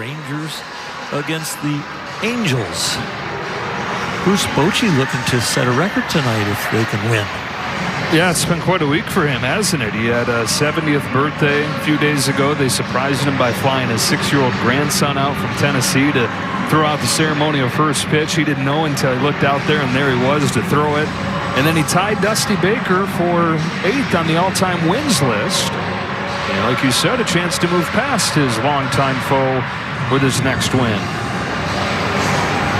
Rangers against the Angels. Bruce Bochy looking to set a record tonight if they can win. Yeah, it's been quite a week for him, hasn't it? He had a 70th birthday a few days ago. They surprised him by flying his 6-year-old grandson out from Tennessee to throw out the ceremonial first pitch. He didn't know until he looked out there, and there he was to throw it. And then he tied Dusty Baker for 8th on the all-time wins list. And like you said, a chance to move past his longtime foe with his next win.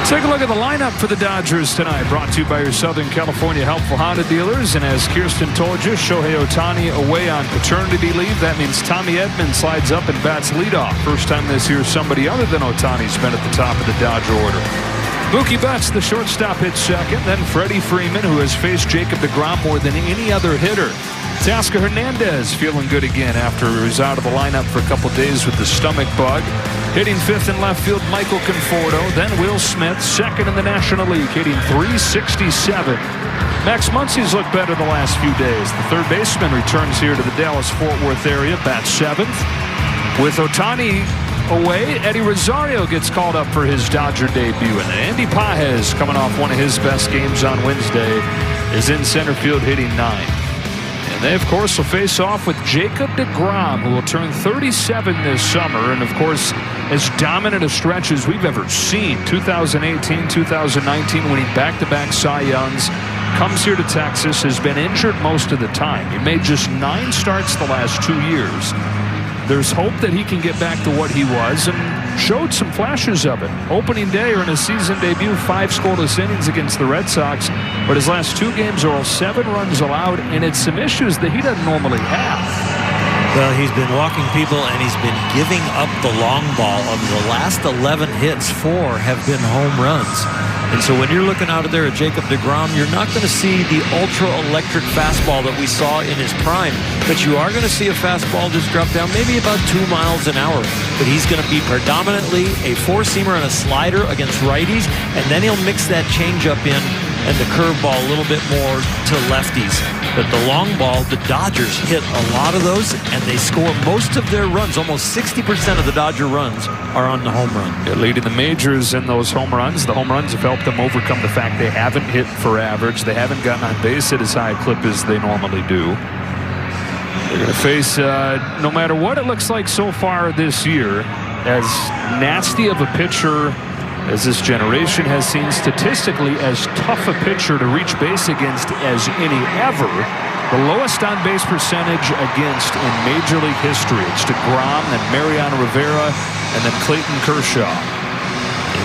Take a look at the lineup for the Dodgers tonight, brought to you by your Southern California helpful Honda dealers. And as Kirsten told you, Shohei Ohtani away on paternity leave. That means Tommy Edman slides up and bats leadoff. First time this year somebody other than Ohtani's been at the top of the Dodger order. Mookie Betts, the shortstop, hits second. Then Freddie Freeman, who has faced Jacob deGrom more than any other hitter. Teoscar Hernandez feeling good again after he was out of the lineup for a couple days with the stomach bug. Hitting 5th in left field, Michael Conforto. Then Will Smith, 2nd in the National League, hitting .367. Max Muncy's looked better the last few days. The third baseman returns here to the Dallas-Fort Worth area, bats 7th. With Ohtani away, Eddie Rosario gets called up for his Dodger debut. And Andy Pages, coming off one of his best games on Wednesday, is in center field hitting 9th. And they, of course, will face off with Jacob deGrom, who will turn 37 this summer. And, of course, as dominant a stretch as we've ever seen. 2018, 2019, winning back-to-back Cy Youngs. Comes here to Texas, has been injured most of the time. He made just 9 starts the last 2 years. There's hope that he can get back to what he was and showed some flashes of it. Opening day or in his season debut, 5 scoreless innings against the Red Sox. But his last 2 games are all 7 runs allowed, and it's some issues that he doesn't normally have. Well, he's been walking people, and he's been giving up the long ball. Of the last 11 hits, 4 have been home runs. And so when you're looking out of there at Jacob deGrom, you're not going to see the ultra-electric fastball that we saw in his prime. But you are going to see a fastball just drop down maybe about 2 miles an hour. But he's going to be predominantly a 4-seamer and a slider against righties, and then he'll mix that changeup in and the curveball a little bit more to lefties. But the long ball, the Dodgers hit a lot of those, and they score most of their runs. Almost 60% of the Dodger runs are on the home run. They're leading the majors in those home runs. The home runs have helped them overcome the fact they haven't hit for average. They haven't gotten on base at as high a clip as they normally do. They're going to face, no matter what it looks like so far this year, as nasty of a pitcher as this generation has seen, statistically as tough a pitcher to reach base against as any ever. The lowest on-base percentage against in Major League history. It's deGrom, then Mariano Rivera, and then Clayton Kershaw.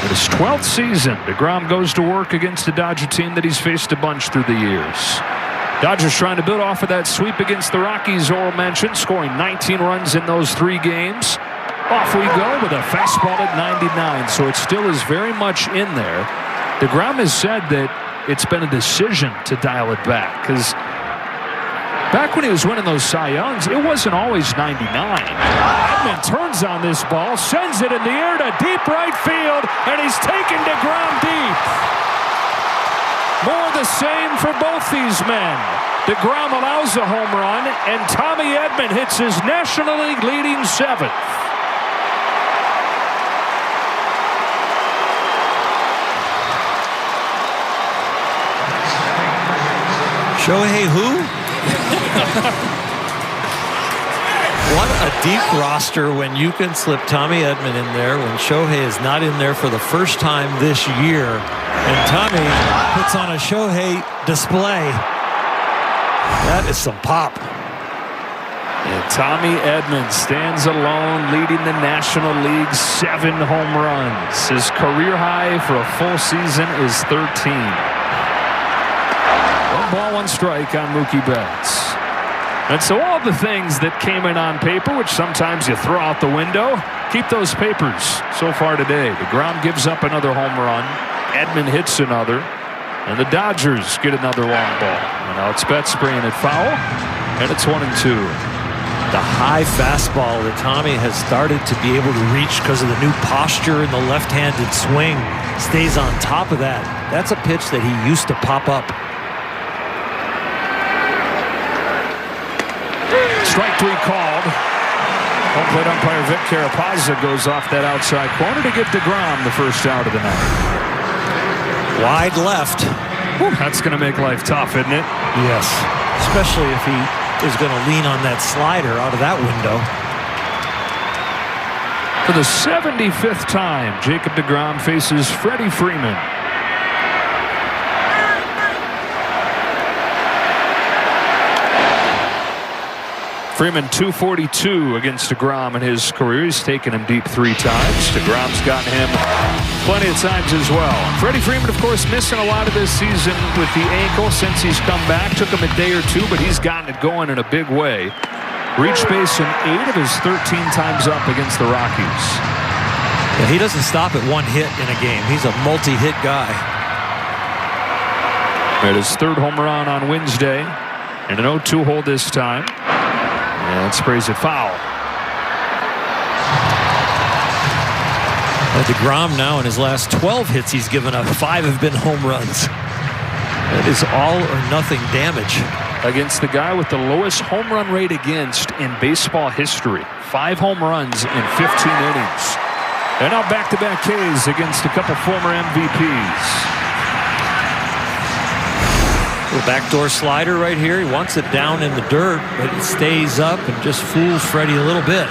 In his 12th season, deGrom goes to work against a Dodger team that he's faced a bunch through the years. Dodgers trying to build off of that sweep against the Rockies, Oral mentioned, scoring 19 runs in those 3 games. Off we go with a fastball at 99, so it still is very much in there. deGrom has said that it's been a decision to dial it back, because back when he was winning those Cy Youngs, it wasn't always 99. Edman turns on this ball, sends it in the air to deep right field, and he's taken deGrom deep. More the same for both these men. deGrom allows a home run, and Tommy Edman hits his National League leading 7th. Shohei who? What a deep roster when you can slip Tommy Edman in there when Shohei is not in there for the first time this year. And Tommy puts on a Shohei display. That is some pop. And Tommy Edman stands alone, leading the National League 7 home runs. His career high for a full season is 13. 1 ball, 1 strike on Mookie Betts. And so all the things that came in on paper, which sometimes you throw out the window, keep those papers. So far today, deGrom gives up another home run. Edman hits another. And the Dodgers get another long ball. And now it's Betts spraying it foul. And it's 1-2. The high fastball that Tommy has started to be able to reach because of the new posture and the left-handed swing stays on top of that. That's a pitch that he used to pop up. Strike 3 called. Home plate umpire Vic Carapazza goes off that outside corner to give DeGrom the first out of the night. Wide left. Whew, that's going to make life tough, isn't it? Yes, especially if he is going to lean on that slider out of that window. For the 75th time, Jacob DeGrom faces Freddie Freeman. Freeman 242 against DeGrom in his career. He's taken him deep 3 times. DeGrom's gotten him plenty of times as well. Freddie Freeman, of course, missing a lot of this season with the ankle since he's come back. Took him a day or two, but he's gotten it going in a big way. Reached base in 8 of his 13 times up against the Rockies. Yeah, he doesn't stop at one hit in a game. He's a multi-hit guy. Made his 3rd home run on Wednesday and an 0-2 hold this time. And sprays it foul. DeGrom now in his last 12 hits he's given up. 5 have been home runs. That is all or nothing damage. Against the guy with the lowest home run rate against in baseball history. 5 home runs in 15 innings. And now back-to-back Ks against a couple former MVPs. The backdoor slider right here. He wants it down in the dirt, but it stays up and just fools Freddie a little bit.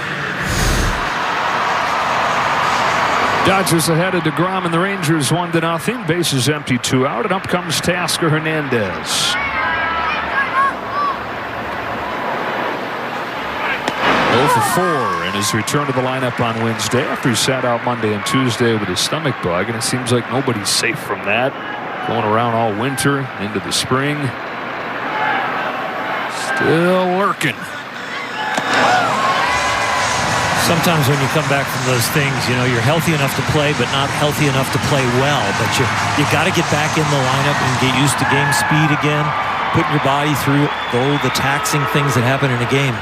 Dodgers ahead of DeGrom and the Rangers 1-0. Bases empty, 2 out, and up comes Teoscar Hernandez. 0 for 4 in his return to the lineup on Wednesday after he sat out Monday and Tuesday with his stomach bug, and it seems like nobody's safe from that. Going around all winter into the spring. Still lurking. Sometimes when you come back from those things, you know, you're healthy enough to play, but not healthy enough to play well. But you got to get back in the lineup and get used to game speed again, putting your body through the taxing things that happen in a game.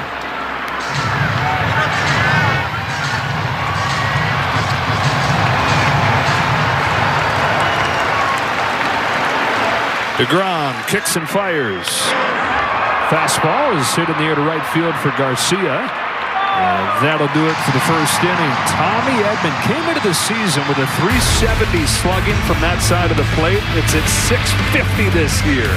DeGrom kicks and fires. Fastball is hit in the air to right field for Garcia. And that'll do it for the first inning. Tommy Edman came into the season with a .370 slugging from that side of the plate. It's at .650 this year.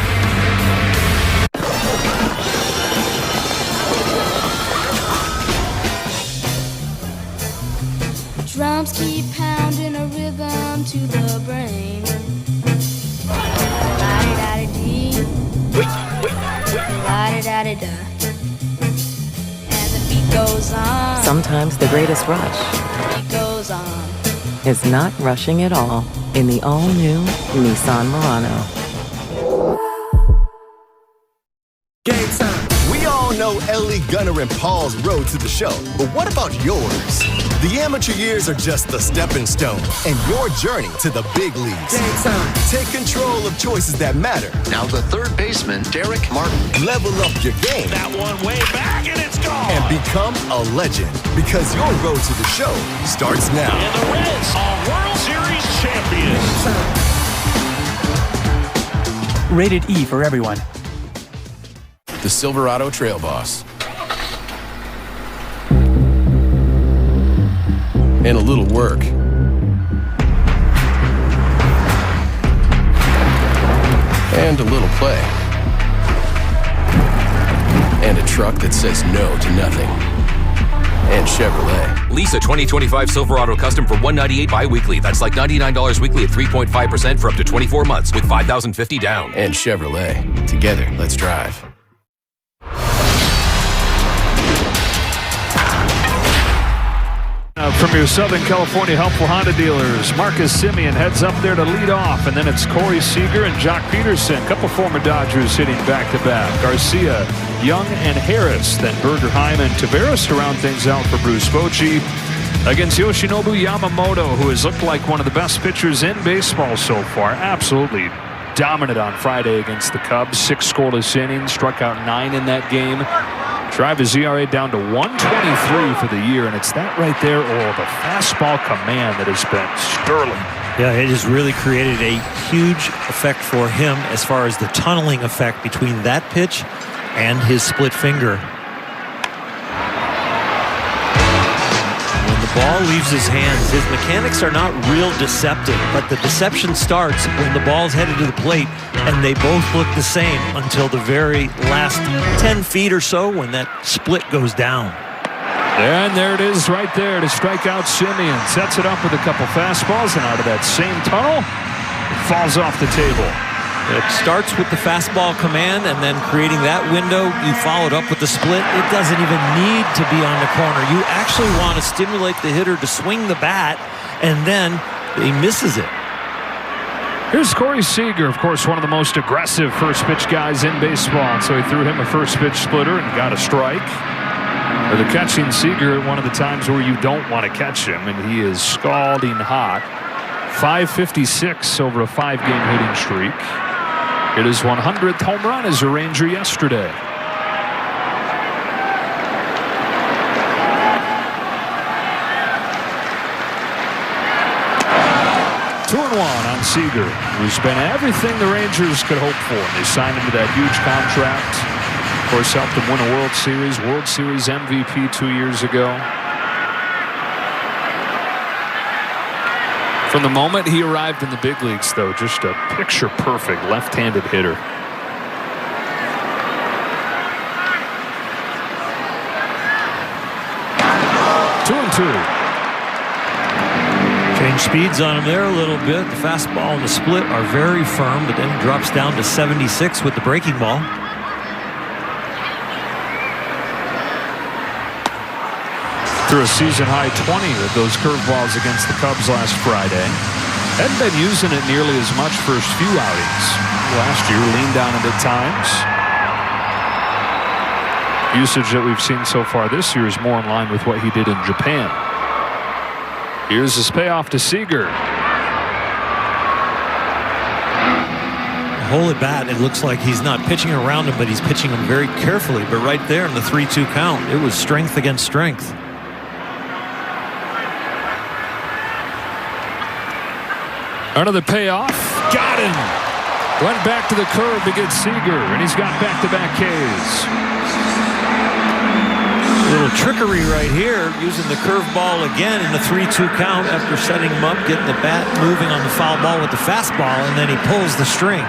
Drums keep pounding a rhythm to the brain. La-di-da-di-dee, la-di-da-di-da, and the beat goes on. Sometimes the greatest rush Beat goes on. is not rushing at all in the all-new Nissan Murano. We all know Ellie, Gunnar, and Paul's road to the show, but what about yours? The amateur years are just the stepping stone, and your journey to the big leagues. Take control of choices that matter. Now the third baseman, Derek Martin. Level up your game. That one way back, and it's gone. And become a legend, because your road to the show starts now. And the Reds are World Series champions. Rated E for everyone. The Silverado Trail Boss. And a little work. And a little play. And a truck that says no to nothing. And Chevrolet. Lease a 2025 Silverado Custom for $198 bi-weekly. That's like $99 weekly at 3.5% for up to 24 months with $5,050 down. And Chevrolet. Together, let's drive. From your Southern California helpful Honda dealers, Marcus Semien heads up there to lead off, and then it's Corey Seager and Jock Peterson, a couple former Dodgers hitting back-to-back. Garcia, Young, and Harris, then Bergerheim and Taveras to round things out for Bruce Bochy. Against Yoshinobu Yamamoto, who has looked like one of the best pitchers in baseball so far. Absolutely dominant on Friday against the Cubs. 6 scoreless innings, struck out 9 in that game. Drive his ERA down to 1.23 for the year, and it's that right there, or the fastball command that has been sterling. Yeah, it has really created a huge effect for him as far as the tunneling effect between that pitch and his split finger. ball leaves his hands, his mechanics are not real deceptive, but the deception starts when the ball's headed to the plate and they both look the same until the very last 10 feet or so when that split goes down. And there it is right there to strike out Simeon. Sets it up with a couple fastballs, and out of that same tunnel, it falls off the table. It starts with the fastball command, and then creating that window, you follow it up with the split. It doesn't even need to be on the corner. You actually want to stimulate the hitter to swing the bat, and then he misses it. Here's Corey Seager, of course, one of the most aggressive first pitch guys in baseball. So he threw him a first pitch splitter and got a strike. They're catching Seager at one of the times where you don't want to catch him, and he is scalding hot. 556 over a 5-game hitting streak. It is 100th home run as a Ranger yesterday. Two and one on Seager, who's been everything the Rangers could hope for. They signed him to that huge contract. Of course, helped him win a World Series MVP 2 years ago. From the moment he arrived in the big leagues, though, just a picture-perfect left-handed hitter. Two and two. Change speeds on him there a little bit. The fastball and the split are very firm, but then he drops down to 76 with the breaking ball. Threw a season-high 20 with those curveballs against the Cubs last Friday. Hadn't been using it nearly as much first few outings. Last year, leaned on it at times. Usage that we've seen so far this year is more in line with what he did in Japan. Here's his payoff to Seager. Hold it bat. It looks like he's not pitching around him, but he's pitching him very carefully. But right there in the 3-2 count, it was strength against strength. Another payoff. Got him. Went back to the curve to get Seager, and he's got back-to-back Ks. A little trickery right here, using the curveball again in the 3-2 count after setting him up, getting the bat moving on the foul ball with the fastball, and then he pulls the string.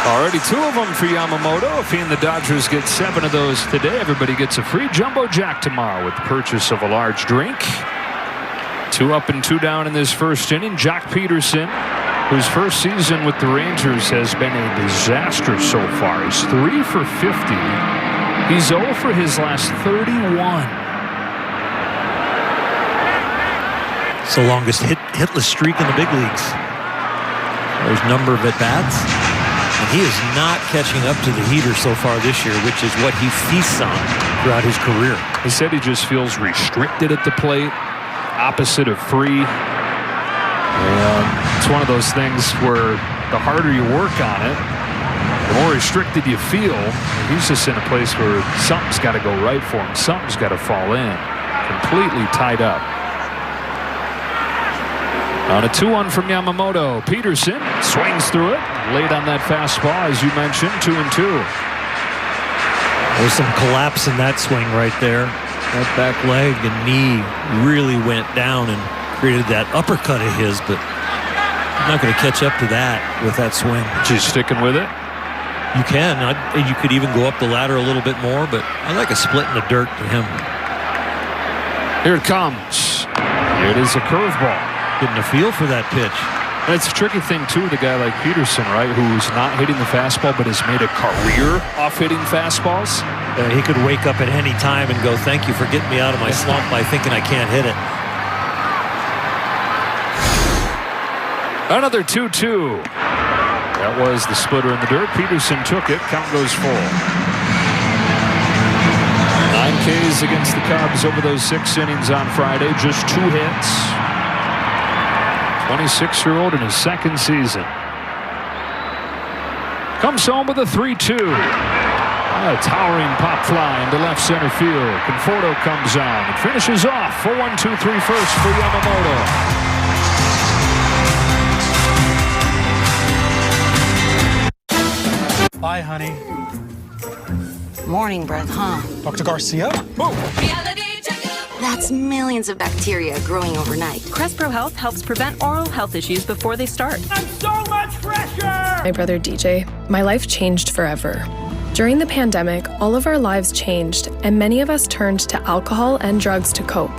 Already two of them for Yamamoto. If he and the Dodgers get 7 of those today, everybody gets a free Jumbo Jack tomorrow with the purchase of a large drink. 2 up and 2 down in this first inning. Jock Peterson, whose first season with the Rangers has been a disaster so far. He's 3 for 50. He's 0 for his last 31. It's the longest hitless streak in the big leagues. There's number of at-bats. And he is not catching up to the heater so far this year, which is what he feasts on throughout his career. He said he just feels restricted at the plate. Opposite of free. And it's one of those things where the harder you work on it, the more restricted you feel. He's just in a place where something's got to go right for him. Something's got to fall in. Completely tied up. On a 2-1 from Yamamoto. Peterson swings through it. Late on that fastball, as you mentioned, 2 and 2. There's some collapse in that swing right there. That back leg and knee really went down and created that uppercut of his, but I'm not going to catch up to that with that swing. Just sticking with it? You can. You could even go up the ladder a little bit more, but I like a split in the dirt to him. Here it comes. It is a curveball. Getting a feel for that pitch. It's a tricky thing, too, with a guy like Peterson, right, who's not hitting the fastball but has made a career off hitting fastballs. He could wake up at any time and go, thank you for getting me out of my slump by thinking I can't hit it. Another 2-2. That was the splitter in the dirt. Peterson took it. Count goes full. 9 Ks against the Cubs over those 6 innings on Friday. Just 2 hits. 26-year-old in his second season. Comes home with a 3-2. A towering pop fly into left center field. Conforto comes on and finishes off for 1-2-3 first for Yamamoto. Bye, honey. Morning breath, huh? Dr. Garcia? Reality check. That's millions of bacteria growing overnight. Crest Pro Health helps prevent oral health issues before they start. I'm so much fresher! My brother DJ, my life changed forever. During the pandemic, all of our lives changed, and many of us turned to alcohol and drugs to cope.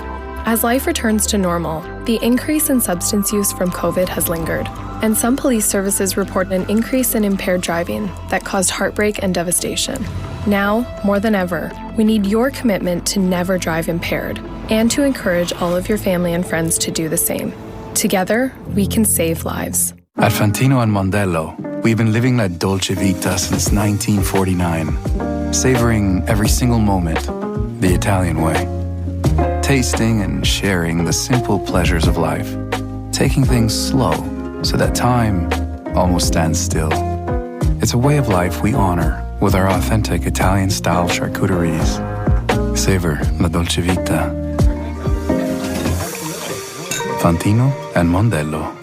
As life returns to normal, the increase in substance use from COVID has lingered, and some police services report an increase in impaired driving that caused heartbreak and devastation. Now, more than ever, we need your commitment to never drive impaired, and to encourage all of your family and friends to do the same. Together, we can save lives. At Fantino and Mondello, we've been living La Dolce Vita since 1949, savoring every single moment the Italian way, tasting and sharing the simple pleasures of life, taking things slow so that time almost stands still. It's a way of life we honor with our authentic Italian-style charcuteries. Savor La Dolce Vita. Fantino and Mondello.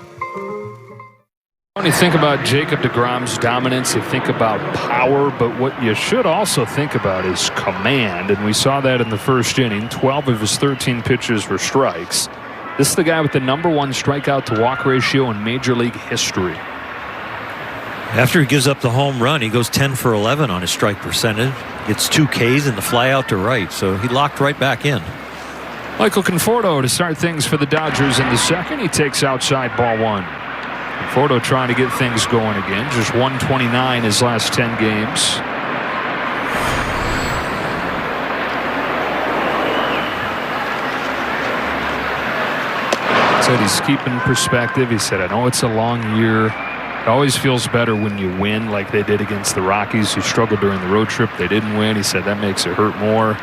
When you think about Jacob deGrom's dominance, you think about power, but what you should also think about is command, and we saw that in the first inning. 12 of his 13 pitches were strikes. This is the guy with the #1 strikeout-to-walk ratio in Major League history. After he gives up the home run, he goes 10 for 11 on his strike percentage. Gets 2 Ks and the fly out to right, so he locked right back in. Michael Conforto to start things for the Dodgers in the second. He takes outside ball 1. Conforto trying to get things going again. Just 129 his last 10 games. Said he's keeping perspective. He said, I know it's a long year. It always feels better when you win, like they did against the Rockies, who struggled during the road trip. They didn't win. He said that makes it hurt more.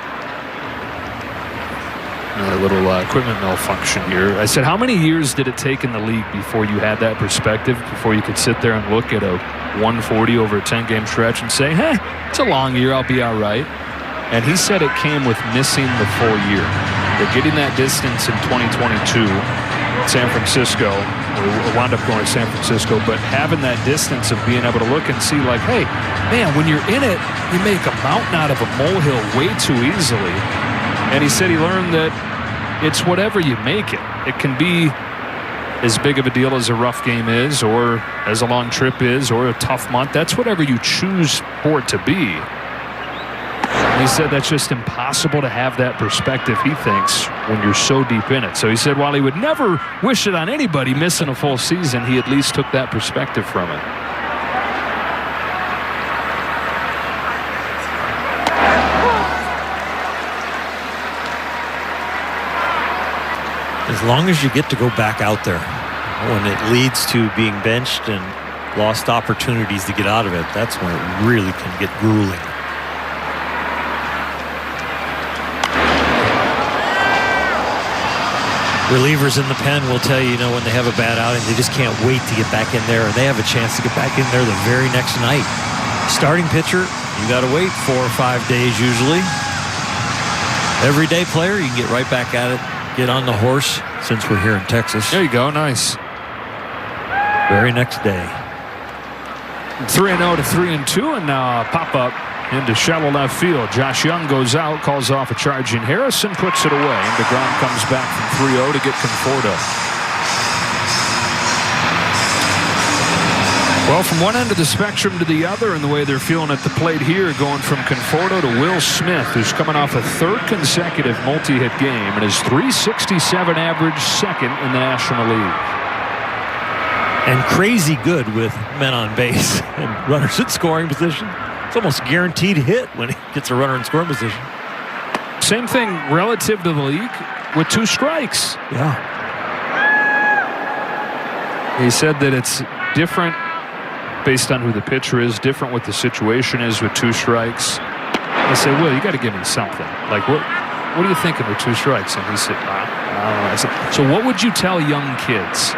A little equipment malfunction here. I said, how many years did it take in the league before you had that perspective, before you could sit there and look at a 140 over a 10-game stretch and say, hey, it's a long year, I'll be all right? And he said it came with missing the full year. They're getting that distance in 2022. San Francisco, we wound up going to San Francisco, but having that distance of being able to look and see like, hey, man, when you're in it, you make a mountain out of a molehill way too easily. And he said he learned that it's whatever you make it. It can be as big of a deal as a rough game is, or as a long trip is, or a tough month. That's whatever you choose for it to be. And he said that's just impossible to have that perspective, he thinks, when you're so deep in it. So he said while he would never wish it on anybody missing a full season, he at least took that perspective from it. As long as you get to go back out there, when it leads to being benched and lost opportunities to get out of it, that's when it really can get grueling. Relievers in the pen will tell you, when they have a bad outing, they just can't wait to get back in there, and they have a chance to get back in there the very next night. Starting pitcher, you got to wait 4 or 5 days usually. Everyday player, you can get right back at it. Get on the horse, since we're here in Texas. There you go, nice. Very next day. 3-0 to 3-2, and now pop up into shallow left field. Josh Young goes out, calls off a charging Harrison, puts it away, and DeGrom comes back from 3-0 to get Conforto. Well, from one end of the spectrum to the other, and the way they're feeling at the plate here, going from Conforto to Will Smith, who's coming off a 3rd consecutive multi-hit game and his .367 average, 2nd in the National League. And crazy good with men on base and runners in scoring position. It's almost guaranteed hit when he gets a runner in scoring position. Same thing relative to the league with 2 strikes. Yeah. He said that it's different based on who the pitcher is, different what the situation is with 2 strikes. I said, Will, you got to give me something. Like, what are you thinking with 2 strikes? And he said, I don't know. I said, so what would you tell young kids?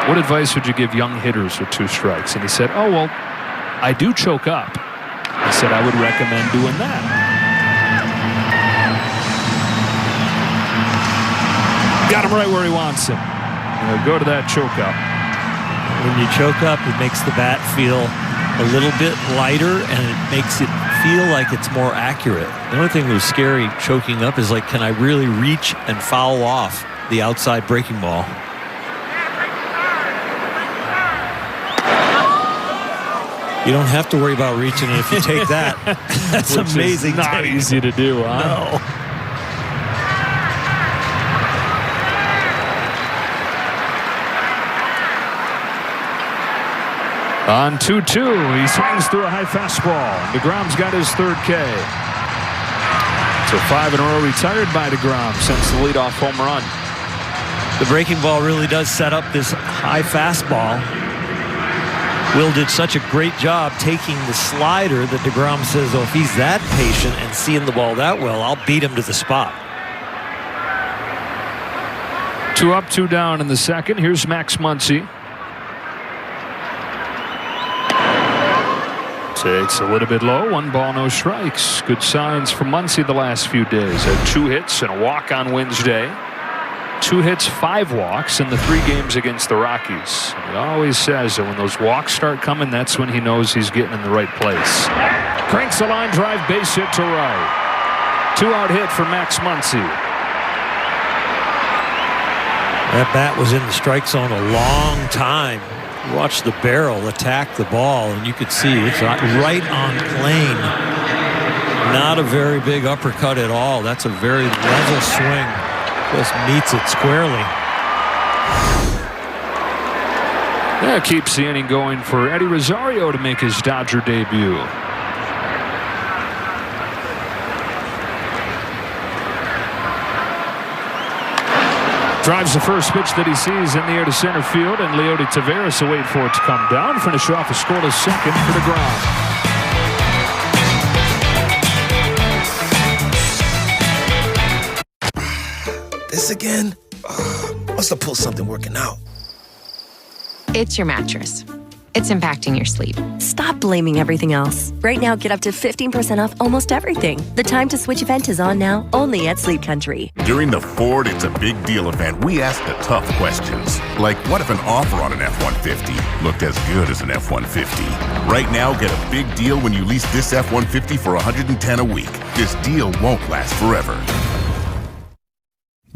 What advice would you give young hitters with 2 strikes? And he said, oh, well, I do choke up. I said, I would recommend doing that. Got him right where he wants him. Go to that choke up. When you choke up, it makes the bat feel a little bit lighter, and it makes it feel like it's more accurate. The only thing that was scary choking up is like, can I really reach and foul off the outside breaking ball? You don't have to worry about reaching it if you take that. That's amazing. Is not easy to do, huh? No. On 2-2, he swings through a high fastball. DeGrom's got his third K. So 5 in a row retired by DeGrom since the leadoff home run. The breaking ball really does set up this high fastball. Will did such a great job taking the slider that DeGrom says, oh, if he's that patient and seeing the ball that well, I'll beat him to the spot. 2 up, 2 down in the second. Here's Max Muncy. Takes a little bit low. 1 ball, no strikes. Good signs from Muncy the last few days. Had 2 hits and a walk on Wednesday. 2 hits, 5 walks in the 3 games against the Rockies. He always says that when those walks start coming, that's when he knows he's getting in the right place. Cranks a line drive, base hit to right. 2-out hit for Max Muncy. That bat was in the strike zone a long time. You watch the barrel attack the ball, and you could see it's right on plane. Not a very big uppercut at all. That's a very level swing. Just meets it squarely. That keeps the inning going for Eddie Rosario to make his Dodger debut. Drives the first pitch that he sees in the air to center field, and Leody Taveras will wait for it to come down. Finish off a scoreless second for DeGrom. This again? Must have pulled something working out. It's your mattress. It's impacting your sleep. Stop blaming everything else. Right now, get up to 15% off almost everything. The Time to Switch event is on now, only at Sleep Country. During the Ford It's a Big Deal event, we asked the tough questions. Like, what if an offer on an F-150 looked as good as an F-150? Right now, get a big deal when you lease this F-150 for $110 a week. This deal won't last forever.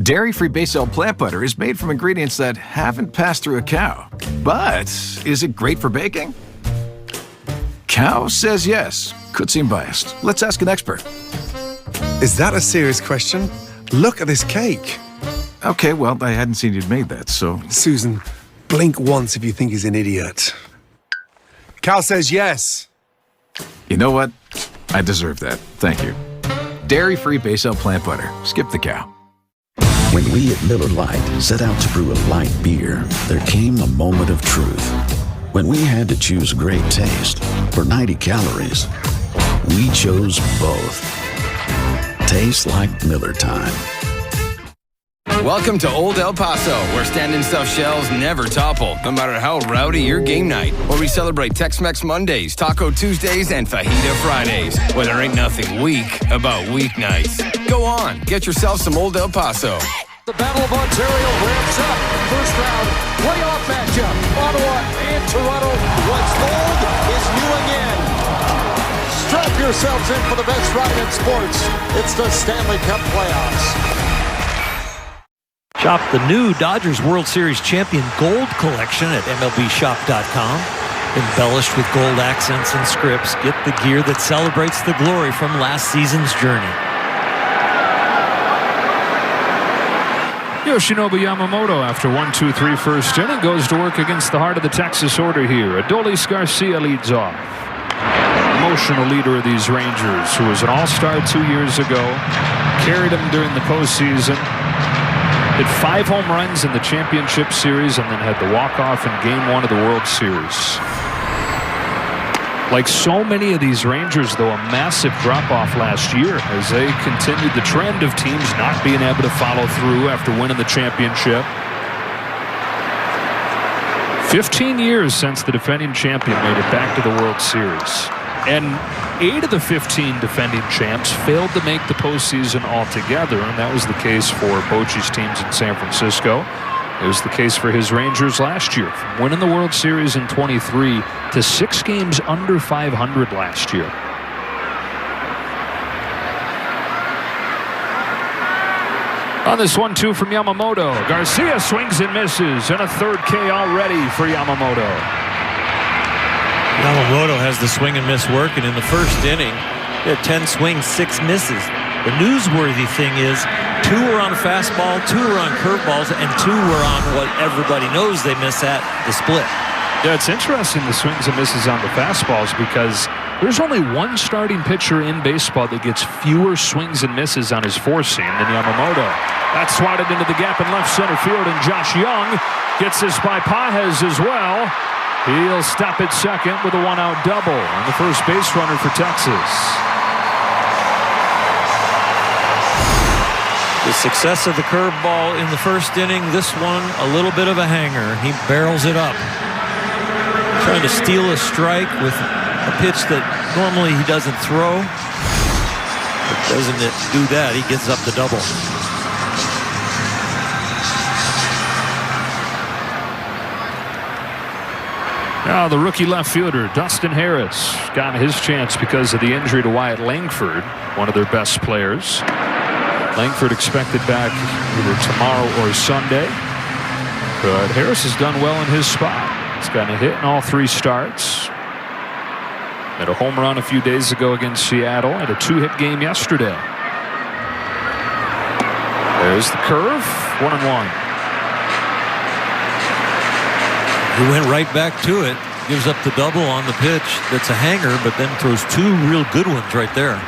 Dairy-free Base-L plant butter is made from ingredients that haven't passed through a cow. But is it great for baking? Cow says yes. Could seem biased. Let's ask an expert. Is that a serious question? Look at this cake. Okay, well, I hadn't seen you'd made that, so... Susan, blink once if you think he's an idiot. Cow says yes. You know what? I deserve that. Thank you. Dairy-free Base-L plant butter. Skip the cow. When we at Miller Lite set out to brew a light beer, there came a moment of truth. When we had to choose great taste for 90 calories, we chose both. Tastes like Miller time. Welcome to Old El Paso, where stand-in stuffed shells never topple, no matter how rowdy your game night. Where we celebrate Tex-Mex Mondays, Taco Tuesdays, and Fajita Fridays. Where there ain't nothing weak about weeknights. Go on, get yourself some Old El Paso. The Battle of Ontario ramps up. First round, playoff matchup. Ottawa and Toronto. What's old is new again. Strap yourselves in for the best ride in sports. It's the Stanley Cup playoffs. Shop the new Dodgers World Series Champion Gold Collection at MLBShop.com. Embellished with gold accents and scripts, get the gear that celebrates the glory from last season's journey. Yoshinobu Yamamoto, after 1-2-3 first inning, goes to work against the heart of the Texas order here. Adolis Garcia leads off. Emotional leader of these Rangers, who was an all-star 2 years ago, carried him during the postseason, hit 5 home runs in the championship series, and then had the walk-off in Game 1 of the World Series. Like so many of these Rangers, though, a massive drop-off last year as they continued the trend of teams not being able to follow through after winning the championship. 15 years since the defending champion made it back to the World Series. And 8 of the 15 defending champs failed to make the postseason altogether, and that was the case for Bochy's teams in San Francisco. It was the case for his Rangers last year, from winning the World Series in 23 to 6 games under 500 last year. On this 1-2 from Yamamoto, Garcia swings and misses, and a third K already for Yamamoto. Yamamoto has the swing and miss working in the first inning. He had 10 swings, 6 misses. The newsworthy thing is 2 were on fastball, 2 were on curveballs, and 2 were on what everybody knows they miss at, the split. Yeah, it's interesting, the swings and misses on the fastballs, because there's only one starting pitcher in baseball that gets fewer swings and misses on his four-seam than Yamamoto. That's swatted into the gap in left center field, and Josh Young gets this by Pages as well. He'll stop at second with a one-out double on the first base runner for Texas. The success of the curveball in the first inning, this one a little bit of a hanger. He barrels it up. Trying to steal a strike with a pitch that normally he doesn't throw. But doesn't it do that, he gets up the double. Now the rookie left fielder, Dustin Harris, got his chance because of the injury to Wyatt Langford, one of their best players. Langford expected back either tomorrow or Sunday. But Harris has done well in his spot. He's gotten a hit in all 3 starts. Had a home run a few days ago against Seattle and a 2-hit game yesterday. There's the curve, 1-1. He went right back to it. Gives up the double on the pitch. That's a hanger, but then throws 2 real good ones right there.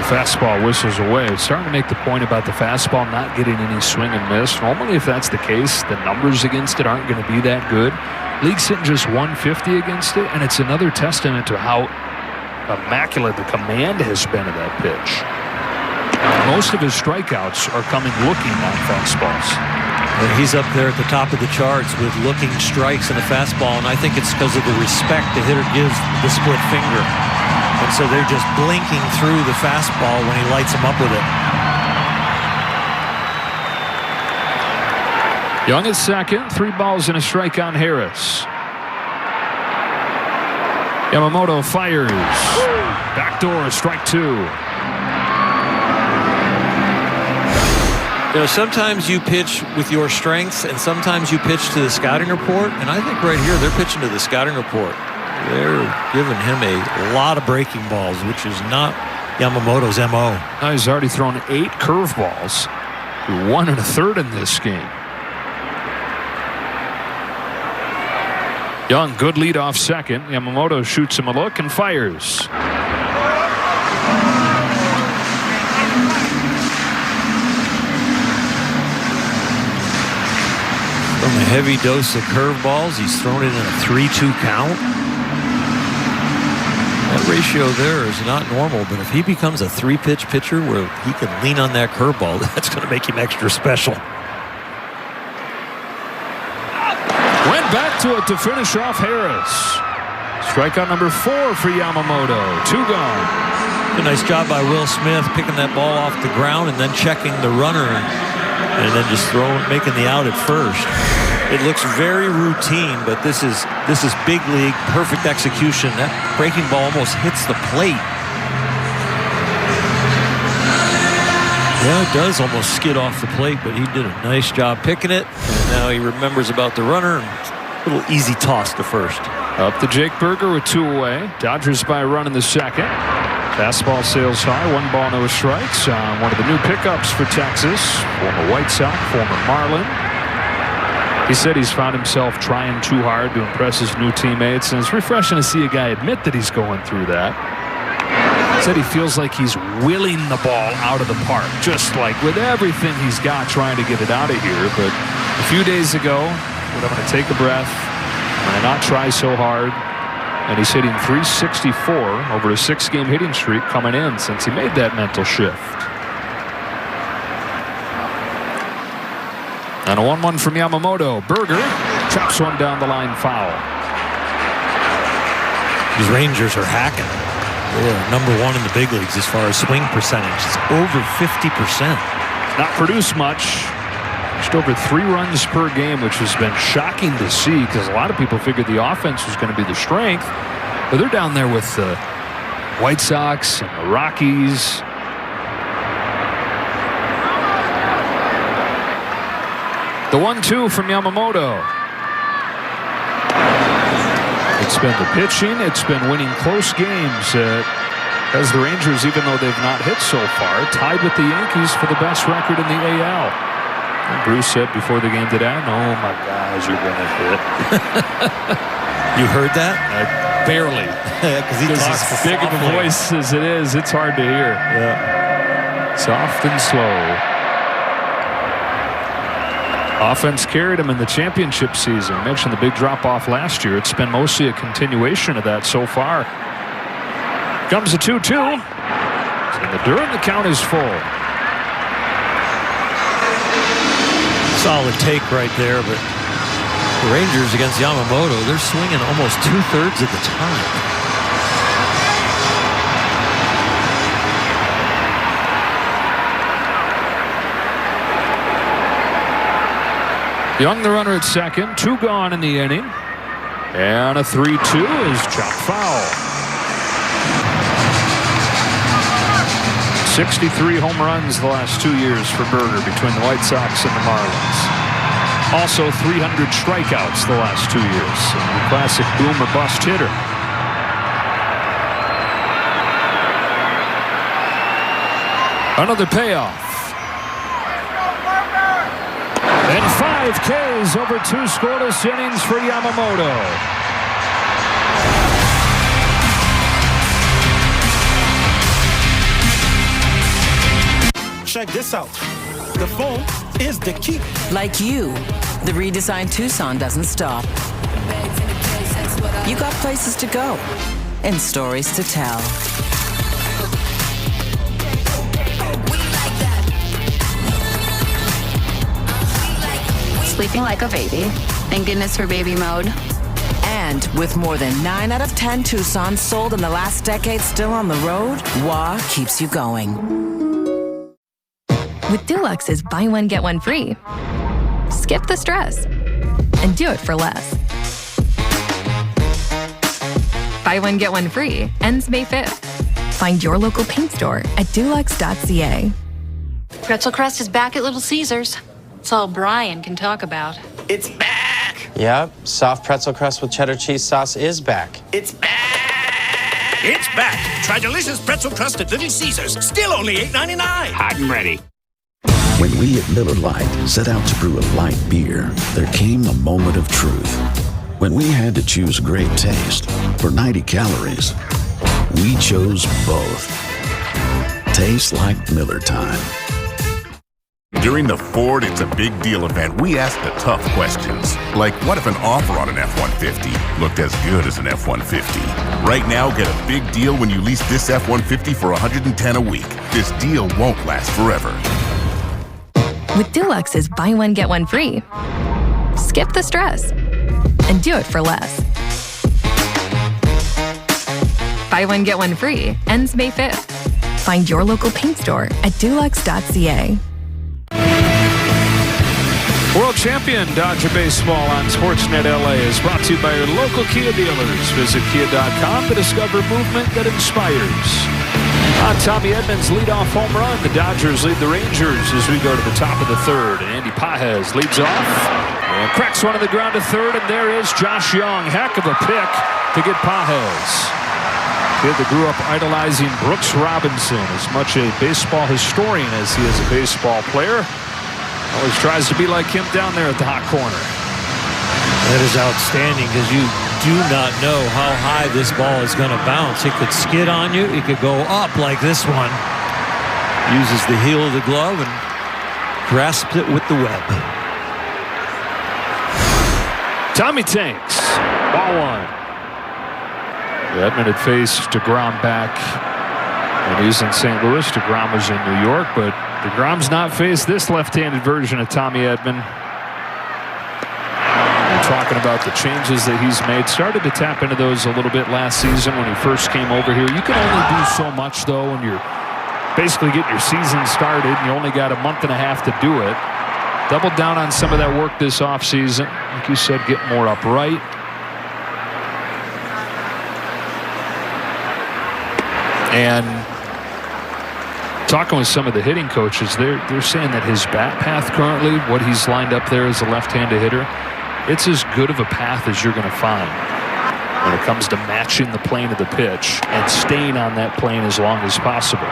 Fastball whistles away. It's starting to make the point about the fastball not getting any swing and miss. Normally, if that's the case, the numbers against it aren't going to be that good. League's hitting just 150 against it, and it's another testament to how immaculate the command has been of that pitch. Most of his strikeouts are coming looking on fastballs. And he's up there at the top of the charts with looking strikes in a fastball, and I think it's because of the respect the hitter gives the split finger. And so they're just blinking through the fastball when he lights them up with it. Young at second, 3 balls and a strike on Harris. Yamamoto fires. Backdoor, strike 2. You know, sometimes you pitch with your strengths and sometimes you pitch to the scouting report. And I think right here they're pitching to the scouting report. They're giving him a lot of breaking balls, which is not Yamamoto's MO. Now he's already thrown 8 curveballs. 1 1/3 in this game. Young, good lead off second. Yamamoto shoots him a look and fires. From a heavy dose of curveballs, he's thrown it in a 3-2 count. That ratio there is not normal, but if he becomes a 3-pitch pitcher where he can lean on that curveball, that's going to make him extra special. Went back to it to finish off Harris. Strikeout number 4 for Yamamoto. 2 gone. A nice job by Will Smith picking that ball off the ground and then checking the runner and then just making the out at first. It looks very routine, but this is big league, perfect execution. That breaking ball almost hits the plate. Yeah, it does almost skid off the plate, but he did a nice job picking it. And now he remembers about the runner. A little easy toss to first. Up to Jake Burger with 2 away. Dodgers by a run in the second. Fastball sails high, 1 ball, no strikes on one of the new pickups for Texas. Former White Sox, former Marlin. He said he's found himself trying too hard to impress his new teammates, and it's refreshing to see a guy admit that he's going through that. He said he feels like he's willing the ball out of the park, just like with everything he's got trying to get it out of here. But a few days ago, I'm going to take a breath. I'm going to not try so hard. And he's hitting .364 over a 6-game hitting streak coming in since he made that mental shift. And a 1-1 from Yamamoto. Burger chops one down the line, foul. These Rangers are hacking. They're #1 in the big leagues as far as swing percentage. It's over 50%. Not produced much. Just over 3 runs per game, which has been shocking to see because a lot of people figured the offense was going to be the strength. But they're down there with the White Sox and the Rockies. The 1-2 from Yamamoto. It's been the pitching. It's been winning close games as the Rangers, even though they've not hit so far, tied with the Yankees for the best record in the AL. And Bruce said before the game today, "Oh my guys, you're going to hit." You heard that? Barely. Because he talks as big of a voice as it is, it's hard to hear. Yeah. Soft and slow. Offense carried him in the championship season. I mentioned the big drop-off last year. It's been mostly a continuation of that so far. Comes the 2-2. And the count is full. Solid take right there, but the Rangers against Yamamoto, they're swinging almost 2/3 of the time. Young, the runner at second. 2 gone in the inning. And a 3-2 is chopped foul. 63 home runs the last 2 years for Berger between the White Sox and the Marlins. Also 300 strikeouts the last 2 years. A classic boom or bust hitter. Another payoff. And 5 Ks over 2 scoreless innings for Yamamoto. Check this out. The phone is the key. Like you, the redesigned Tucson doesn't stop. You got places to go and stories to tell. Sleeping like a baby. Thank goodness for baby mode. And with more than 9 out of 10 Tucsons sold in the last decade still on the road, WA keeps you going. With Dulux's buy one, get one free, skip the stress and do it for less. Buy one, get one free ends May 5th. Find your local paint store at dulux.ca. Pretzel crust is back at Little Caesars. It's all Brian can talk about. It's back. Yep, soft pretzel crust with cheddar cheese sauce is back. It's back. It's back. Try delicious pretzel crust at Little Caesars. Still only $8.99. Hot and ready. When we at Miller Lite set out to brew a light beer, there came a moment of truth. When we had to choose great taste for 90 calories, we chose both. Tastes like Miller time. During the Ford It's a Big Deal event, we asked the tough questions. Like, what if an offer on an F-150 looked as good as an F-150? Right now, get a big deal when you lease this F-150 for $110 a week. This deal won't last forever. With Dulux's buy one, get one free, skip the stress and do it for less. Buy one, get one free ends May 5th. Find your local paint store at dulux.ca. World Champion Dodger Baseball on Sportsnet LA is brought to you by your local Kia dealers. Visit Kia.com to discover movement that inspires. On Tommy Edman's leadoff home run, the Dodgers lead the Rangers as we go to the top of the third. And Andy Pages leads off and cracks one to the ground to third. And there is Josh Young. Heck of a pick to get Pages. Kid that grew up idolizing Brooks Robinson, as much a baseball historian as he is a baseball player. Always tries to be like him down there at the hot corner. That is outstanding because you do not know how high this ball is going to bounce. It could skid on you. It could go up like this one. Uses the heel of the glove and grasps it with the web. Tommy Tanks, ball one. Edman had faced DeGrom back when he was in St. Louis. DeGrom was in New York, but DeGrom's not faced this left-handed version of Tommy Edman. We're talking about the changes that he's made. Started to tap into those a little bit last season when he first came over here. You can only do so much, though, when you're basically getting your season started and you only got a month and a half to do it. doubled down on some of that work this offseason. Like you said, get more upright. And talking with some of the hitting coaches, they're saying that his bat path currently, what he's lined up there as a left-handed hitter, it's as good of a path as you're going to find when it comes to matching the plane of the pitch and staying on that plane as long as possible.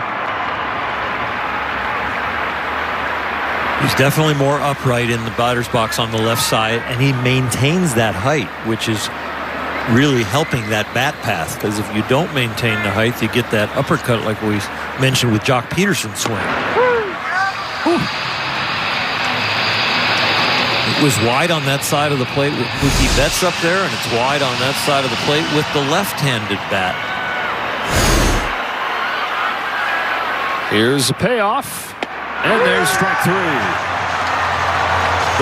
He's definitely more upright in the batter's box on the left side, and he maintains that height, which is really helping that bat path, because if you don't maintain the height, you get that uppercut like we mentioned with Jock Peterson's swing. It was wide on that side of the plate with Mookie Betts up there, and it's wide on that side of the plate with the left-handed bat. Here's the payoff, and there's strike three.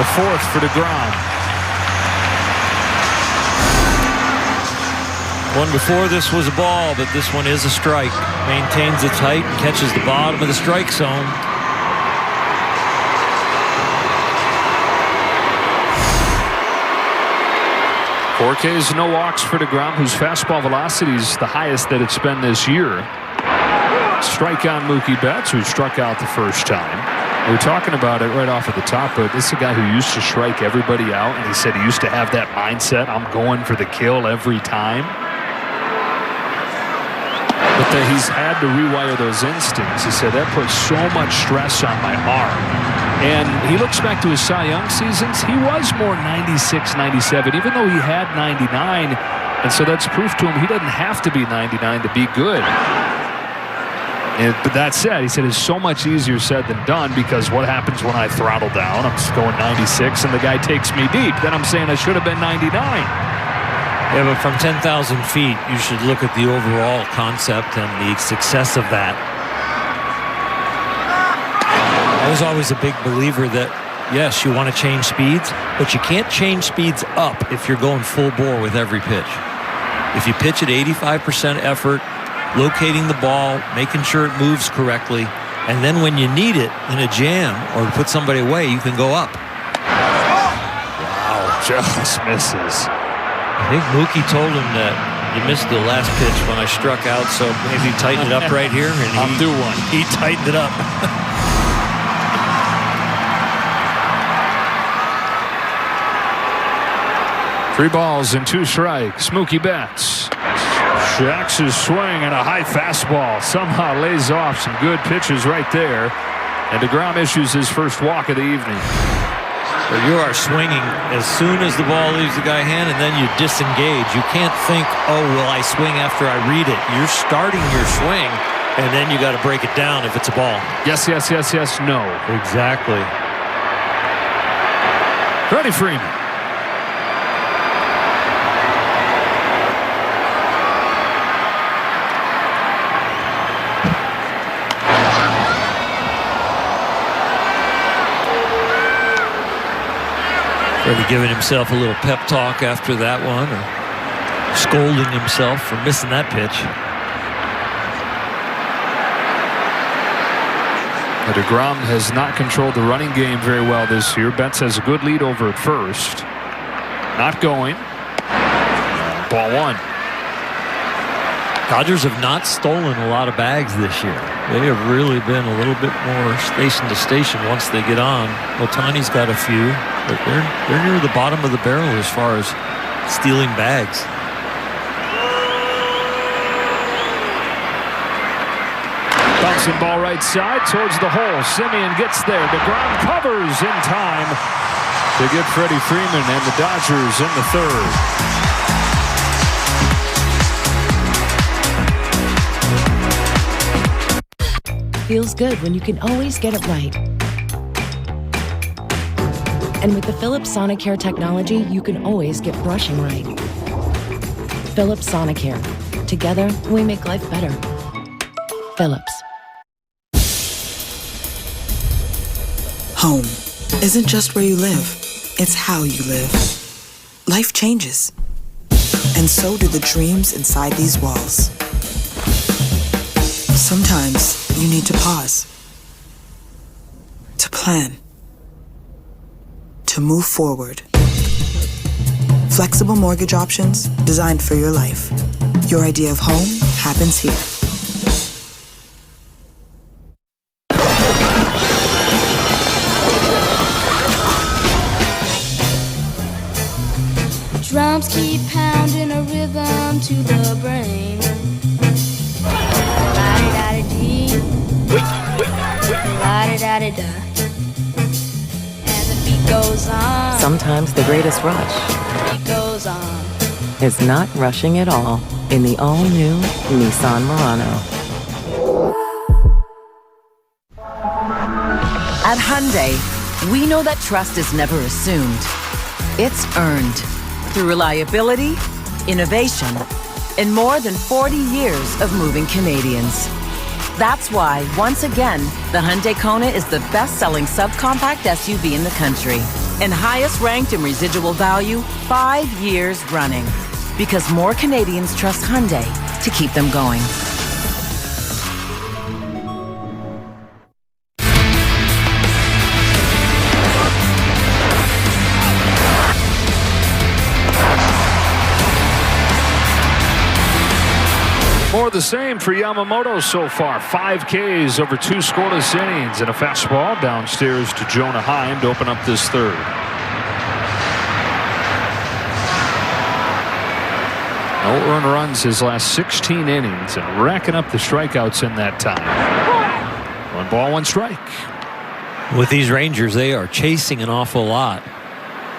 The fourth for DeGrom. One before this was a ball, but this one is a strike. Maintains its height and catches the bottom of the strike zone. Four Ks, no walks for DeGrom, whose fastball velocity is the highest that it's been this year. Strike on Mookie Betts, who struck out the first time. We were talking about it right off at the top, but this is a guy who used to strike everybody out, and he said he used to have that mindset, I'm going for the kill every time. But that he's had to rewire those instincts. He said that puts so much stress on my arm. And he looks back to his Cy Young seasons. He was more 96, 97, even though he had 99. And so that's proof to him he doesn't have to be 99 to be good. But that said, he said it's so much easier said than done, because what happens when I throttle down? I'm just going 96 and the guy takes me deep. Then I'm saying I should have been 99. Yeah, but from 10,000 feet, you should look at the overall concept and the success of that. I was always a big believer that, yes, you want to change speeds, but you can't change speeds up if you're going full bore with every pitch. If you pitch at 85% effort, locating the ball, making sure it moves correctly, and then when you need it in a jam or to put somebody away, you can go up. Wow, just misses. I think Mookie told him that you missed the last pitch when I struck out, so maybe tighten it up right here. And I'll do one. He tightened it up. Three balls and two strikes. Mookie Betts jacks his swing, and a high fastball somehow lays off some good pitches right there. And DeGrom issues his first walk of the evening. So you are swinging as soon as the ball leaves the guy's hand, and then you disengage. You can't think, oh, will I swing after I read it? You're starting your swing, and then you got to break it down if it's a ball. Yes, yes, yes, yes, no. Exactly. Freddie Freeman. Freddie giving himself a little pep talk after that one, or scolding himself for missing that pitch. DeGrom has not controlled the running game very well this year. Betts has a good lead over at first. Not going. Ball one. Dodgers have not stolen a lot of bags this year. They have really been a little bit more station to station once they get on. Ohtani's got a few, but they're near the bottom of the barrel as far as stealing bags. Bouncing ball right side towards the hole. Simeon gets there. DeGrom covers in time to get Freddie Freeman and the Dodgers in the third. Feels good when you can always get it right. And with the Philips Sonicare technology, you can always get brushing right. Philips Sonicare. Together, we make life better. Philips. Home isn't just where you live, it's how you live. Life changes. And so do the dreams inside these walls. Sometimes you need to pause, to plan, to move forward. Flexible mortgage options designed for your life. Your idea of home happens here. Drums keep pounding a rhythm to the brain. La-di-da-di-dee, la-di-da-di-da. And the beat goes on. Sometimes the greatest rush Beat goes on. is not rushing at all in the all-new Nissan Murano. At Hyundai, we know that trust is never assumed. It's earned through reliability, innovation, and more than 40 years of moving Canadians. That's why, once again, the Hyundai Kona is the best-selling subcompact SUV in the country and highest ranked in residual value 5 years running. Because more Canadians trust Hyundai to keep them going. More of the same for Yamamoto so far. 5 Ks over 2 scoreless innings and a fastball downstairs to Jonah Heim to open up this third. No earned runs his last 16 innings and racking up the strikeouts in that time. 1 ball, 1 strike. With these Rangers, they are chasing an awful lot.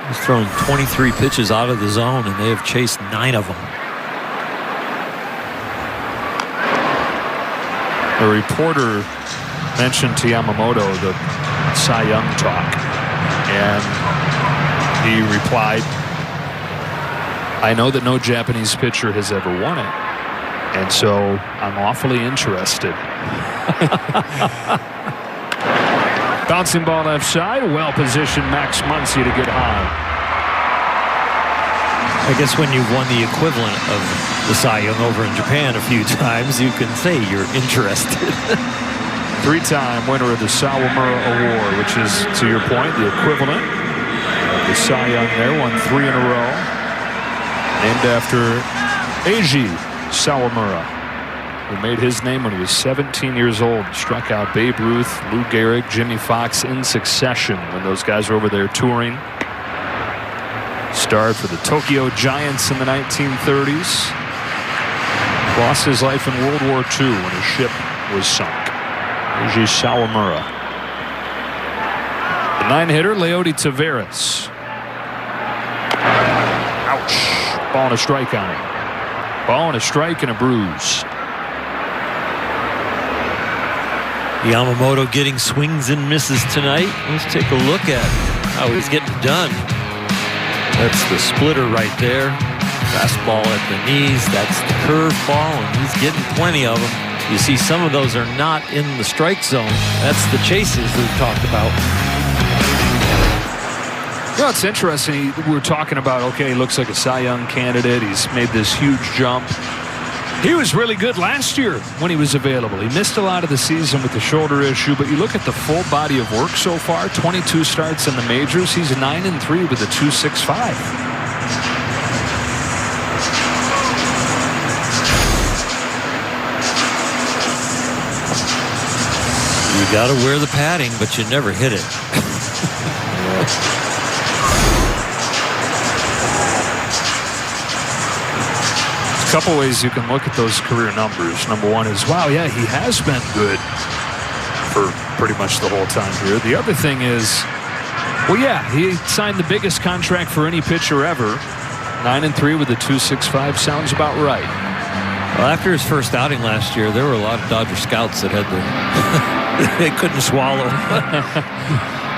He's thrown 23 pitches out of the zone, and they have chased 9 of them. A reporter mentioned to Yamamoto the Cy Young talk, and he replied, "I know that no Japanese pitcher has ever won it, and so I'm awfully interested." Bouncing ball left side, well-positioned Max Muncy to get high. I guess when you've won the equivalent of the Cy Young over in Japan a few times, you can say you're interested. 3-time winner of the Sawamura Award, which is, to your point, the equivalent of the Cy Young there. Won 3 in a row. Named after Eiji Sawamura, who made his name when he was 17 years old. Struck out Babe Ruth, Lou Gehrig, Jimmy Fox in succession when those guys were over there touring. Starred for the Tokyo Giants in the 1930s. Lost his life in World War II when his ship was sunk. Eiji Sawamura. The 9-hitter, Leody Taveras. Ouch. Ball and a strike on him. Ball and a strike and a bruise. Yamamoto getting swings and misses tonight. Let's take a look at how he's getting done. That's the splitter right there. Fastball at the knees. That's the curveball, and he's getting plenty of them. You see some of those are not in the strike zone. That's the chases we've talked about. You know, it's interesting. We were talking about, okay, he looks like a Cy Young candidate. He's made this huge jump. He was really good last year when he was available. He missed a lot of the season with the shoulder issue, but you look at the full body of work so far, 22 starts in the majors. He's 9-3 with a 2.65. You got to wear the padding, but you never hit it. A couple ways you can look at those career numbers. Number one is, wow, yeah, he has been good for pretty much the whole time here. The other thing is, well, yeah, he signed the biggest contract for any pitcher ever. 9-3 with a 2.65 sounds about right. Well, after his first outing last year, there were a lot of Dodger scouts that had to, they couldn't swallow.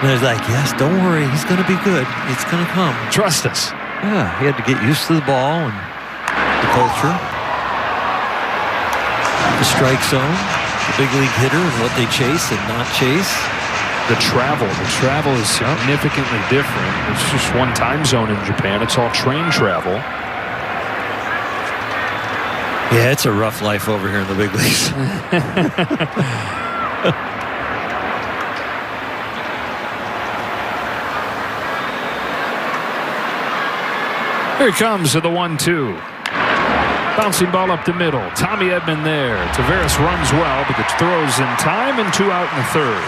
They're like, yes, don't worry, he's going to be good. It's going to come. Trust us. Yeah, he had to get used to the ball and the culture, the strike zone, the big league hitter, and what they chase and not chase. The travel is significantly different. It's just one time zone in Japan. It's all train travel. Yeah, it's a rough life over here in the big leagues. Here he comes to the 1-2. Bouncing ball up the middle. Tommy Edman there. Taveras runs well, but the throw's in time and 2 out in the third.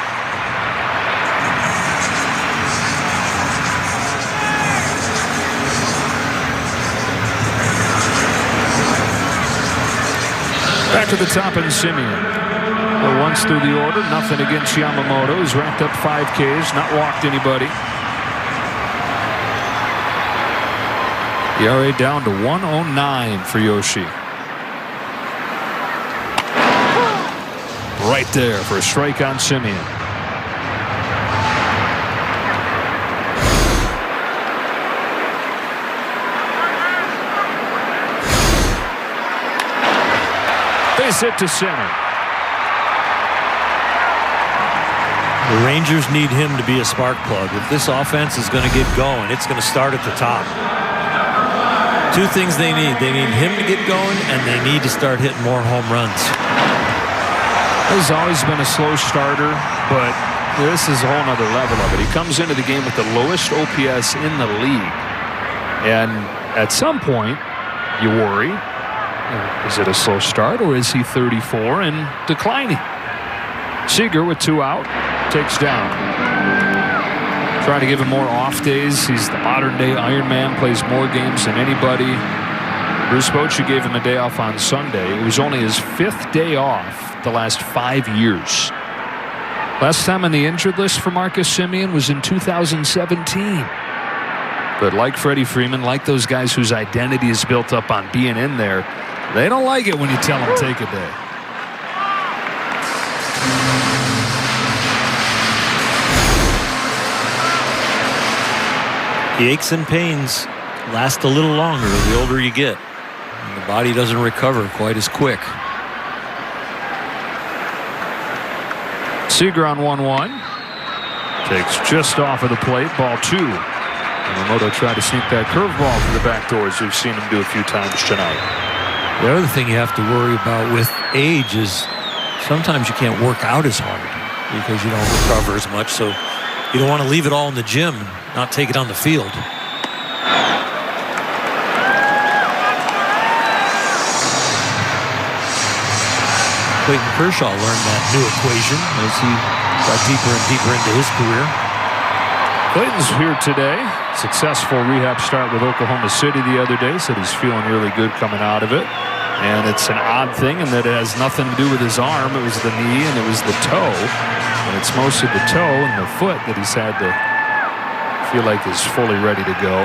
Back to the top in Simeon. Once through the order, nothing against Yamamoto. He's racked up 5 Ks, not walked anybody. ERA down to 1.09 for Yoshi. Right there for a strike on Simeon. Base hit to center. The Rangers need him to be a spark plug. If this offense is going to get going, it's going to start at the top. 2 things they need. They need him to get going, and they need to start hitting more home runs. He's always been a slow starter, but this is a whole nother level of it. He comes into the game with the lowest OPS in the league. And at some point, you worry, is it a slow start or is he 34 and declining? Seager with 2 out, takes down. Trying to give him more off days. He's the modern day Iron Man, plays more games than anybody. Bruce Bochy gave him a day off on Sunday. It was only his 5th day off the last 5 years. Last time on the injured list for Marcus Semien was in 2017. But like Freddie Freeman, like those guys whose identity is built up on being in there, they don't like it when you tell them take a day. The aches and pains last a little longer the older you get. And the body doesn't recover quite as quick. Seager on 1-1. Takes just off of the plate. Ball 2. Yamamoto tried to sneak that curveball through the back doors. We've seen him do a few times tonight. The other thing you have to worry about with age is sometimes you can't work out as hard because you don't recover as much. So you don't want to leave it all in the gym and not take it on the field. Clayton Kershaw learned that new equation as he got deeper and deeper into his career. Clayton's here today. Successful rehab start with Oklahoma City the other day. Said he's feeling really good coming out of it. And it's an odd thing in that it has nothing to do with his arm. It was the knee and it was the toe. And it's mostly the toe and the foot that he's had to feel like is fully ready to go.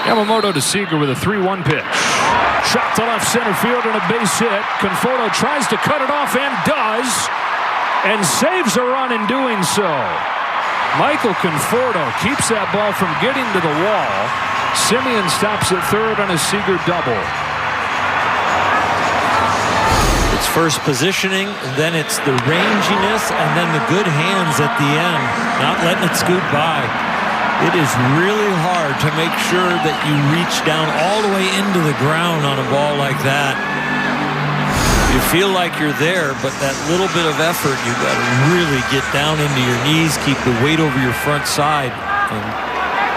Yamamoto to Seager with a 3-1 pitch. Shot to left center field and a base hit. Conforto tries to cut it off and does. And saves a run in doing so. Michael Conforto keeps that ball from getting to the wall. Semien stops at third on a Seager double. It's first positioning, then it's the ranginess, and then the good hands at the end, not letting it scoot by. It is really hard to make sure that you reach down all the way into the ground on a ball like that. You feel like you're there, but that little bit of effort, you've got to really get down into your knees, keep the weight over your front side, and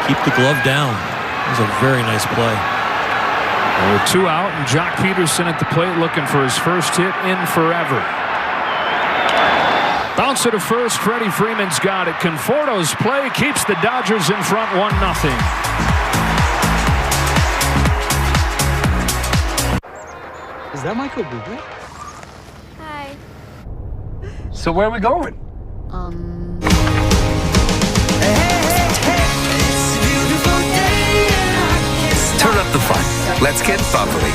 keep the glove down. It was a very nice play. With 2 out, and Jock Peterson at the plate looking for his first hit in forever. Bounce to first. Freddie Freeman's got it. Conforto's play keeps the Dodgers in front 1-0. Is that Michael Bublé? Hi. So where are we going? Turn up the fun. Let's get bubbly.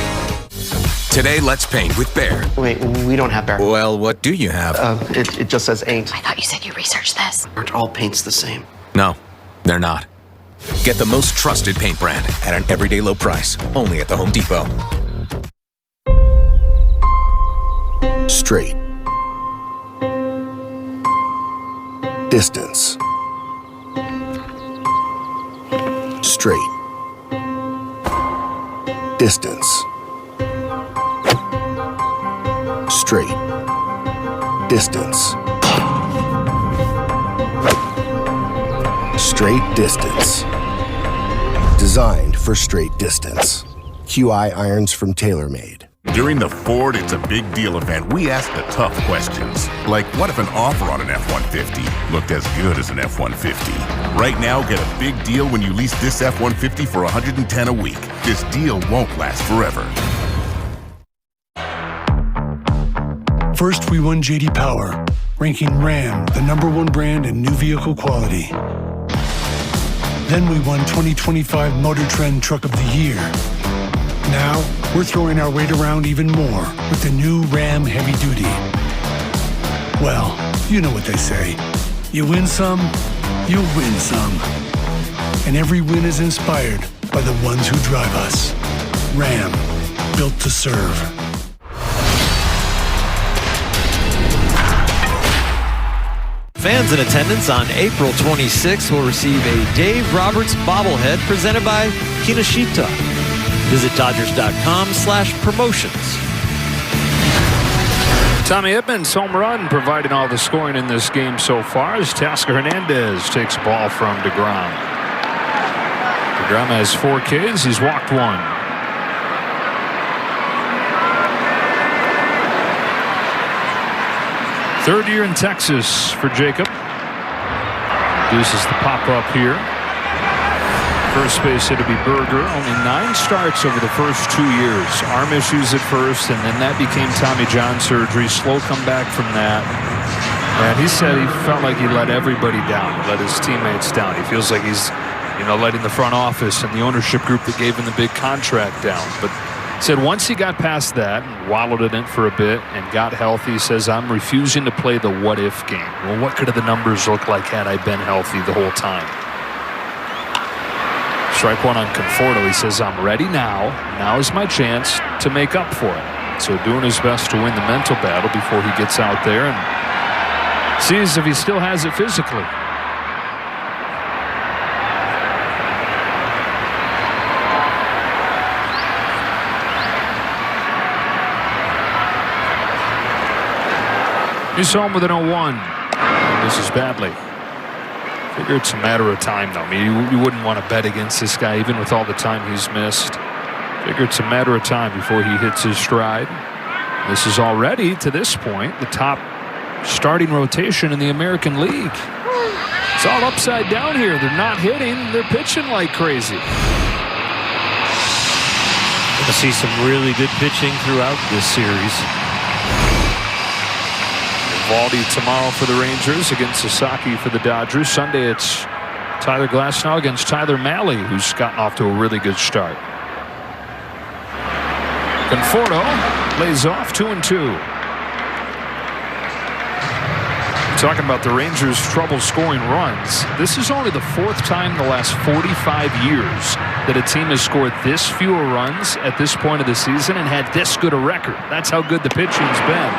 Today, let's paint with Behr. Wait, we don't have Behr. Well, what do you have? It just says ain't. I thought you said you researched this. Aren't all paints the same? No, they're not. Get the most trusted paint brand at an everyday low price, only at the Home Depot. Straight. Distance. Straight. Distance. Straight. Distance. Straight distance. designed for straight distance. QI irons from TaylorMade. During the Ford It's a Big Deal event, we asked the tough questions. Like, what if an offer on an F-150 looked as good as an F-150? Right now, get a big deal when you lease this F-150 for $110 a week. This deal won't last forever. First, we won J.D. Power, ranking Ram the #1 brand in new vehicle quality. Then we won 2025 Motor Trend Truck of the Year. Now, we're throwing our weight around even more with the new Ram Heavy Duty. Well, you know what they say. You win some, you'll win some. And every win is inspired by the ones who drive us. Ram, built to serve. Fans in attendance on April 26th will receive a Dave Roberts bobblehead presented by Kinoshita. Visit Dodgers.com/promotions. Tommy Edman's home run providing all the scoring in this game so far as Teoscar Hernandez takes ball from DeGrom. DeGrom has 4 Ks. He's walked 1. Third year in Texas for Jacob. Deuces the pop-up here. First base it'll be Berger. Only 9 starts over the first 2 years. Arm issues at first, and then that became Tommy John surgery. Slow comeback from that. And he said he felt like he let everybody down, let his teammates down. He feels like he's, letting the front office and the ownership group that gave him the big contract down. But said once he got past that and wallowed in it for a bit and got healthy, he says, I'm refusing to play the what-if game. Well, what could the numbers look like had I been healthy the whole time? Strike 1 on Conforto. He says, I'm ready now. Now is my chance to make up for it. So doing his best to win the mental battle before he gets out there and sees if he still has it physically. He's home with an 0-1. This is badly. Figure it's a matter of time, though. I mean, you wouldn't want to bet against this guy, even with all the time he's missed. Figure it's a matter of time before he hits his stride. This is already, to this point, the top starting rotation in the American League. It's all upside down here. They're not hitting. They're pitching like crazy. Going to see some really good pitching throughout this series. Valdi tomorrow for the Rangers against Sasaki for the Dodgers. Sunday it's Tyler Glasnow against Tyler Mahle, who's gotten off to a really good start. Conforto lays off 2-2. Talking about the Rangers' trouble scoring runs. This is only the 4th time in the last 45 years that a team has scored this fewer runs at this point of the season and had this good a record. That's how good the pitching's been.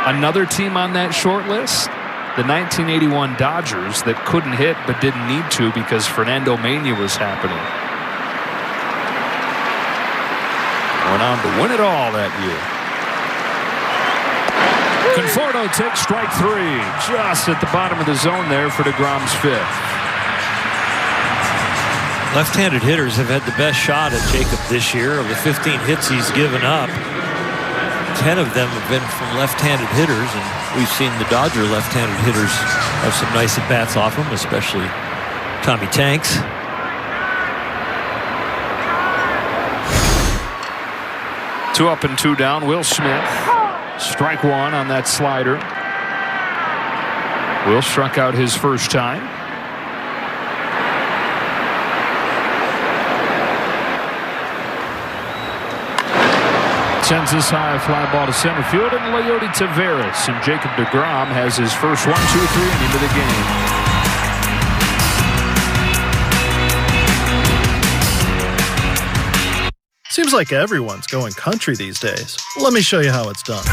Another team on that short list, the 1981 Dodgers, that couldn't hit but didn't need to because Fernando Mania was happening. Went on to win it all that year. Conforto takes strike 3, just at the bottom of the zone there for DeGrom's 5th. Left-handed hitters have had the best shot at Jacob this year. Of the 15 hits he's given up, 10 of them have been from left-handed hitters, and we've seen the Dodger left-handed hitters have some nice at-bats off him, especially Tommy Tanks. Two up and 2 down. Will Smith, strike 1 on that slider. Will struck out his first time. Sends this high fly ball to center field, and Leody Taveras and Jacob DeGrom has his first 1, 2, 3 into the game. Seems like everyone's going country these days. Let me show you how it's done.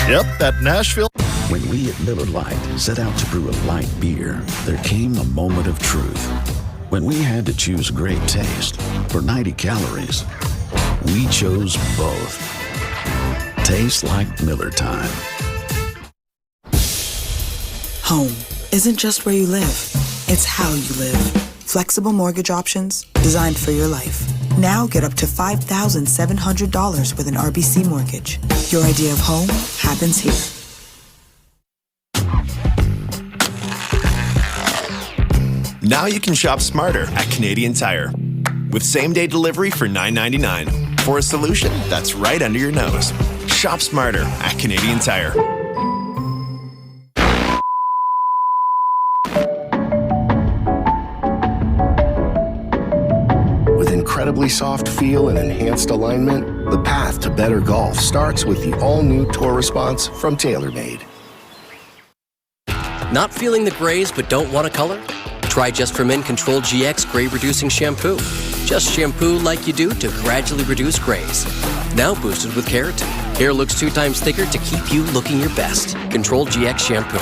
Yep, that Nashville. When we at Miller Lite set out to brew a light beer, there came a moment of truth. When we had to choose great taste for 90 calories, we chose both. Tastes like Miller time. Home isn't just where you live, it's how you live. Flexible mortgage options designed for your life. Now get up to $5,700 with an RBC mortgage. Your idea of home happens here. Now you can shop smarter at Canadian Tire. With same-day delivery for $9.99. For a solution that's right under your nose. Shop smarter at Canadian Tire. With incredibly soft feel and enhanced alignment, the path to better golf starts with the all-new Tour Response from TaylorMade. Not feeling the grays but don't want a color? Try Just for Men Control GX Gray Reducing Shampoo. Just shampoo like you do to gradually reduce grays. Now boosted with keratin. Hair looks 2 times thicker to keep you looking your best. Control GX Shampoo.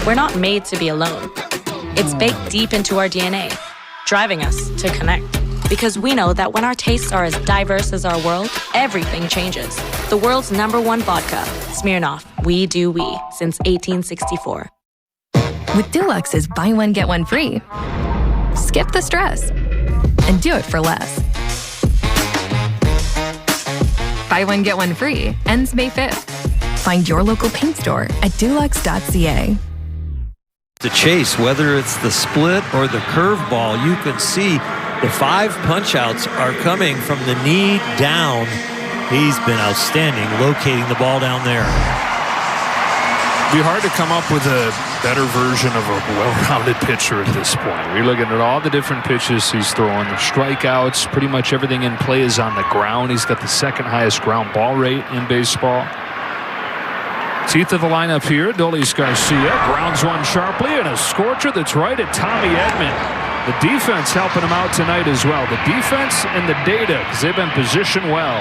We're not made to be alone. It's baked deep into our DNA, driving us to connect. Because we know that when our tastes are as diverse as our world, everything changes. The world's #1 vodka, Smirnoff. We do we, since 1864. With Dulux's buy one, get one free, skip the stress and do it for less. Buy one, get one free ends May 5th. Find your local paint store at dulux.ca. To chase, whether it's the split or the curveball, you can see the 5 punch-outs are coming from the knee down. He's been outstanding locating the ball down there. It'd be hard to come up with a better version of a well-rounded pitcher at this point. We're looking at all the different pitches he's throwing, the strikeouts, pretty much everything in play is on the ground. He's got the 2nd highest ground ball rate in baseball. Teeth of the lineup here, Adolis Garcia grounds one sharply and a scorcher that's right at Tommy Edman. The defense helping him out tonight as well. The defense and the data, because they've been positioned well.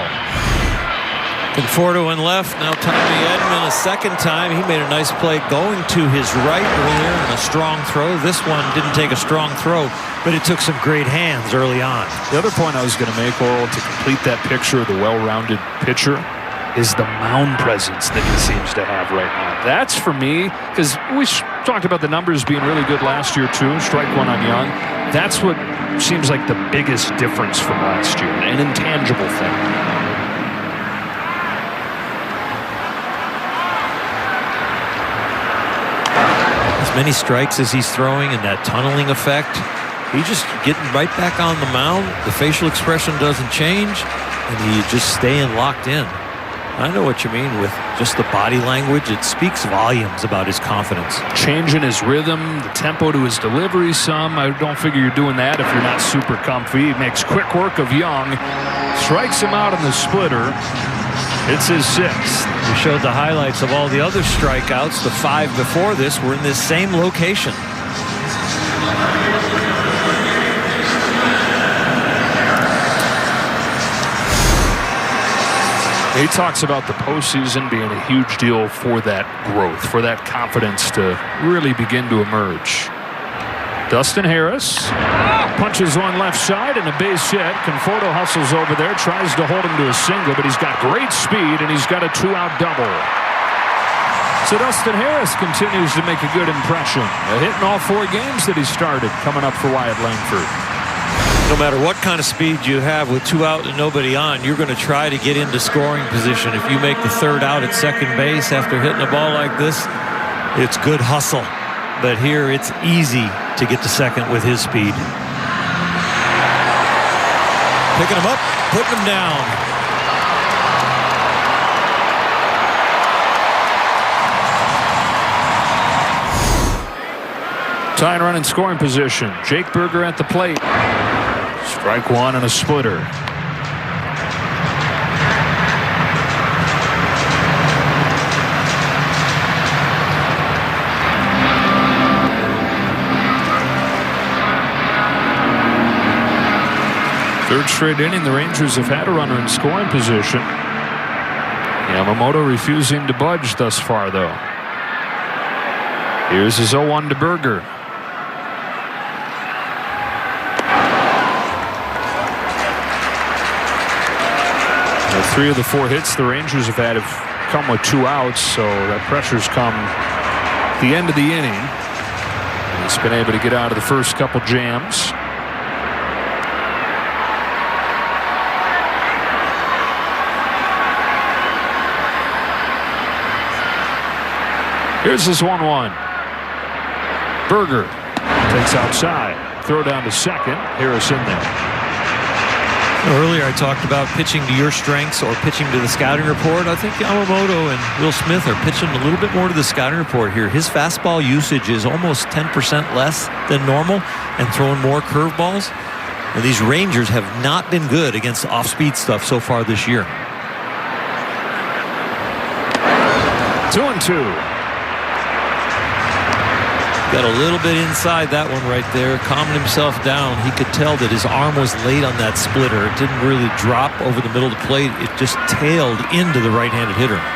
Conforto in left, now Tommy Edman a second time. He made a nice play going to his right earlier and a strong throw. This one didn't take a strong throw, but it took some great hands early on. The other point I was going to make, Oral, to complete that picture of the well-rounded pitcher, is the mound presence that he seems to have right now. That's for me, because we talked about the numbers being really good last year too, strike one on Young. That's what seems like the biggest difference from last year, an intangible thing. As many strikes as he's throwing and that tunneling effect, he's just getting right back on the mound. The facial expression doesn't change, and he's just staying locked in. I know what you mean with just the body language. It speaks volumes about his confidence. Changing his rhythm, the tempo to his delivery some. I don't figure you're doing that if you're not super comfy. He makes quick work of Young. Strikes him out in the splitter. It's his 6th. We showed the highlights of all the other strikeouts. The 5 before this were in this same location. He talks about the postseason being a huge deal for that growth, for that confidence to really begin to emerge. Dustin Harris punches one left side and a base hit. Conforto hustles over there, tries to hold him to a single, but he's got great speed and he's got a 2-out double. So Dustin Harris continues to make a good impression. A hit in all 4 games that he started coming up for Wyatt Langford. No matter what kind of speed you have with 2 out and nobody on, you're going to try to get into scoring position. If you make the 3rd out at second base after hitting a ball like this, it's good hustle. But here it's easy to get to second with his speed. Picking him up, putting him down. Tying run in scoring position. Jake Burger at the plate. Strike one and a splitter. Third straight inning, the Rangers have had a runner in scoring position. Yamamoto refusing to budge thus far, though. Here's his 0-1 to Burger. Now, 3 of the 4 hits the Rangers have had have come with 2 outs, so that pressure's come at the end of the inning. He's been able to get out of the first couple jams. Here's this 1-1. Berger takes outside. Throw down to second. Harris in there. Earlier I talked about pitching to your strengths or pitching to the scouting report. I think Yamamoto and Will Smith are pitching a little bit more to the scouting report here. His fastball usage is almost 10% less than normal and throwing more curveballs. And these Rangers have not been good against off-speed stuff so far this year. 2-2. Got a little bit inside that one right there, calming himself down. He could tell that his arm was late on that splitter. It didn't really drop over the middle of the plate. It just tailed into the right-handed hitter. And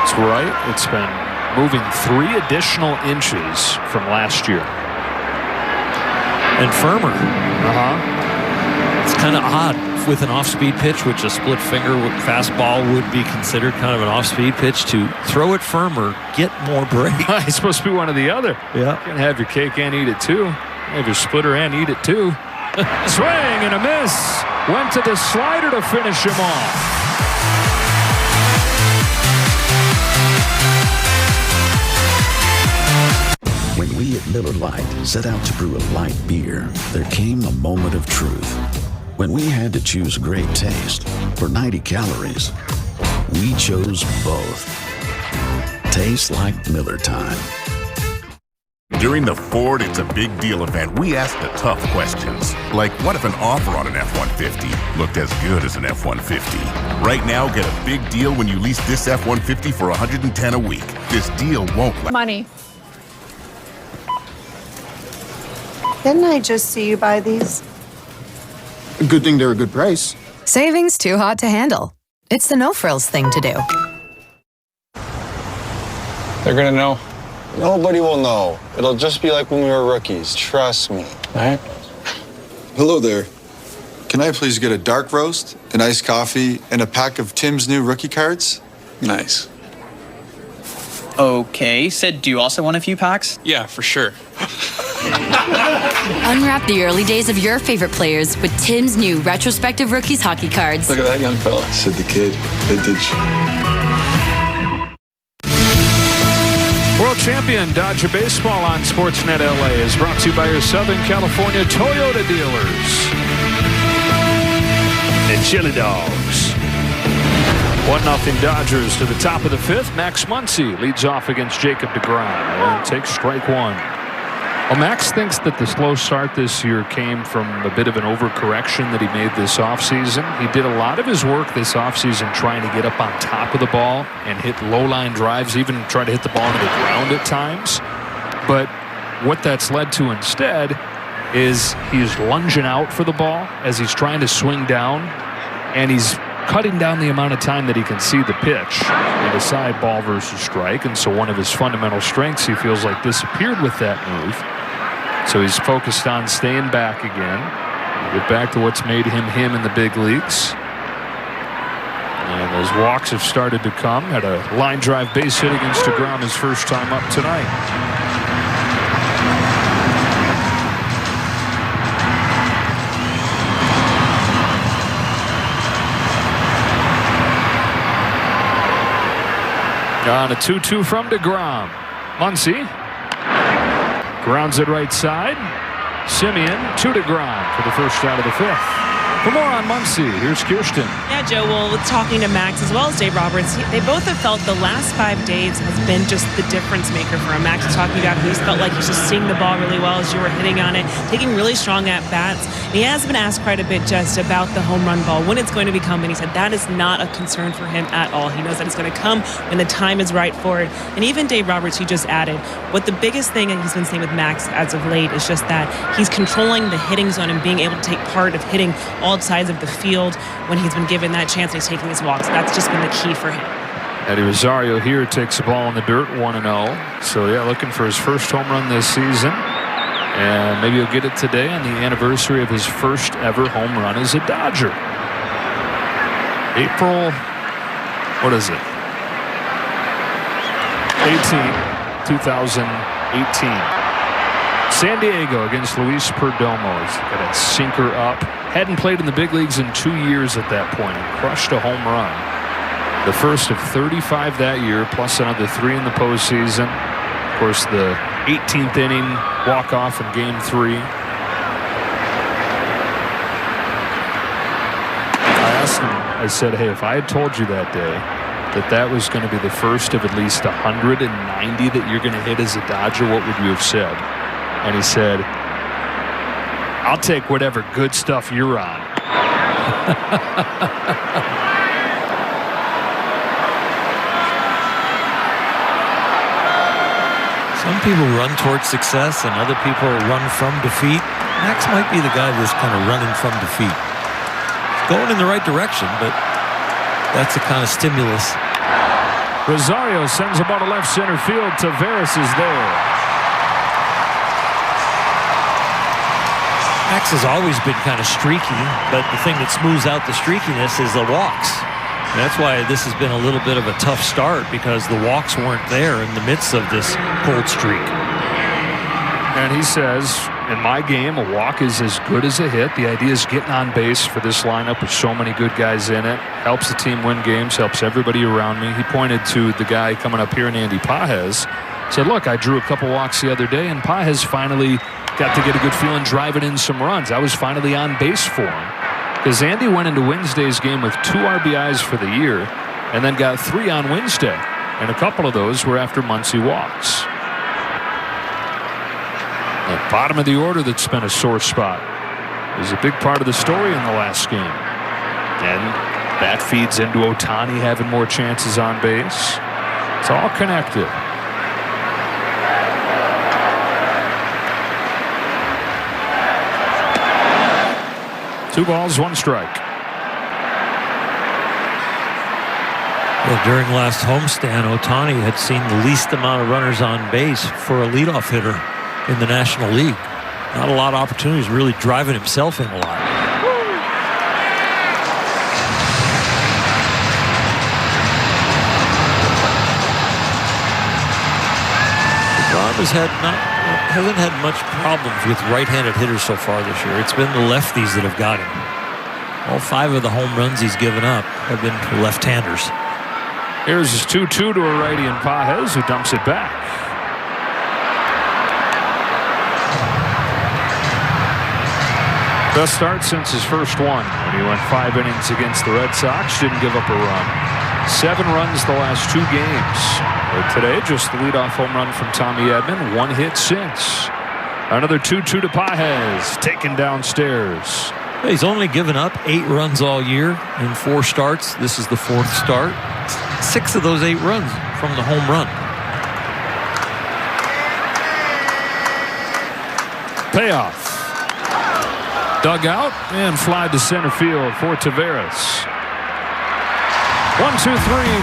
it's right. It's been moving 3 additional inches from last year. And firmer. It's kind of odd with an off-speed pitch, which a split finger fastball would be considered kind of an off-speed pitch, to throw it firmer, get more break. It's supposed to be one or the other. Yeah. You can have your cake and eat it too. Have your splitter and eat it too. Swing and a miss. Went to the slider to finish him off. When we at Miller Lite set out to brew a light beer, there came a moment of truth. When we had to choose great taste for 90 calories, we chose both. Tastes like Miller time. During the Ford It's a Big Deal event, we asked the tough questions. Like, what if an offer on an F-150 looked as good as an F-150? Right now, get a big deal when you lease this F-150 for $110 a week. This deal won't last. Money. Didn't I just see you buy these? Good thing they're a good price. Savings too hot to handle. It's the no-frills thing to do. They're gonna know. Nobody will know. It'll just be like when we were rookies. Trust me. All right? Hello there. Can I please get a dark roast, an iced coffee, and a pack of Tim's new rookie cards? Nice. Okay, said, do you also want a few packs? Yeah, for sure. Unwrap the early days of your favorite players with Tim's new retrospective rookies hockey cards. Look at that young fella, said the kid. Vintage. World champion Dodger Baseball on Sportsnet LA is brought to you by your Southern California Toyota dealers and Chili Dogs. 1-0 Dodgers to the top of the 5th. Max Muncy leads off against Jacob deGrom and takes strike 1. Well, Max thinks that the slow start this year came from a bit of an overcorrection that he made this offseason. He did a lot of his work this offseason trying to get up on top of the ball and hit low-line drives, even try to hit the ball into the ground at times. But what that's led to instead is he's lunging out for the ball as he's trying to swing down, and he's cutting down the amount of time that he can see the pitch and decide ball versus strike. And so one of his fundamental strengths, he feels like, disappeared with that move. So he's focused on staying back again. Get back to what's made him him in the big leagues. And those walks have started to come. Had a line drive base hit against deGrom his first time up tonight. On a 2-2 from deGrom. Muncy grounds it right side. Simeon to deGrom for the first out of the 5th. For more on Muncy, here's Kirsten. Yeah, Joe, well, talking to Max as well as Dave Roberts, they both have felt the last 5 days has been just the difference maker for him. Max is talking about he's felt like he's just seeing the ball really well as you were hitting on it, taking really strong at-bats. He has been asked quite a bit just about the home run ball, when it's going to be coming. He said that is not a concern for him at all. He knows that it's going to come when the time is right for it. And even Dave Roberts, he just added, what the biggest thing that he's been saying with Max as of late is just that he's controlling the hitting zone and being able to take part of hitting all sides of the field when he's been given that chance and he's taking his walks. That's just been the key for him. Eddie Rosario here takes the ball in the dirt, 1-0. So yeah, looking for his first home run this season. And maybe he'll get it today on the anniversary of his first ever home run as a Dodger. April, what is it? 2018. San Diego against Luis Perdomo. He's got a sinker up. Hadn't played in the big leagues in 2 years at that point. He crushed a home run. The first of 35 that year, plus another 3 in the postseason. Of course, the 18th inning walk-off in Game 3. I asked him, I said, hey, if I had told you that day that was going to be the first of at least 190 that you're going to hit as a Dodger, what would you have said? And he said, I'll take whatever good stuff you're on. Some people run towards success and other people run from defeat. Max might be the guy that's kind of running from defeat. He's going in the right direction, but that's the kind of stimulus. Rosario sends the ball to left center field. Taveras is there. Max has always been kind of streaky, but the thing that smooths out the streakiness is the walks. And that's why this has been a little bit of a tough start, because the walks weren't there in the midst of this cold streak. And he says, in my game, a walk is as good as a hit. The idea is getting on base for this lineup with so many good guys in it. Helps the team win games, helps everybody around me. He pointed to the guy coming up here, Andy Pages. Said, look, I drew a couple walks the other day, and Pages finally got to get a good feeling driving in some runs. I was finally on base for him. Because Andy went into Wednesday's game with 2 RBIs for the year and then got 3 on Wednesday. And a couple of those were after Muncy walks. The bottom of the order that's been a sore spot is a big part of the story in the last game. And that feeds into Ohtani having more chances on base. It's all connected. Two balls, one strike. Well, during last homestand, Ohtani had seen the least amount of runners on base for a leadoff hitter in the National League. Not a lot of opportunities, really driving himself in a lot. DeGrom hasn't had much problems with right-handed hitters so far this year. It's been the lefties that have got him. All 5 of the home runs he's given up have been to left-handers. Here's his 2-2 to a righty in Pages, who dumps it back. Best start since his first one, when he went 5 innings against the Red Sox. Didn't give up a run. 7 runs the last 2 games. Today, just the leadoff home run from Tommy Edman. 1 hit since. Another 2-2 to Pages, taken downstairs. He's only given up 8 runs all year in 4 starts. This is the 4th start. 6 of those 8 runs from the home run. Payoff. Dug out and fly to center field for Taveras. 1, 2, 3,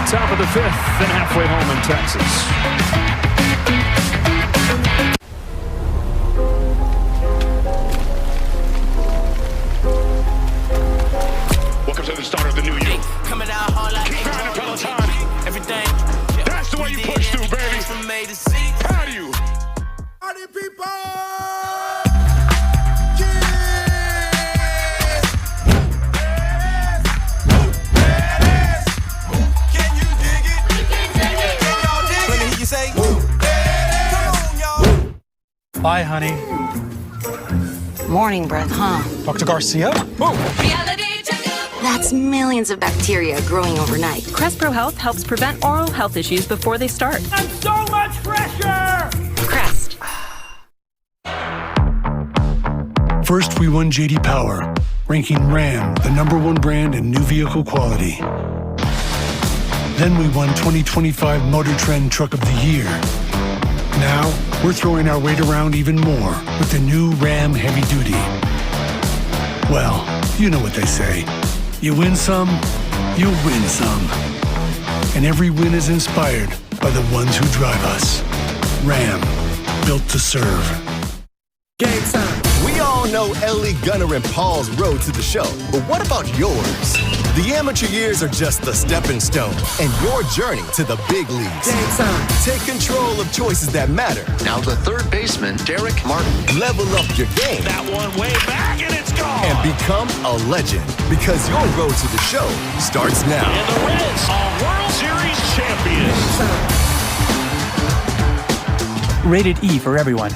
top of the 5th, then halfway home in Texas. Welcome to the start of the new year. Coming out hard like Peloton. Everything. That's the way you push through, baby. Proud of you. Party people. Bye, honey. Morning breath, huh? Dr. Garcia? That's millions of bacteria growing overnight. Crest Pro Health helps prevent oral health issues before they start. I'm so much fresher! Crest. First, we won J.D. Power, ranking Ram the #1 brand in new vehicle quality. Then we won 2025 Motor Trend Truck of the Year. Now, we're throwing our weight around even more with the new Ram Heavy Duty. Well, you know what they say. You win some, you'll win some. And every win is inspired by the ones who drive us. Ram, built to serve. Game time. We all know Ellie, Gunnar, and Paul's road to the show, but what about yours? The amateur years are just the stepping stone, and your journey to the big leagues. Game time. Take control of choices that matter. Now the third baseman, Derek Martin. Level up your game. That one way back, and it's and become a legend, because your road to the show starts now. And the Reds are World Series champions. Rated E for everyone.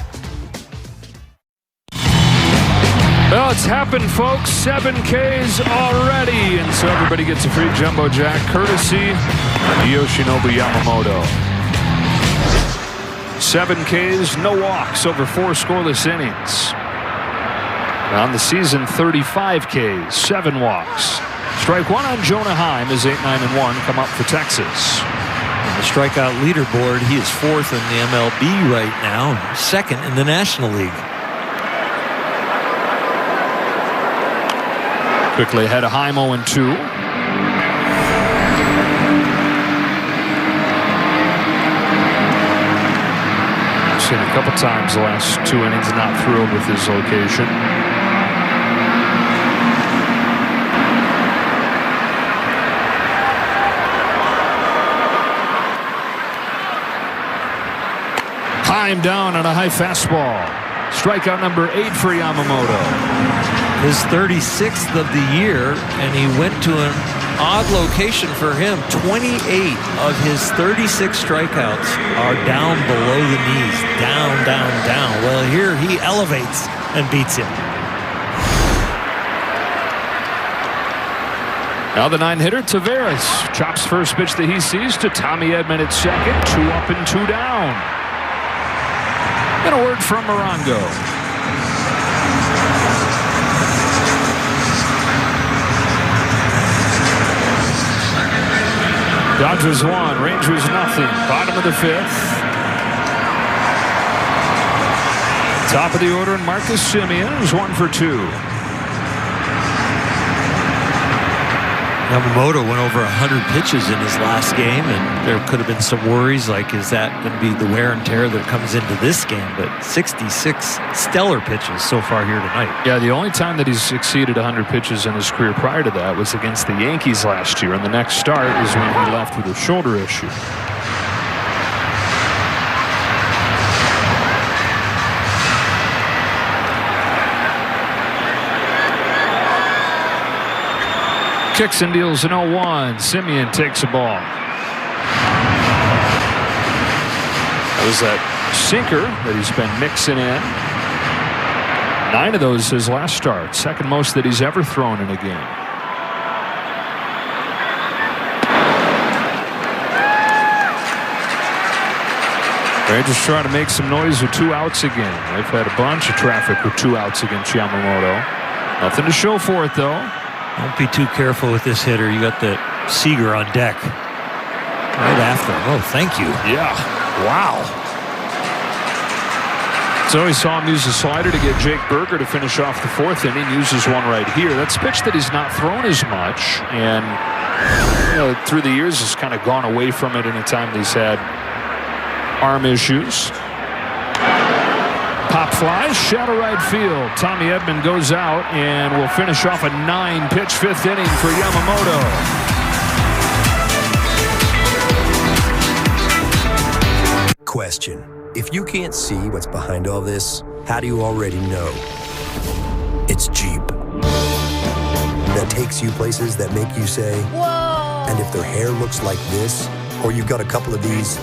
Well, it's happened, folks. 7 Ks already. And so everybody gets a free Jumbo Jack courtesy of Yoshinobu Yamamoto. 7 Ks, no walks over 4 scoreless innings. On the season, 35 Ks, 7 walks. Strike 1 on Jonah Heim as 8-9-1 come up for Texas. On the strikeout leaderboard, he is 4th in the MLB right now, 2nd in the National League. Quickly ahead of Heim, 0-2. Seen a couple times the last 2 innings, not thrilled with his location. Heim down on a high fastball. Strikeout number 8 for Yamamoto. His 36th of the year, and he went to an odd location for him. 28 of his 36 strikeouts are down below the knees. Down, down, down. Well, here he elevates and beats him. Now the 9-hitter, Taveras, chops first pitch that he sees to Tommy Edman at second. 2 up and 2 down. And a word from Morongo. Dodgers 1, Rangers nothing. Bottom of the 5th. Top of the order, and Marcus Semien is 1 for 2. Yamamoto went over 100 pitches in his last game, and there could have been some worries like, is that going to be the wear and tear that comes into this game? But 66 stellar pitches so far here tonight. Yeah, the only time that he's exceeded 100 pitches in his career prior to that was against the Yankees last year, and the next start is when he left with a shoulder issue. Kicks and deals an 0-1. Semien takes a ball. That was that sinker that he's been mixing in. 9 of those his last start. Second most that he's ever thrown in a game. Rangers trying to make some noise with 2 outs again. They've had a bunch of traffic with 2 outs against Yamamoto. Nothing to show for it, though. Don't be too careful with this hitter. You got the Seager on deck right after him. Oh, thank you. Yeah. Wow. So he saw him use a slider to get Jake Burger to finish off the 4th inning. Uses one right here. That's a pitch that he's not thrown as much, and through the years has kind of gone away from it anytime he's had arm issues. Pop flies, shadow right field. Tommy Edman goes out, and will finish off a 9-pitch 5th inning for Yamamoto. Question: if you can't see what's behind all this, how do you already know? It's Jeep. That takes you places that make you say, whoa! And if their hair looks like this, or you've got a couple of these,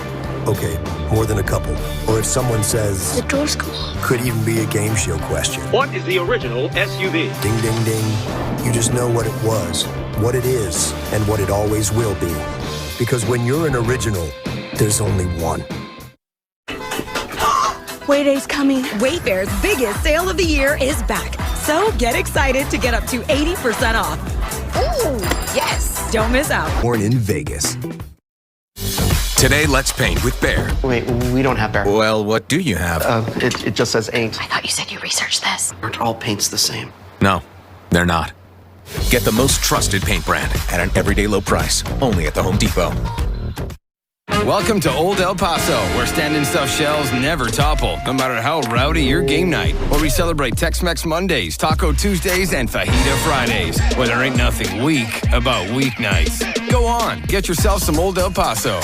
okay, more than a couple. Or if someone says, the door's closed. Could even be a game show question. What is the original SUV? Ding, ding, ding. You just know what it was, what it is, and what it always will be. Because when you're an original, there's only one. Wayday's coming. Wayfair's biggest sale of the year is back. So get excited to get up to 80% off. Ooh, yes. Don't miss out. Born in Vegas. Today, let's paint with Behr. Wait, we don't have Behr. Well, what do you have? It just says ain't. I thought you said you researched this. Aren't all paints the same? No, they're not. Get the most trusted paint brand at an everyday low price, only at the Home Depot. Welcome to Old El Paso, where stand-and stuff shells never topple, no matter how rowdy your game night. Where we celebrate Tex-Mex Mondays, Taco Tuesdays, and Fajita Fridays. Where there ain't nothing weak about weeknights. Go on, get yourself some Old El Paso.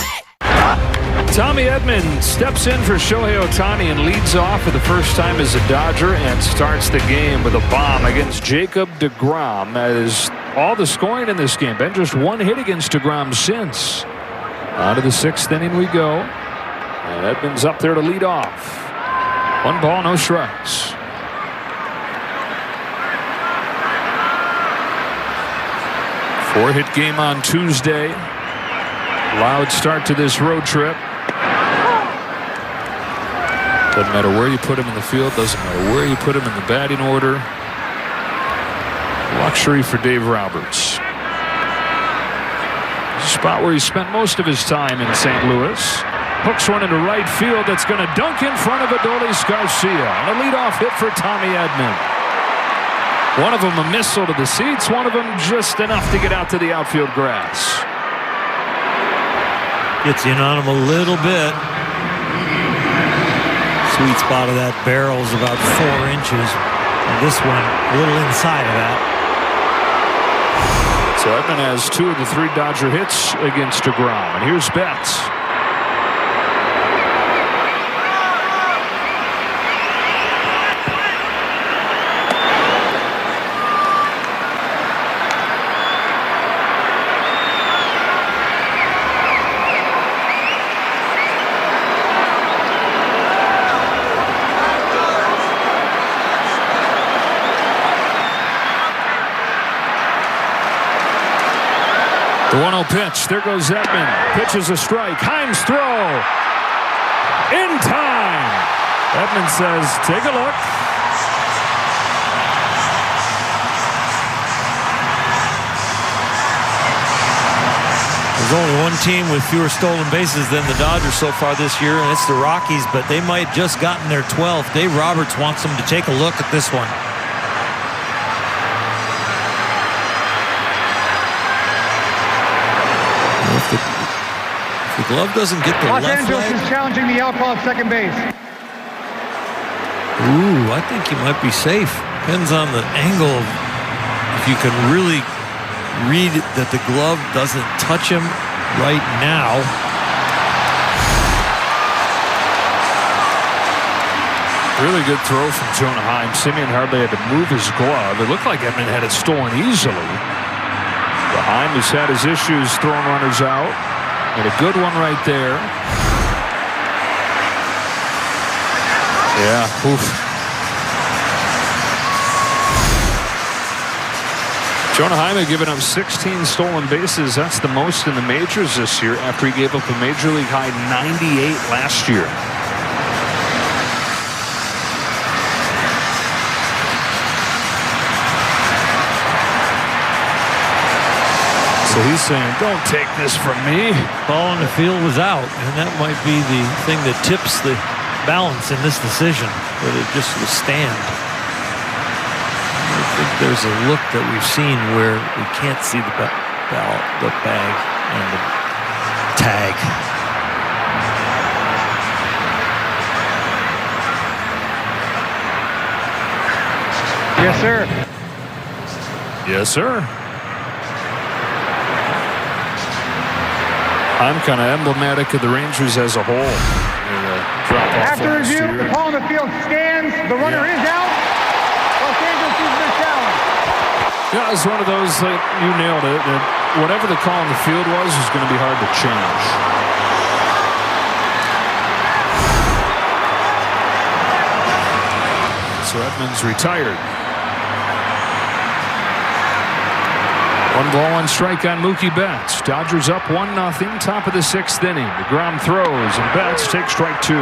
Tommy Edman steps in for Shohei Ohtani and leads off for the first time as a Dodger and starts the game with a bomb against Jacob deGrom. That is all the scoring in this game. Been just one hit against deGrom since. On to the 6th inning we go. And Edman's up there to lead off. 1 ball, no strikes. Four-hit game on Tuesday. Loud start to this road trip. Doesn't matter where you put him in the field. Doesn't matter where you put him in the batting order. Luxury for Dave Roberts. A spot where he spent most of his time in St. Louis. Hooks one into right field that's going to dunk in front of Adolis Garcia. And a leadoff hit for Tommy Edman. One of them a missile to the seats. One of them just enough to get out to the outfield grass. Gets in on him a little bit. Sweet spot of that barrel is about 4 inches. And this one a little inside of that. So Edman has 2 of the 3 Dodger hits against deGrom. And here's Betts. The 1-0 pitch. There goes Edman. Pitches a strike. Himes throw. In time. Edman says, take a look. There's only one team with fewer stolen bases than the Dodgers so far this year, and it's the Rockies, but they might just gotten their 12th. Dave Roberts wants them to take a look at this one. If the glove doesn't get the Los left Angeles leg. is challenging the outlaw at second base. Ooh, I think he might be safe. Depends on the angle. If you can really read that the glove doesn't touch him right now. Really good throw from Jonah Heim. Simeon hardly had to move his glove. It looked like Edman had it stolen easily. But Heim has had his issues throwing runners out. And a good one right there. Yeah, oof. Jonah Heim had given up 16 stolen bases. That's the most in the majors this year after he gave up a major league high 98 last year. So he's saying, don't take this from me. Ball on the field was out, and that might be the thing that tips the balance in this decision, but it just will stand. I think there's a look that we've seen where we can't see the bag and the tag. Yes, sir. Yes, sir. I'm kind of emblematic of the Rangers as a whole. After review, the call on the field stands. The runner is out. Los Angeles is the challenge. Yeah, it was one of those, like, you nailed it. That whatever the call on the field was going to be hard to change. So Edman's retired. 1 ball, 1 strike on Mookie Betts. Dodgers up 1-0, top of the 6th inning. DeGrom throws, and Betts takes strike 2.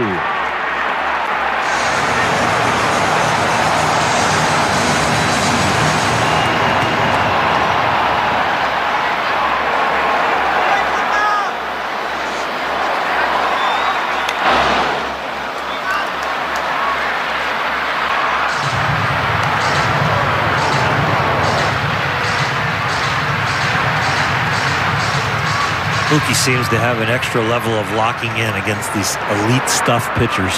Mookie seems to have an extra level of locking in against these elite stuff pitchers.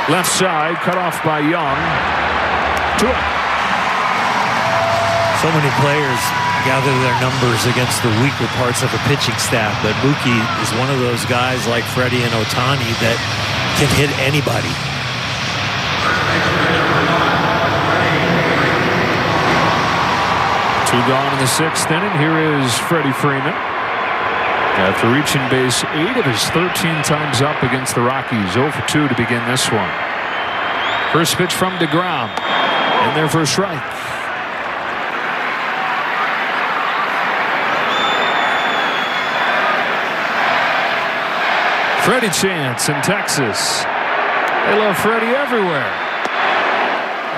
Left side, cut off by Young. 2 out. So many players gather their numbers against the weaker parts of a pitching staff. But Mookie is one of those guys like Freddie and Ohtani that can hit anybody. Two gone in the 6th inning. Here is Freddie Freeman. After reaching base 8 of his 13 times up against the Rockies. 0 for 2 to begin this one. First pitch from DeGrom. In there for a strike. Freddie Chance in Texas. They love Freddie everywhere.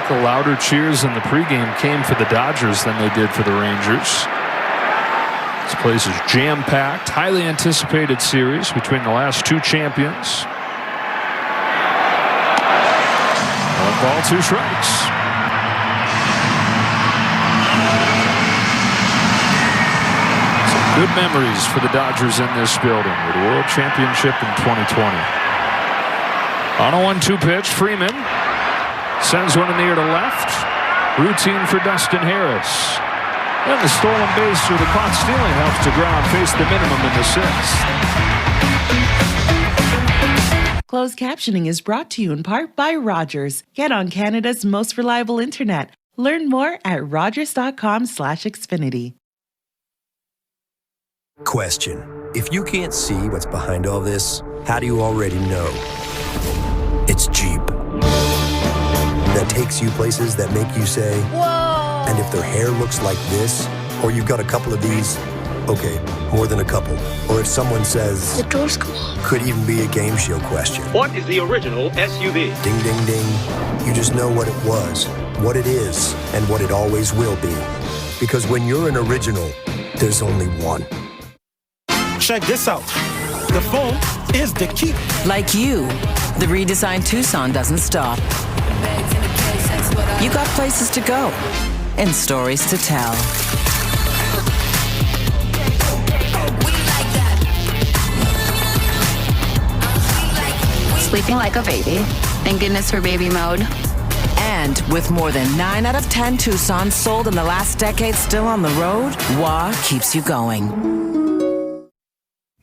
The louder cheers in the pregame came for the Dodgers than they did for the Rangers. This place is jam-packed, highly anticipated series between the last two champions. 1 ball, 2 strikes. Some good memories for the Dodgers in this building with the World Championship in 2020. On a 1-2 pitch, Freeman sends one in the air to left. Routine for Dustin Harris. And the stolen base or the caught stealing helps DeGrom face the minimum in the 6th. Closed captioning is brought to you in part by Rogers. Get on Canada's most reliable internet. Learn more at rogers.com/Xfinity. Question: if you can't see what's behind all this, how do you already know? It's Jeep. That takes you places that make you say, whoa! And if their hair looks like this, or you've got a couple of these, okay, more than a couple. Or if someone says, the door's closed. Could even be a game show question. What is the original SUV? Ding, ding, ding. You just know what it was, what it is, and what it always will be. Because when you're an original, there's only one. Check this out. The phone is the key. Like you, the redesigned Tucson doesn't stop. You got places to go and stories to tell. Sleeping like a baby. Thank goodness for baby mode. And with more than 9 out of 10 Tucsons sold in the last decade still on the road, WA keeps you going.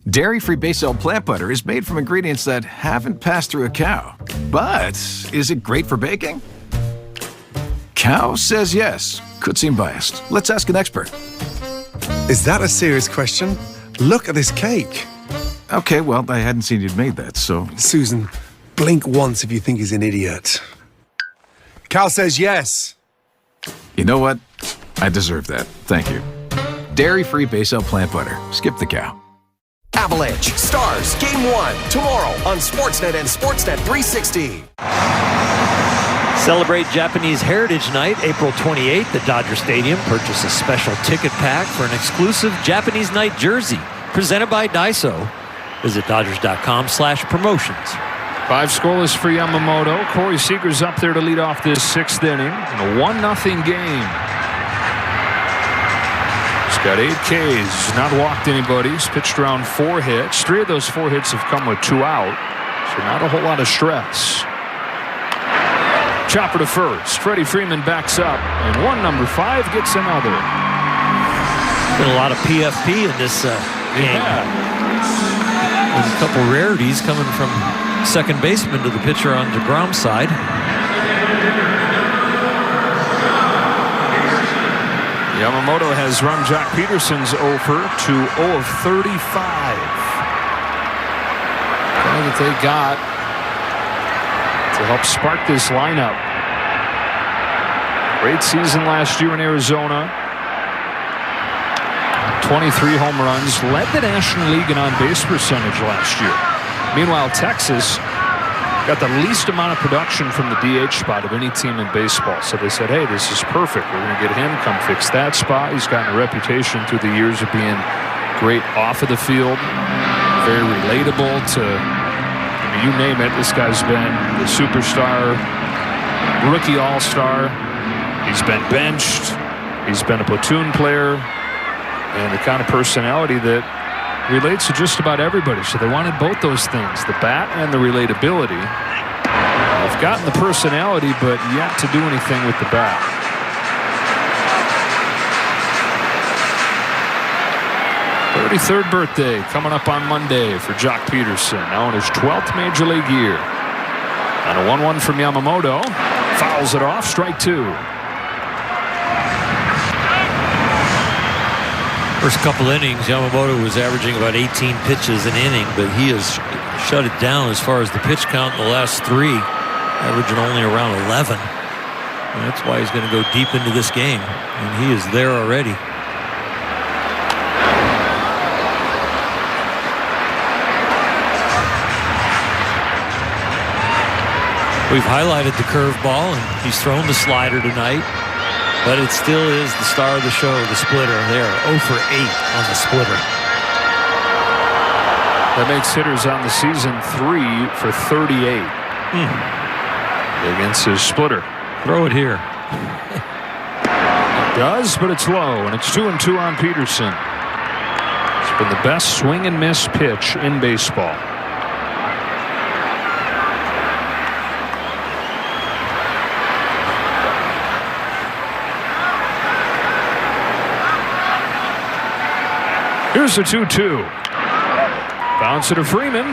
Dairy-free Baysell plant butter is made from ingredients that haven't passed through a cow. But is it great for baking? Cow says yes. Could seem biased. Let's ask an expert. Is that a serious question? Look at this cake. Okay, well, I hadn't seen you'd made that, so... Susan, blink once if you think he's an idiot. Cal says yes. You know what? I deserve that. Thank you. Dairy-free Baysell plant butter. Skip the cow. Avalanche Stars Game 1 tomorrow on Sportsnet and Sportsnet 360. Celebrate Japanese Heritage Night, April 28th at Dodger Stadium. Purchase a special ticket pack for an exclusive Japanese Night jersey presented by Daiso. Visit Dodgers.com/promotions. 5 scoreless for Yamamoto. Corey Seager's up there to lead off this 6th inning in a 1-0 game. He's got 8 Ks, not walked anybody. He's pitched around 4 hits. 3 of those 4 hits have come with 2 out, so not a whole lot of stress. Chopper to first. Freddie Freeman backs up, and number 5 gets another. Been a lot of PFP in this game. Yeah. There's a couple rarities coming from second baseman to the pitcher on DeGrom's side. Yamamoto has run Jack Peterson's over to 0 of 35. Guy that they got to help spark this lineup. Great season last year in Arizona. 23 home runs, led the National League in on-base percentage last year. Meanwhile, Texas got the least amount of production from the DH spot of any team in baseball. So they said, hey, this is perfect. We're going to get him, come fix that spot. He's gotten a reputation through the years of being great off of the field, very relatable to, I mean, you name it. This guy's been the superstar, rookie all-star. He's been benched. He's been a platoon player. And the kind of personality that relates to just about everybody. So they wanted both those things, the bat and the relatability. They've gotten the personality, but yet to do anything with the bat. 33rd birthday coming up on Monday for Jock Peterson, now in his 12th Major League year. On a 1-1 from Yamamoto, fouls it off, strike two. First couple innings, Yamamoto was averaging about 18 pitches an inning, but he has shut it down as far as the pitch count in the last three, averaging only around 11. And that's why he's going to go deep into this game, and he is there already. We've highlighted the curveball, and he's thrown the slider tonight, but it still is the star of the show, the splitter. There, 0 for 8 on the splitter. That makes hitters on the season 3 for 38 against his splitter. Throw it here. It does, but it's low, and it's 2-2 on Peterson. It's been the best swing and miss pitch in baseball. Here's the 2-2. Bounce it to Freeman.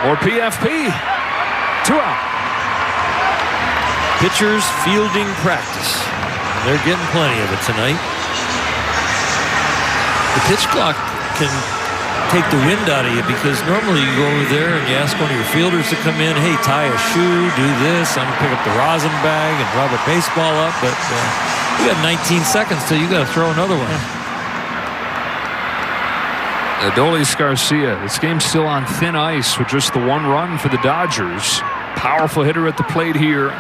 More PFP. 2 out. Pitchers fielding practice. They're getting plenty of it tonight. The pitch clock can take the wind out of you, because normally you go over there and you ask one of your fielders to come in, hey, tie a shoe, do this, I'm going to pick up the rosin bag and rub a baseball up, but you got 19 seconds till you got to throw another one. Adolis Garcia. This game's still on thin ice with just the 1 run for the Dodgers. Powerful hitter at the plate here.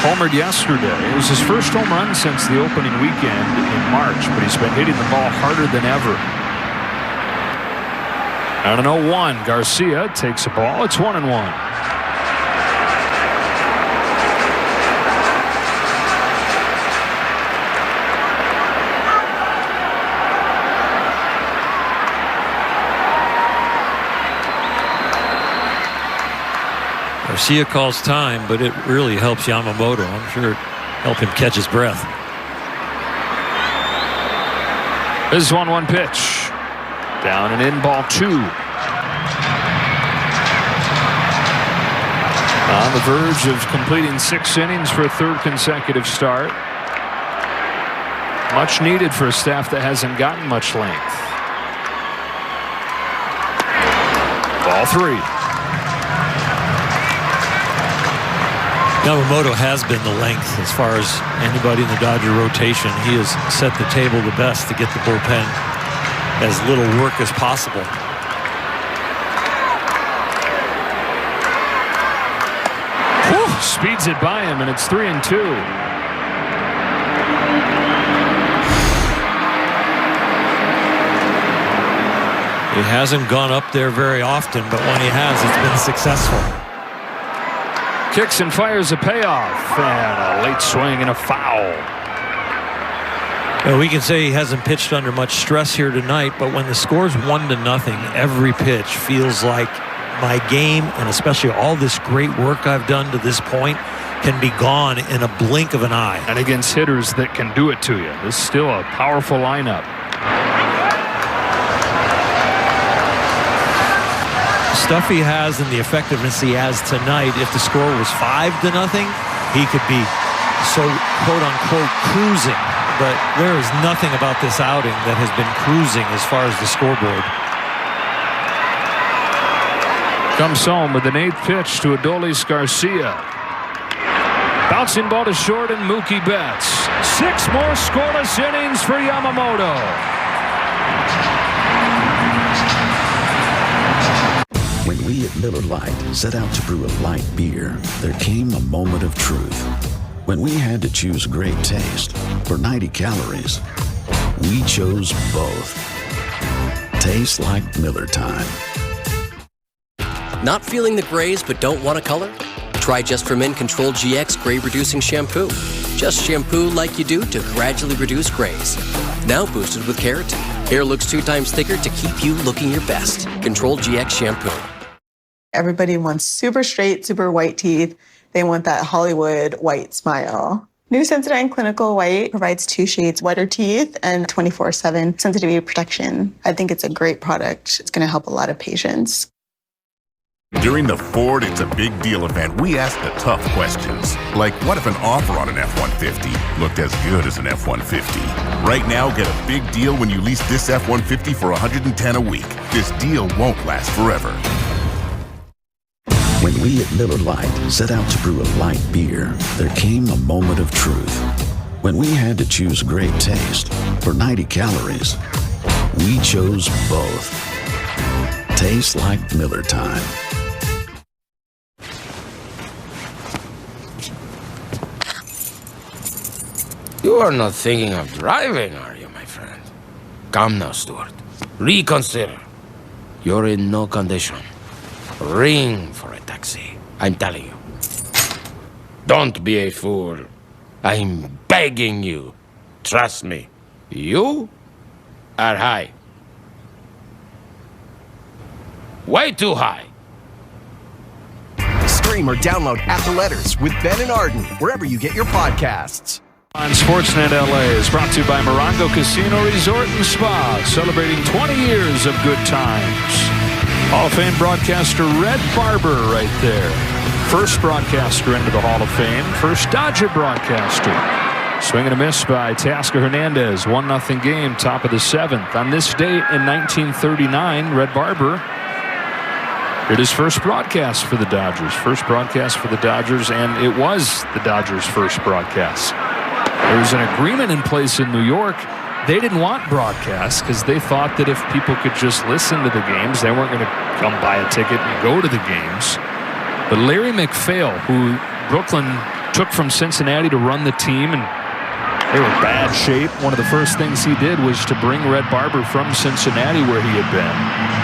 Homered yesterday. It was his first home run since the opening weekend in March, but he's been hitting the ball harder than ever. On an 0-1, Garcia takes a ball. It's 1-1. Garcia calls time, but it really helps Yamamoto. I'm sure it helped him catch his breath. This is 1-1 pitch. Down and in, ball 2. On the verge of completing 6 innings for a 3rd consecutive start. Much needed for a staff that hasn't gotten much length. Ball 3. Yamamoto has been the length as far as anybody in the Dodger rotation. He has set the table the best to get the bullpen as little work as possible. Whew, speeds it by him, and it's 3-2. He hasn't gone up there very often, but when he has, it's been successful. Kicks and fires a payoff, and a late swing and a foul. We can say he hasn't pitched under much stress here tonight, but when the score's 1-0, every pitch feels like my game, and especially all this great work I've done to this point, can be gone in a blink of an eye. And against hitters that can do it to you. This is still a powerful lineup. Stuff he has and the effectiveness he has tonight, if the score was 5-0, he could be so quote-unquote cruising. But there is nothing about this outing that has been cruising as far as the scoreboard. Comes home with an 8th pitch to Adolis Garcia. Bouncing ball to short, and Mookie Betts. 6 more scoreless innings for Yamamoto. When we at Miller Lite set out to brew a light beer, there came a moment of truth. When we had to choose great taste for 90 calories, we chose both. Tastes like Miller time. Not feeling the grays but don't want a color? Try Just for Men Control GX Gray Reducing Shampoo. Just shampoo like you do to gradually reduce grays. Now boosted with keratin. Hair looks 2 times thicker to keep you looking your best. Control GX Shampoo. Everybody wants super straight, super white teeth. They want that Hollywood white smile. New Sensodyne Clinical White provides 2 shades, whiter teeth and 24/7 sensitivity protection. I think it's a great product. It's going to help a lot of patients. During the Ford It's a Big Deal event, we asked the tough questions. Like, what if an offer on an F-150 looked as good as an F-150? Right now, get a big deal when you lease this F-150 for $110 a week. This deal won't last forever. When we at Miller Lite set out to brew a light beer, there came a moment of truth. When we had to choose great taste for 90 calories, we chose both. Tastes like Miller time. You are not thinking of driving, are you, my friend? Come now, Stuart. Reconsider. You're in no condition. Ring for a taxi. I'm telling you. Don't be a fool. I'm begging you. Trust me. You are high. Way too high. Stream or download After Letters with Ben and Arden wherever you get your podcasts. On Sportsnet LA is brought to you by Morongo Casino Resort and Spa, celebrating 20 years of good times. Hall of Fame broadcaster Red Barber right there. First broadcaster into the Hall of Fame. First Dodger broadcaster. Swing and a miss by Teoscar Hernandez. 1-0 game, top of the 7th. On this date in 1939, Red Barber did his first broadcast for the Dodgers. First broadcast for the Dodgers, and it was the Dodgers' first broadcast. There was an agreement in place in New York. They didn't want broadcasts because they thought that if people could just listen to the games, they weren't going to come buy a ticket and go to the games. But Larry McPhail, who Brooklyn took from Cincinnati to run the team, and they were in bad shape. One of the first things he did was to bring Red Barber from Cincinnati where he had been.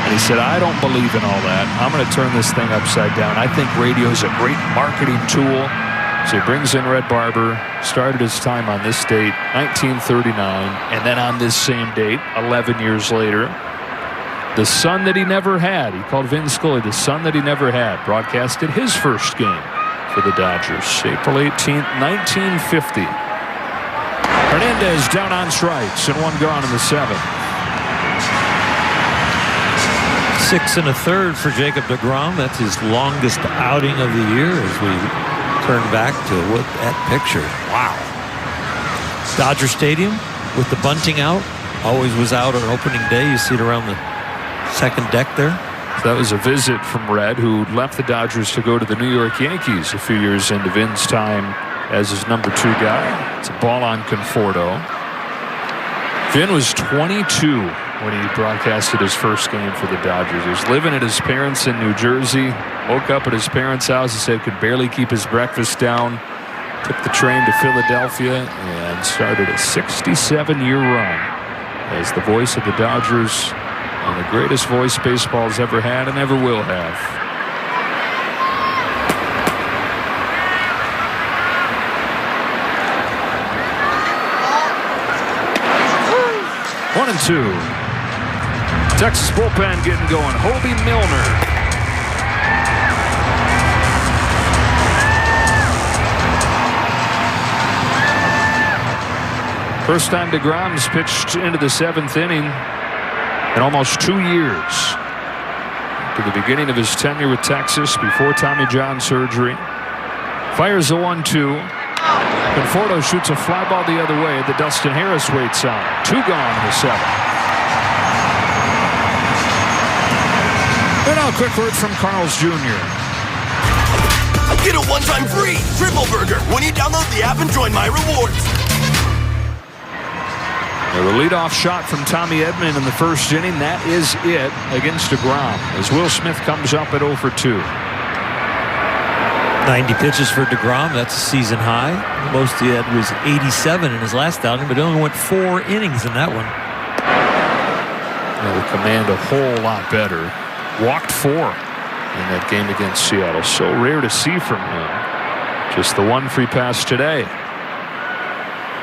And he said, I don't believe in all that. I'm going to turn this thing upside down. I think radio is a great marketing tool. So he brings in Red Barber, started his time on this date, 1939, and then on this same date, 11 years later, the son that he never had, he called Vin Scully the son that he never had, broadcasted his first game for the Dodgers, April 18th, 1950. Hernandez down on strikes and 1 gone in the 7th. 6 1/3 for Jacob deGrom. That's his longest outing of the year as we turn back to that picture. Wow. Dodger Stadium with the bunting out. Always was out on opening day. You see it around the second deck there. So that was a visit from Red, who left the Dodgers to go to the New York Yankees a few years into Vin's time as his number 2 guy. It's a ball on Conforto. Vin was 22 when he broadcasted his first game for the Dodgers. He was living at his parents in New Jersey. Woke up at his parents' house. He said could barely keep his breakfast down. Took the train to Philadelphia and started a 67-year run as the voice of the Dodgers and the greatest voice baseball's ever had and ever will have. One and 2. Texas bullpen getting going. Hobie Milner. First time deGrom's pitched into the 7th inning in almost 2 years. To the beginning of his tenure with Texas before Tommy John surgery. Fires a 1-2. Conforto shoots a fly ball the other way that Dustin Harris waits on. 2 gone in the 7th. And now a quick word from Carl's Jr. Get a one-time free triple burger when you download the app and join My Rewards. The leadoff shot from Tommy Edman in the first inning. That is it against deGrom as Will Smith comes up at 0 for 2. 90 pitches for deGrom. That's a season high. The most he had was 87 in his last outing, but he only went 4 innings in that one. The command a whole lot better. Walked 4 in that game against Seattle. So rare to see from him. Just the 1 free pass today.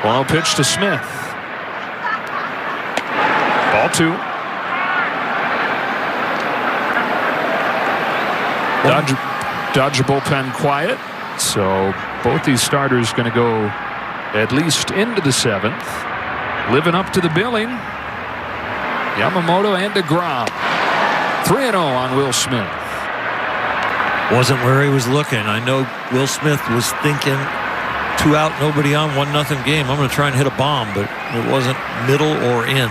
1-0 pitch to Smith. Ball 2. Dodger bullpen quiet. So both these starters going to go at least into the 7th. Living up to the billing. Yamamoto and DeGrom. 3-0 on Will Smith. Wasn't where he was looking. I know Will Smith was thinking 2 out, nobody on, 1-0 game. I'm going to try and hit a bomb, but it wasn't middle or in.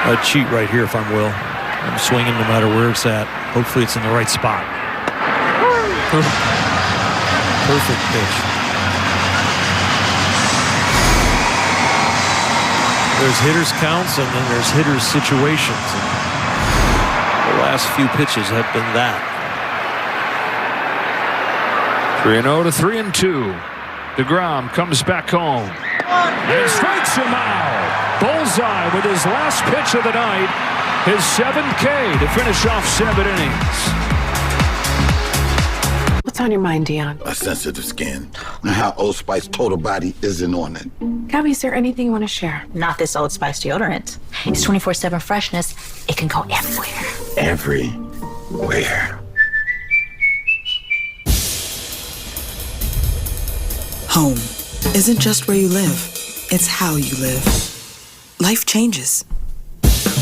I'd cheat right here if I'm Will. I'm swinging no matter where it's at. Hopefully it's in the right spot. Perfect pitch. There's hitters counts and then there's hitters situations. And the last few pitches have been that. 3-0 to 3-2. DeGrom comes back home. And strikes him out. Bullseye with his last pitch of the night. His 7th K to finish off 7 innings. What's on your mind, Dion? A sensitive skin. And how Old Spice Total Body isn't on it. Gabby, is there anything you want to share? Not this Old Spice deodorant. It's 24/7 freshness. It can go everywhere. Everywhere. Home isn't just where you live. It's how you live. Life changes.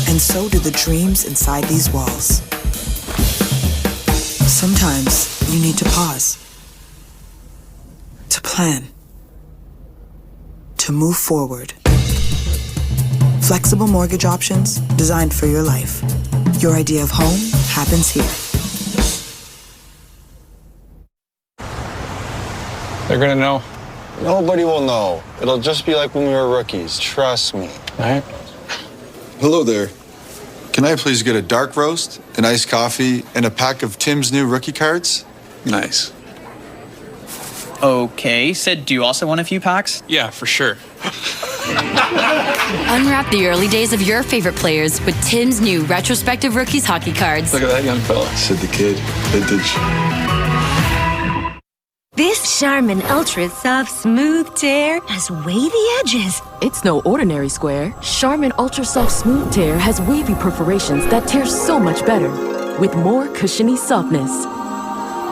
And so do the dreams inside these walls. Sometimes you need to pause. To plan. To move forward. Flexible mortgage options designed for your life. Your idea of home happens here. They're gonna know. Nobody will know. It'll just be like when we were rookies. Trust me. Right? Hello there. Can I please get a dark roast, an iced coffee, and a pack of Tim's new rookie cards? Nice. Okay, Sid, do you also want a few packs? Yeah, for sure. Unwrap the early days of your favorite players with Tim's new retrospective rookies hockey cards. Look at that young fella. Sid the Kid. Vintage. This Charmin Ultra Soft Smooth Tear has wavy edges. It's no ordinary square. Charmin Ultra Soft Smooth Tear has wavy perforations that tear so much better, with more cushiony softness.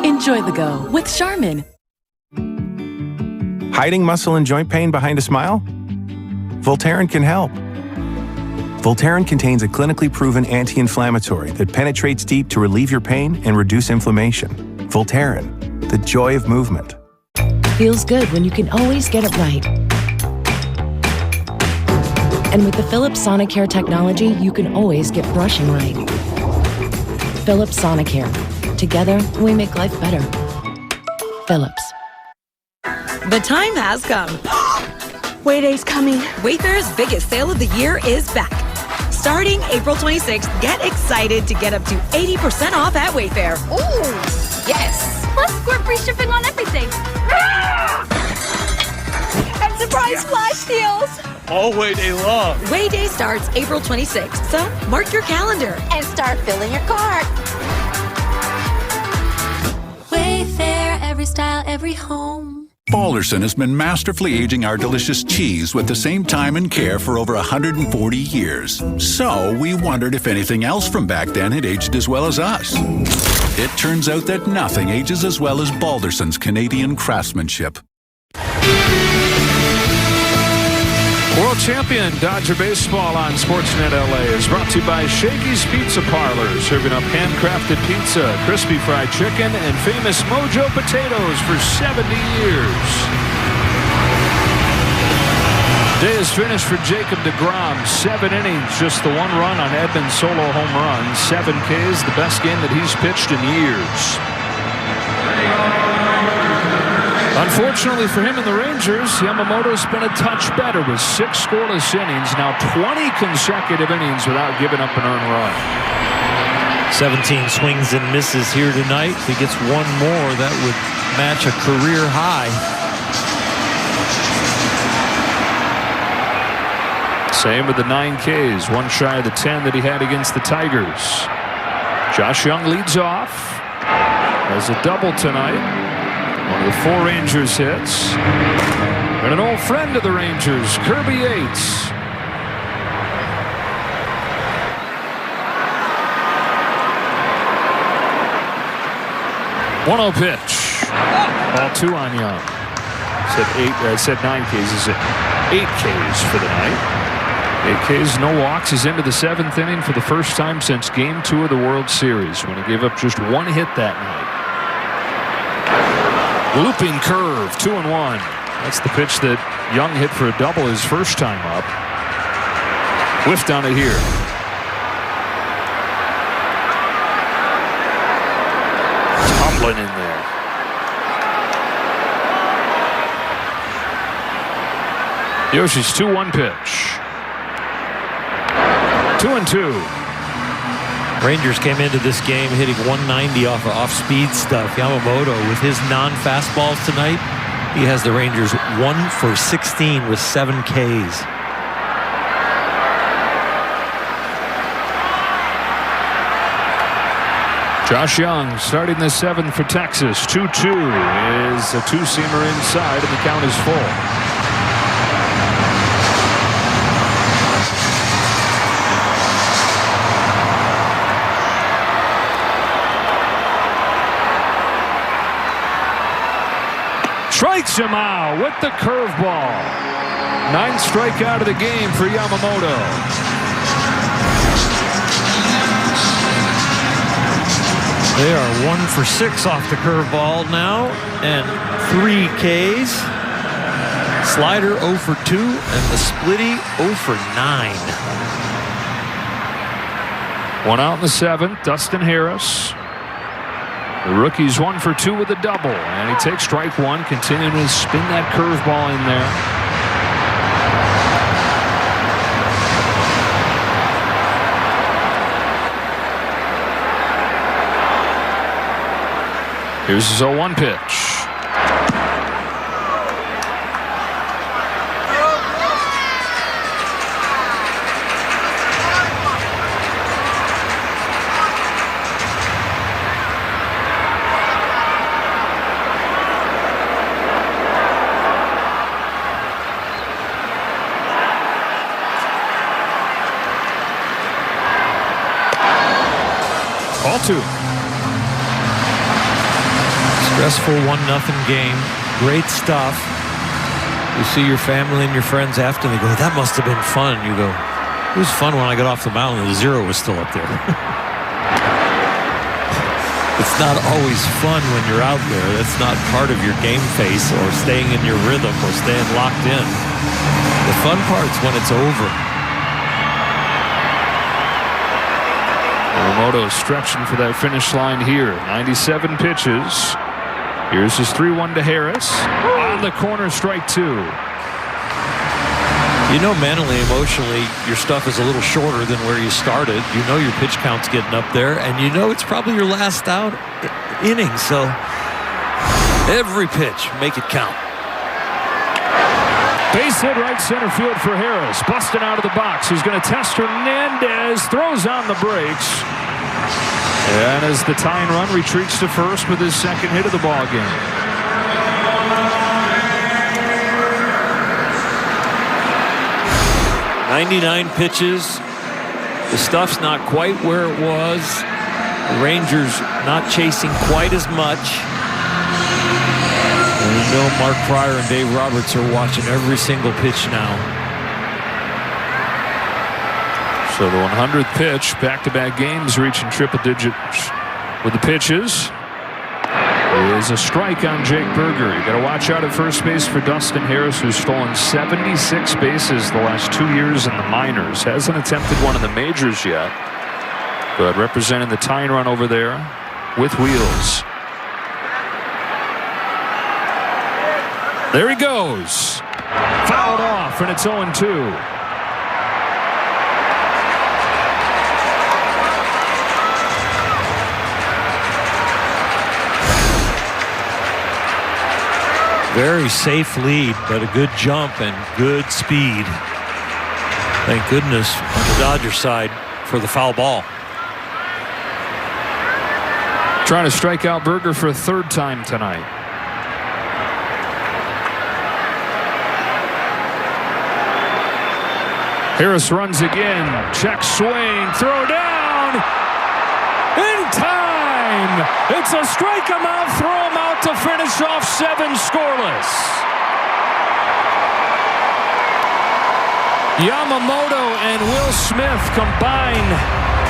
Enjoy the go with Charmin. Hiding muscle and joint pain behind a smile? Voltaren can help. Voltaren contains a clinically proven anti-inflammatory that penetrates deep to relieve your pain and reduce inflammation. Voltaren, the joy of movement. Feels good when you can always get it right. And with the Philips Sonicare technology, you can always get brushing right. Philips Sonicare. Together, we make life better. Philips. The time has come. Wayday's coming. Wayfair's biggest sale of the year is back. Starting April 26th, get excited to get up to 80% off at Wayfair. Ooh, yes. Plus, squirt free shipping on everything. And surprise flash deals. All Wayday long. Wayday starts April 26th, so mark your calendar. And start filling your cart. Wayfair, every style, every home. Balderson has been masterfully aging our delicious cheese with the same time and care for over 140 years. So we wondered if anything else from back then had aged as well as us. It turns out that nothing ages as well as Balderson's Canadian craftsmanship. World champion Dodger Baseball on Sportsnet LA is brought to you by Shakey's Pizza Parlor, serving up handcrafted pizza, crispy fried chicken, and famous Mojo potatoes for 70 years. Day is finished for Jacob DeGrom. 7 innings, just the 1 run on Edmonds' solo home run. 7 Ks, the best game that he's pitched in years. Unfortunately for him and the Rangers, Yamamoto's been a touch better with 6 scoreless innings, now 20 consecutive innings without giving up an earned run. 17 swings and misses here tonight. If he gets 1 more, that would match a career high. Same with the 9 Ks, 1 shy of the 10 that he had against the Tigers. Josh Young leads off. Has a double tonight. One of the 4 Rangers hits. And an old friend of the Rangers, Kirby Yates, 1-0 pitch. Ball 2 on Young. Said 9 Ks. Is it 8 Ks for the night? 8 Ks, no walks. He's into the 7th inning for the first time since Game 2 of the World Series when he gave up just 1 hit that night. Looping curve, 2-1. That's the pitch that Young hit for a double his first time up. Whiffed on it here. Tumbling in there. Yoshi's 2-1 pitch. 2-2. Rangers came into this game hitting 190 off of off-speed stuff. Yamamoto, with his non-fastballs tonight, he has the Rangers 1 for 16 with 7 Ks. Josh Young starting the 7th for Texas. 2-2 is a 2-seamer inside, and the count is full. Strikes him out with the curveball. 9th strikeout of the game for Yamamoto. They are 1 for 6 off the curveball now, and 3 Ks. Slider 0 for 2, and the splitty 0 for 9. 1 out in the 7th, Dustin Harris. The rookie's 1 for 2 with a double, and he takes strike 1, continuing to spin that curveball in there. Here's his 0-1 pitch. Ball 2. Stressful 1-0 game. Great stuff. You see your family and your friends after, and they go, that must have been fun. You go, it was fun when I got off the mound and the 0 was still up there. It's not always fun when you're out there. That's not part of your game face or staying in your rhythm or staying locked in. The fun part's when it's over. Yamamoto stretching for that finish line here. 97 pitches. Here's his 3-1 to Harris. On the corner, strike 2. You know, mentally, emotionally, your stuff is a little shorter than where you started. You know your pitch count's getting up there, and you know it's probably your last out inning. So every pitch, make it count. Base hit right center field for Harris. Busting out of the box. He's going to test Hernandez. Throws on the brakes. And as the tying run retreats to first with his 2nd hit of the ball game. "99 pitches. The stuff's not quite where it was. The Rangers not chasing quite as much. And we know Mark Pryor and Dave Roberts are watching every single pitch now. So the 100th pitch, back-to-back games reaching triple digits with the pitches. Is a strike on Jake Burger. You got to watch out at first base for Dustin Harris, who's stolen 76 bases the last 2 years in the minors. Hasn't attempted one in the majors yet, but representing the tying run over there with wheels. There he goes. Fouled off, and it's 0-2. Very safe lead, but a good jump and good speed. Thank goodness on the Dodgers side for the foul ball. Trying to strike out Burger for a 3rd time tonight. Harris runs again. Check swing. Throw down. In time! It's a strike him out, throw him out to finish off 7 scoreless. Yamamoto and Will Smith combine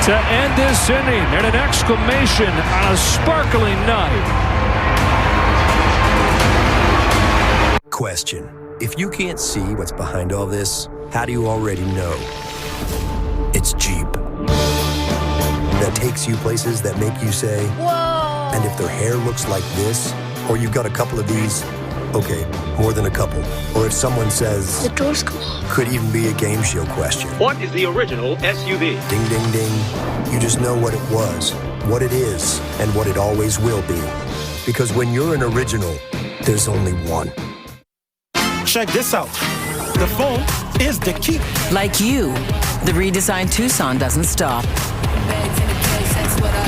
to end this inning, and an exclamation on a sparkling night. Question. If you can't see what's behind all this, how do you already know? It's Jeep. That takes you places that make you say, whoa! And if their hair looks like this, or you've got a couple of these, okay, more than a couple. Or if someone says, the door's closed. Could even be a game show question. What is the original SUV? Ding, ding, ding. You just know what it was, what it is, and what it always will be. Because when you're an original, there's only one. Check this out. The phone is the key. Like you, the redesigned Tucson doesn't stop.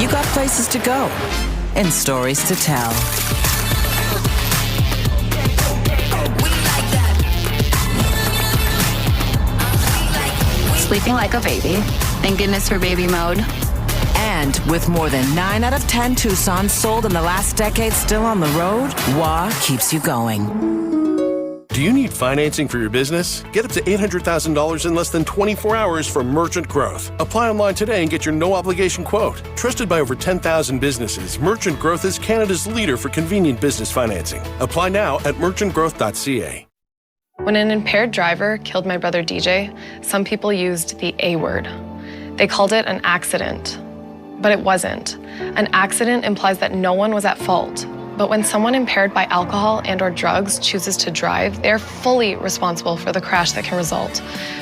You got places to go and stories to tell. Sleeping like a baby. Thank goodness for baby mode. And with more than 9 out of 10 Tucsons sold in the last decade still on the road, WA keeps you going. Do you need financing for your business? Get up to $800,000 in less than 24 hours from Merchant Growth. Apply online today and get your no-obligation quote. Trusted by over 10,000 businesses, Merchant Growth is Canada's leader for convenient business financing. Apply now at merchantgrowth.ca. When an impaired driver killed my brother DJ, some people used the A word. They called it an accident, but it wasn't. An accident implies that no one was at fault. But when someone impaired by alcohol and/or drugs chooses to drive, they're fully responsible for the crash that can result.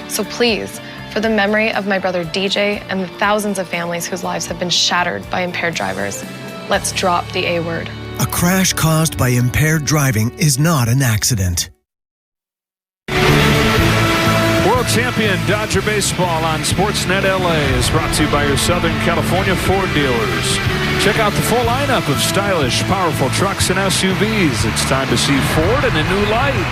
So please, for the memory of my brother DJ and the thousands of families whose lives have been shattered by impaired drivers, let's drop the A word. A crash caused by impaired driving is not an accident. World Champion Dodger Baseball on Sportsnet LA is brought to you by your Southern California Ford dealers. Check out the full lineup of stylish, powerful trucks and SUVs. It's time to see Ford in a new light.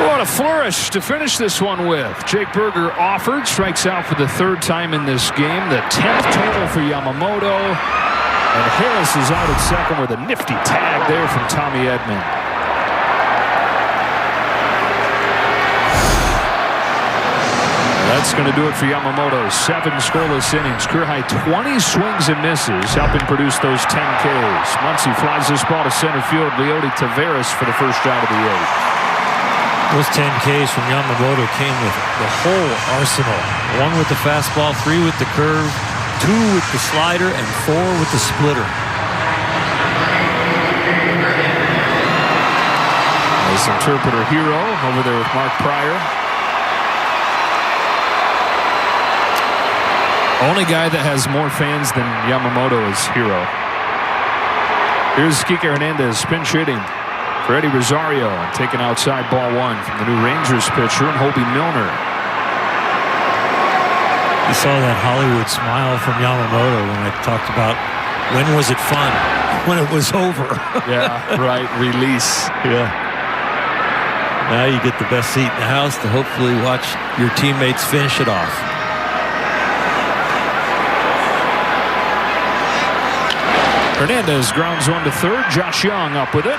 What a flourish to finish this one with. Jake Berger offered, strikes out for the 3rd time in this game, the 10th total for Yamamoto. And Harris is out at second with a nifty tag there from Tommy Edman. That's going to do it for Yamamoto. 7 scoreless innings. Career high 20 swings and misses, helping produce those 10 Ks. Muncy flies this ball to center field. Leody Taveras for the first out of the 8th. Those 10 Ks from Yamamoto came with the whole arsenal. 1 with the fastball, 3 with the curve, 2 with the slider, and 4 with the splitter. Nice interpreter Hero over there with Mark Pryor. Only guy that has more fans than Yamamoto is Hero. Here's Kike Hernandez pinch hitting for Eddie Rosario, taking outside ball 1 from the new Rangers pitcher, and Hobie Milner. You saw that Hollywood smile from Yamamoto when I talked about when was it fun? When it was over. Yeah, right. Release. Yeah. Now you get the best seat in the house to hopefully watch your teammates finish it off. Hernandez grounds 1 to 3rd. Josh Young up with it. 2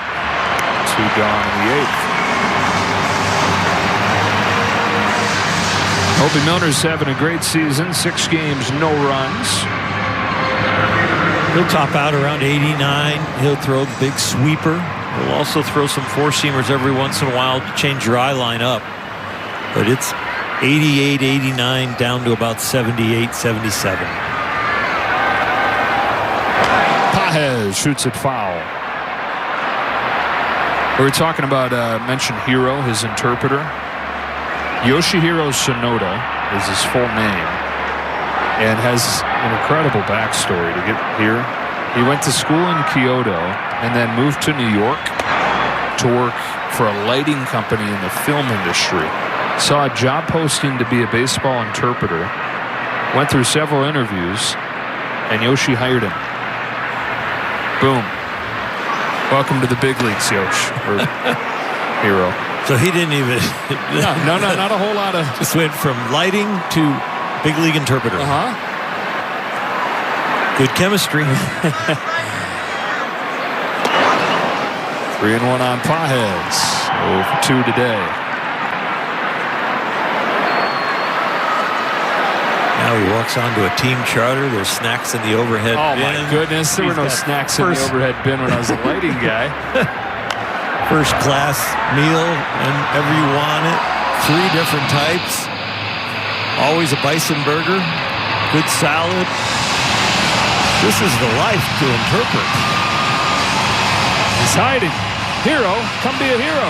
gone in the 8th. Hobie Milner's having a great season. 6 games, no runs. He'll top out around 89. He'll throw the big sweeper. He'll also throw some 4-seamers every once in a while to change your eye line up. But it's 88, 89 down to about 78, 77. Shoots it foul. We were talking about, mentioned Hero, his interpreter. Yoshihiro Sonoda is his full name and has an incredible backstory to get here. He went to school in Kyoto and then moved to New York to work for a lighting company in the film industry. Saw a job posting to be a baseball interpreter. Went through several interviews, and Yoshi hired him. Boom. Welcome to the big leagues, Yosh. Or Hero. So he didn't even... no, not a whole lot of... Just went from lighting to big league interpreter. Good chemistry. 3-1 on Pages. 0 for 2 today. Now he walks onto a team charter. There's snacks in the overhead bin. Oh, my goodness. There were no snacks in the overhead bin when I was a lighting guy. First class meal whenever you want it. 3 different types. Always a bison burger. Good salad. This is the life to interpret. He's hiding. Hero, come be a hero.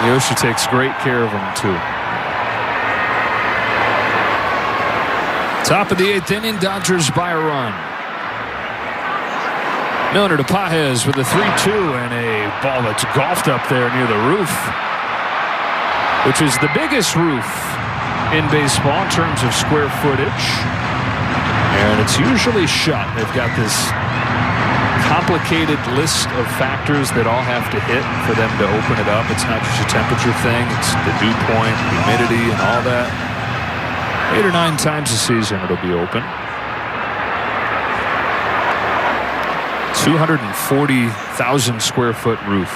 Yoshi takes great care of him, too. Top of the 8th inning, Dodgers by a run. Milner to Pages with a 3-2 and a ball that's golfed up there near the roof, which is the biggest roof in baseball in terms of square footage. And it's usually shut. They've got this complicated list of factors that all have to hit for them to open it up. It's not just a temperature thing. It's the dew point, humidity, and all that. 8 or 9 times a season it'll be open. 240,000 square foot roof.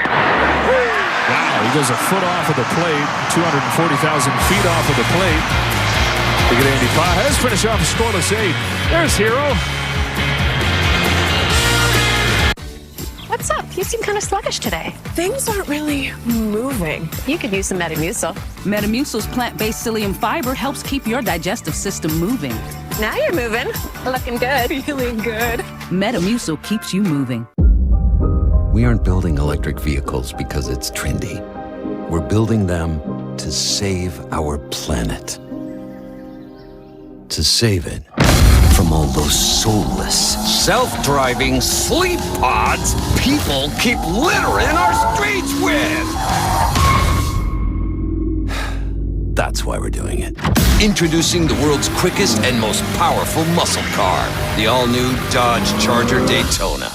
Wow, he goes a foot off of the plate, 240,000 feet off of the plate. Look at Andy Pages finish off a scoreless 8. There's Hero. What's up? You seem kind of sluggish today. Things aren't really moving. You could use some Metamucil. Metamucil's plant-based psyllium fiber helps keep your digestive system moving. Now you're moving. Looking good. Feeling good. Metamucil keeps you moving. We aren't building electric vehicles because it's trendy. We're building them to save our planet. To save it from all those soulless, self-driving sleep pods people keep littering our streets with. That's why we're doing it. Introducing the world's quickest and most powerful muscle car, the all-new Dodge Charger Daytona.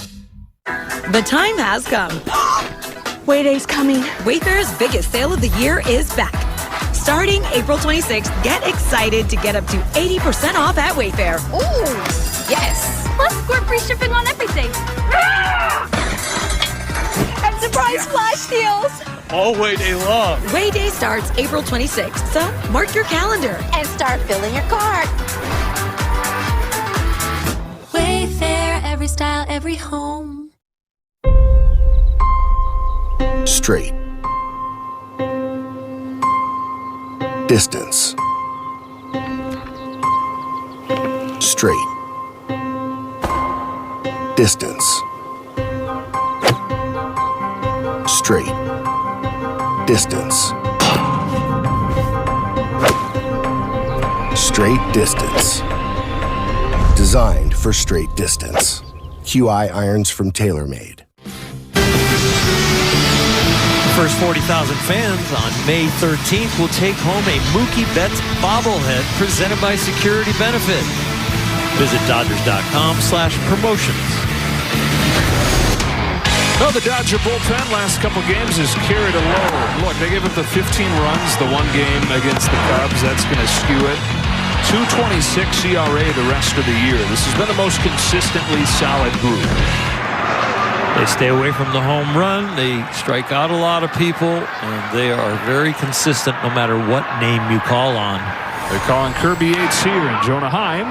The time has come. Wayday's coming. Wayfair's biggest sale of the year is back. Starting April 26th, get excited to get up to 80% off at Wayfair. Ooh, yes. Plus, squirt free shipping on everything. And surprise flash deals. All Wayday long. Wayday starts April 26th, so mark your calendar. And start filling your cart. Wayfair, every style, every home. Straight. Distance. Straight. Distance. Straight. Distance. Straight distance. Designed for straight distance. QI irons from TaylorMade. First 40,000 fans on May 13th will take home a Mookie Betts bobblehead presented by Security Benefit. Visit Dodgers.com/promotions. No, the Dodger bullpen last couple games has carried a load. Look, they gave up the 15 runs the one game against the Cubs. That's going to skew it. 2.26 ERA the rest of the year. This has been the most consistently solid group. They stay away from the home run. They strike out a lot of people, and they are very consistent no matter what name you call on. They're calling Kirby Yates here, and Jonah Heim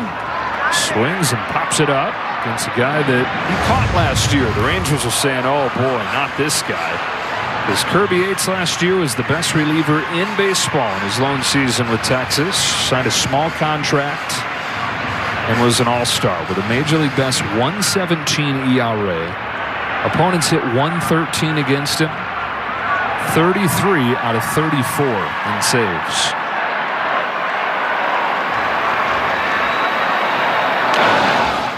swings and pops it up against a guy that he caught last year. The Rangers are saying, oh boy, not this guy. Because Kirby Yates last year was the best reliever in baseball in his lone season with Texas. Signed a small contract and was an all-star with a Major League best 1.17 ERA. Opponents hit 113 against him, 33 out of 34 in saves.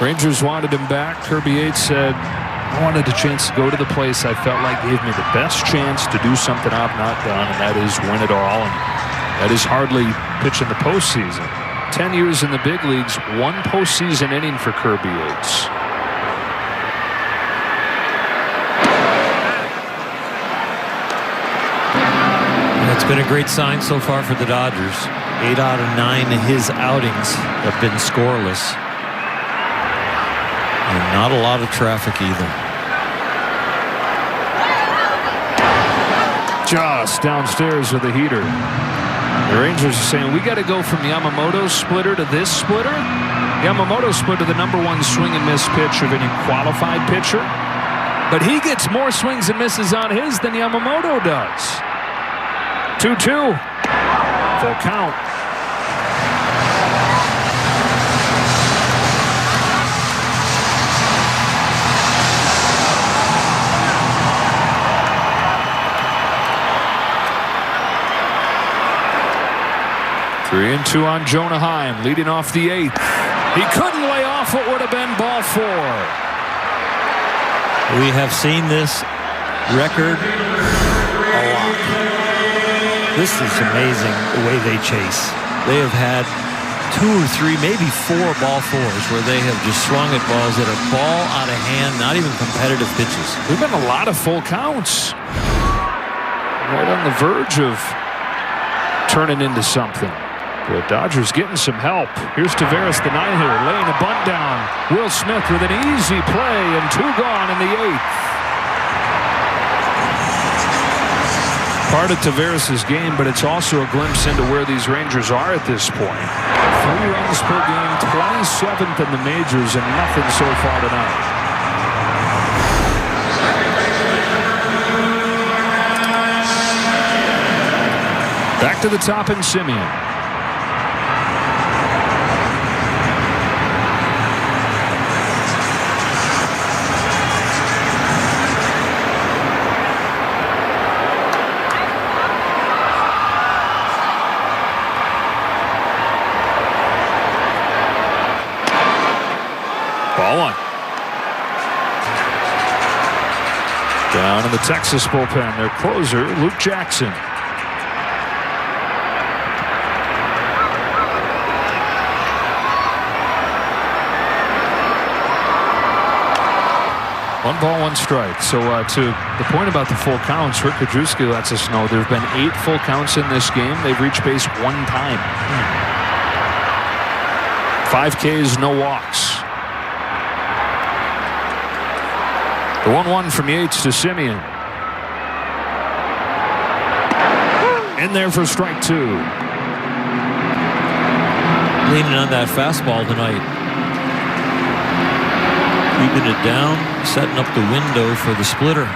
Rangers wanted him back. Kirby Yates said, I wanted a chance to go to the place I felt like gave me the best chance to do something I've not done, and that is win it all. And that is hardly pitching the postseason. 10 years in the big leagues, one postseason inning for Kirby Yates. It's been a great sign so far for the Dodgers. 8 out of 9 of his outings have been scoreless. And not a lot of traffic either. Just downstairs with a heater. The Rangers are saying, we got to go from Yamamoto's splitter to this splitter. Yamamoto's splitter, the #1 swing and miss pitch of any qualified pitcher. But he gets more swings and misses on his than Yamamoto does. 2-2. Full count. Three and two on Jonah Heim, leading off the 8th. He couldn't lay off what would have been ball 4. We have seen this record a lot. This is amazing the way they chase. They have had 2 or 3, maybe 4 ball 4s where they have just swung at balls that are ball out of hand, not even competitive pitches. There've been a lot of full counts. Right on the verge of turning into something. The Dodgers getting some help. Here's Taveras, the 9-hitter, laying a bunt down. Will Smith with an easy play and 2 gone in the 8th. Part of Taveras' game, but it's also a glimpse into where these Rangers are at this point. 3 runs per game, 27th in the majors, and nothing so far tonight. Back to the top in Semien. Ball 1. Down in the Texas bullpen, their closer, Luke Jackson. One ball, 1 strike. So to the point about the full counts, Rick Kudrowski lets us know there have been 8 full counts in this game. They've reached base 1 time. 5 Ks, no walks. The 1-1 from Yates to Semien. In there for strike 2. Leaning on that fastball tonight. Keeping it down, setting up the window for the splitter.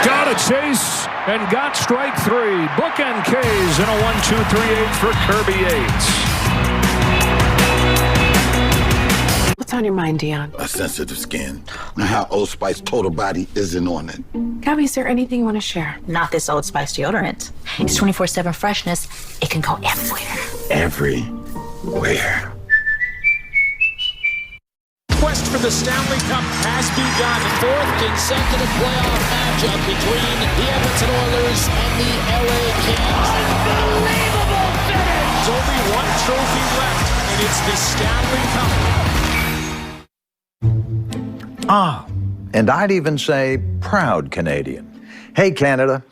Got a chase and got strike 3. Bookend Ks in a 1-2-3-8 for Kirby Yates. What's on your mind, Dion? A sensitive skin. And how Old Spice Total Body isn't on it. Gabby, is there anything you want to share? Not this Old Spice deodorant. It's 24/7 freshness. It can go everywhere. Everywhere. Quest for the Stanley Cup has begun. 4th consecutive playoff matchup between the Edmonton Oilers and the LA Kings. Unbelievable finish! There's only 1 trophy left, and it's the Stanley Cup. And I'd even say proud Canadian. Hey, Canada,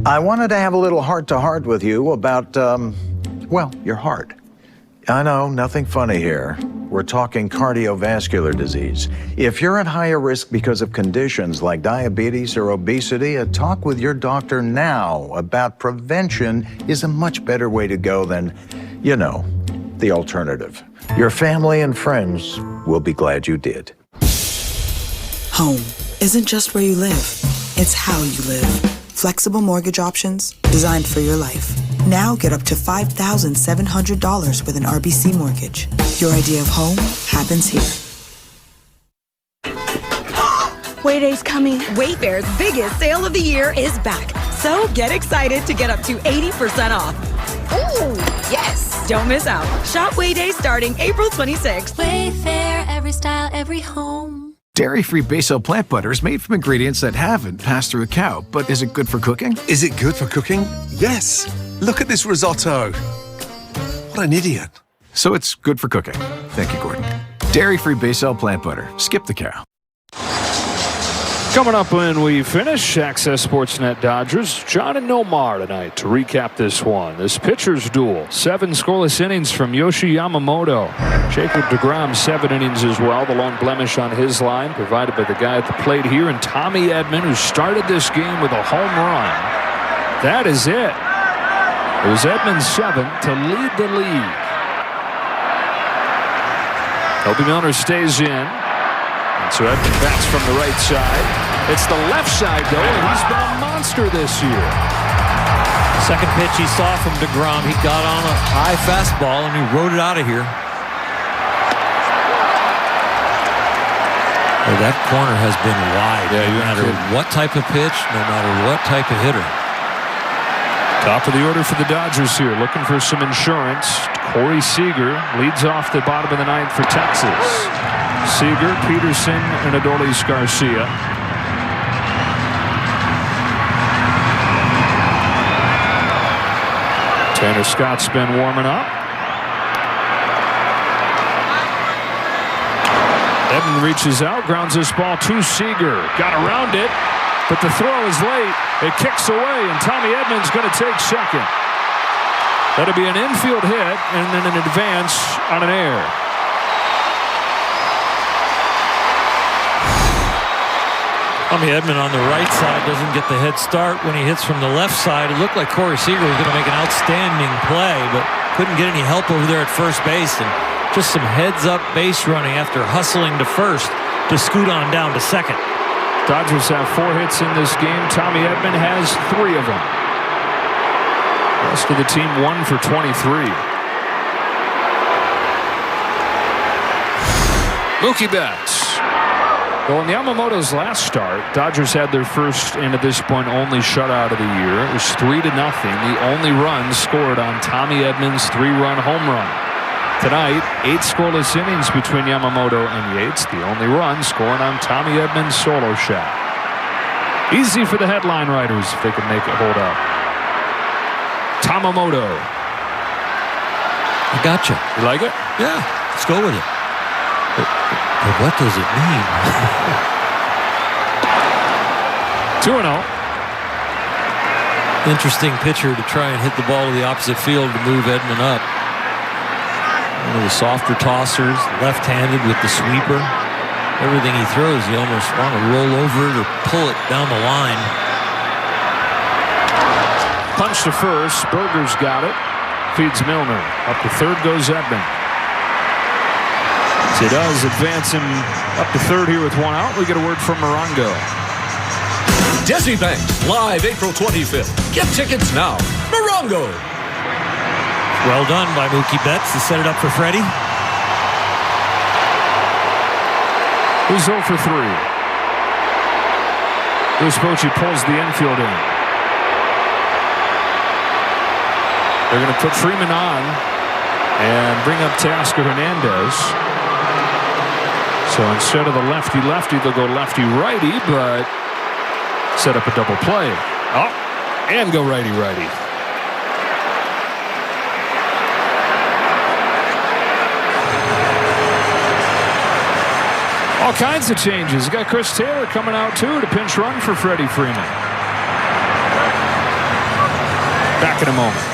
I wanted to have a little heart-to-heart with you about, well, your heart. I know, nothing funny here. We're talking cardiovascular disease. If you're at higher risk because of conditions like diabetes or obesity, a talk with your doctor now about prevention is a much better way to go than, you know, the alternative. Your family and friends will be glad you did. Home isn't just where you live, it's how you live. Flexible mortgage options designed for your life. Now get up to $5,700 with an RBC mortgage. Your idea of home happens here. Wayday's coming. Wayfair's biggest sale of the year is back. So get excited to get up to 80% off. Ooh, yes! Don't miss out. Shop Wayday starting April 26th. Wayfair, every style, every home. Dairy-free Baso plant butter is made from ingredients that haven't passed through a cow. But is it good for cooking? Is it good for cooking? Yes. Look at this risotto. What an idiot. So it's good for cooking. Thank you, Gordon. Dairy-free Baso plant butter. Skip the cow. Coming up when we finish Access Sportsnet Dodgers, John and Nomar tonight to recap this one. This pitcher's duel, 7 scoreless innings from Yoshi Yamamoto. Jacob deGrom, 7 innings as well. The lone blemish on his line provided by the guy at the plate here. And Tommy Edman, who started this game with a home run. That is it. It was Edman's 7th to lead the league. Toby Milner stays in. And so Edman bats from the right side. It's the left side, though, and he's been a monster this year. Second pitch he saw from deGrom. He got on a high fastball, and he rode it out of here. Well, that corner has been wide. Yeah, no matter what type of pitch, no matter what type of hitter. Top of the order for the Dodgers here, looking for some insurance. Corey Seager leads off the bottom of the 9th for Texas. Seager, Peterson, and Adolis Garcia. Tanner Scott's been warming up. Edman reaches out, grounds this ball to Seager. Got around it, but the throw is late. It kicks away, and Tommy Edman's going to take second. That'll be an infield hit and then an advance on an error. Tommy Edman on the right side doesn't get the head start when he hits from the left side. It looked like Corey Seager was going to make an outstanding play, but couldn't get any help over there at first base. And just some heads-up base running after hustling to first to scoot on down to second. Dodgers have 4 hits in this game. Tommy Edman has 3 of them. The rest of the team 1 for 23. Mookie Betts. Well, in Yamamoto's last start, Dodgers had their first and at this point only shutout of the year. It was 3-0. The only run scored on Tommy Edman's 3-run home run. Tonight, 8 scoreless innings between Yamamoto and Yates. The only run scored on Tommy Edman's solo shot. Easy for the headline writers if they can make it hold up. Yamamoto. I gotcha. You like it? Yeah, let's go with it. But what does it mean? 2-0. Interesting pitcher to try and hit the ball to the opposite field to move Edman up. One of the softer tossers, left-handed with the sweeper. Everything he throws, you almost want to roll over it or pull it down the line. Punch to first. Berger's got it. Feeds Milner. Up to third goes Edman. He does advance him up to third here with 1 out. We get a word from Morongo. Jesse Banks, live April 25th. Get tickets now. Morongo. Well done by Mookie Betts to set it up for Freddie. He's 0 for 3. Bruce Bochy pulls the infield in. They're going to put Freeman on and bring up Teoscar Hernandez. So instead of the lefty-lefty, they'll go lefty-righty, but set up a double play. Oh, and go righty-righty. All kinds of changes. You got Chris Taylor coming out, too, to pinch run for Freddie Freeman. Back in a moment.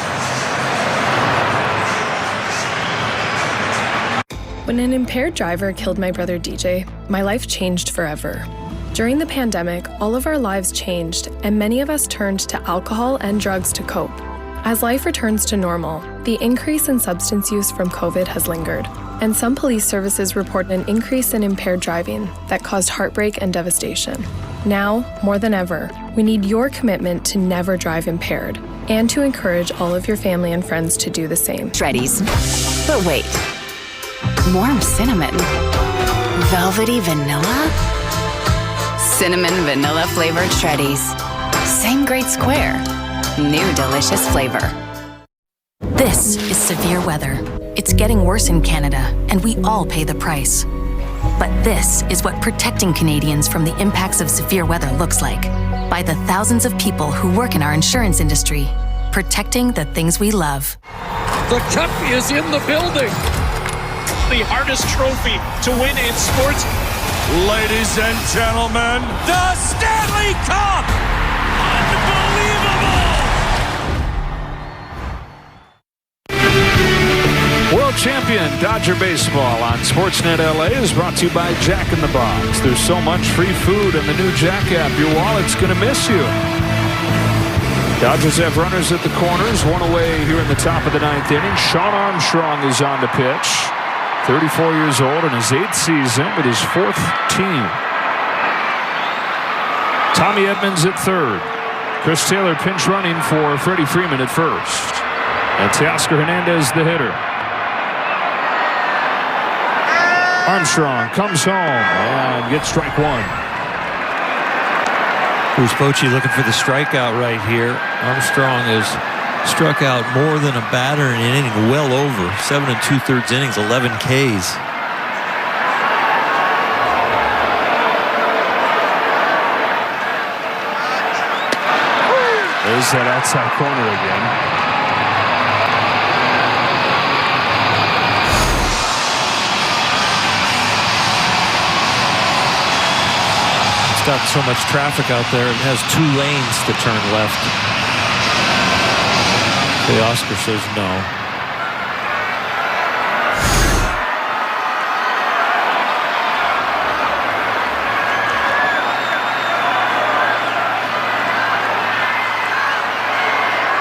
When an impaired driver killed my brother DJ, my life changed forever. During the pandemic, all of our lives changed, and many of us turned to alcohol and drugs to cope. As life returns to normal, the increase in substance use from COVID has lingered, and some police services report an increase in impaired driving that caused heartbreak and devastation. Now, more than ever, we need your commitment to never drive impaired, and to encourage all of your family and friends to do the same. Shreddies. But wait. Warm cinnamon. Velvety vanilla? Cinnamon vanilla flavored Shreddies. Same great square. New delicious flavor. This is severe weather. It's getting worse in Canada, and we all pay the price. But this is what protecting Canadians from the impacts of severe weather looks like. By the thousands of people who work in our insurance industry, protecting the things we love. The cup is in the building. The hardest trophy to win in sports. Ladies and gentlemen, the Stanley Cup! Unbelievable! World champion Dodger baseball on Sportsnet LA is brought to you by Jack in the Box. There's so much free food in the new Jack app, your wallet's going to miss you. Dodgers have runners at the corners, one away here in the top of the 9th inning. Shawn Armstrong is on the pitch. 34 years old in his 8th season with his 4th team. Tommy Edmonds at third. Chris Taylor pinch running for Freddie Freeman at first. And Teoscar Hernandez the hitter. Armstrong comes home and gets strike one. Bruce Bochy looking for the strikeout right here. Armstrong has struck out more than a batter in an inning, well over 7 2/3 innings, 11 Ks. There's that outside corner again. It's got so much traffic out there, it has 2 lanes to turn left. Teoscar says no.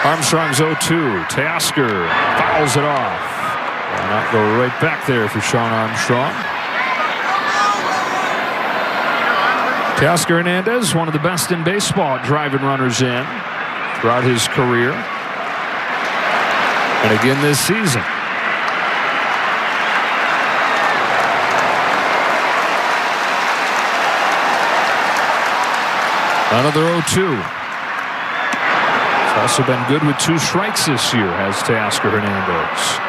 Armstrong's 0-2. Teoscar fouls it off. Why not go right back there for Shawn Armstrong? Teoscar Hernandez, one of the best in baseball at driving runners in throughout his career. And again this season. Another 0-2. He's also been good with 2 strikes this year, has Teoscar Hernandez.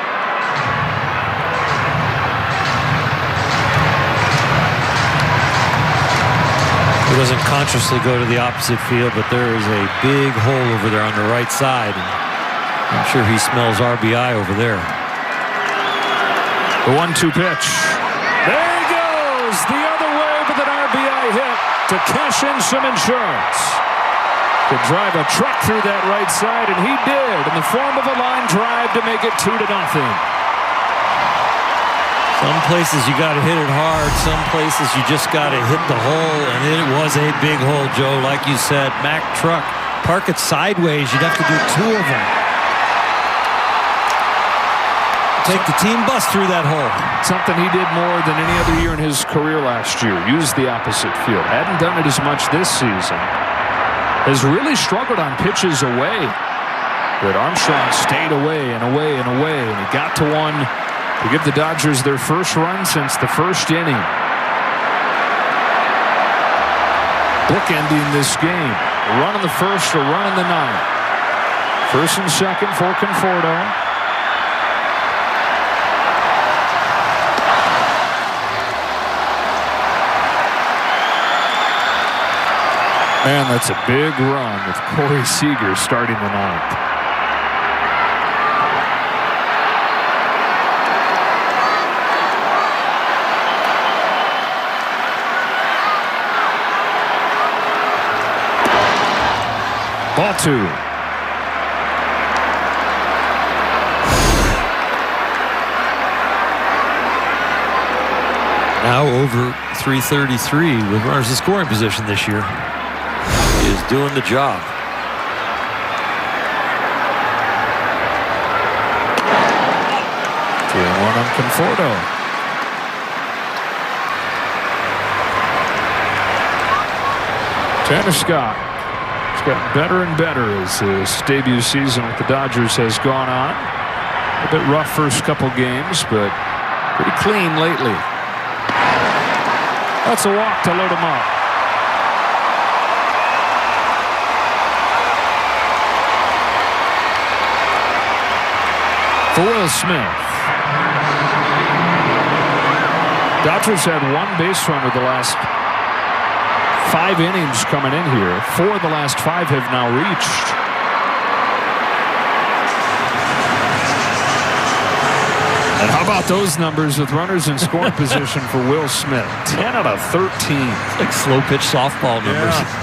He doesn't consciously go to the opposite field, but there is a big hole over there on the right side. I'm sure he smells RBI over there. The 1-2 pitch. There he goes! The other way with an RBI hit to cash in some insurance. Could drive a truck through that right side, and he did in the form of a line drive to make it 2-0. Some places you got to hit it hard. Some places you just got to hit the hole, and it was a big hole, Joe. Like you said, Mack truck, park it sideways. You'd have to do 2 of them. Take the team bus through that hole. Something he did more than any other year in his career last year. Used the opposite field. Hadn't done it as much this season. Has really struggled on pitches away. But Armstrong stayed away and away and away, and he got to one to give the Dodgers their first run since the first inning. Bookending this game. A run in the first, a run in the 9th. First and second for Conforto. Man, that's a big run with Corey Seager starting the 9th. Ball 2. Now over 333 with runners in scoring position this year. He is doing the job. One on Conforto. Tanner Scott has gotten better and better as his debut season with the Dodgers has gone on. A bit rough first couple games, but pretty clean lately. That's a walk to load him up. For Will Smith. Dodgers had 1 base runner the last 5 innings coming in here. 4 of the last 5 have now reached. And how about those numbers with runners in scoring position for Will Smith? 10 out of 13. It's like slow pitch softball numbers. Yeah.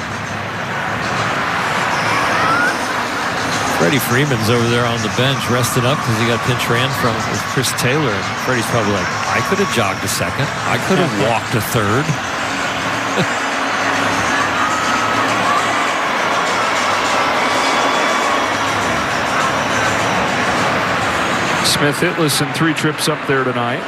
Freddie Freeman's over there on the bench resting up because he got pinch ran from with Chris Taylor. And Freddie's probably like, I could have jogged a second. I could have walked a third. Smith hitless in 3 trips up there tonight.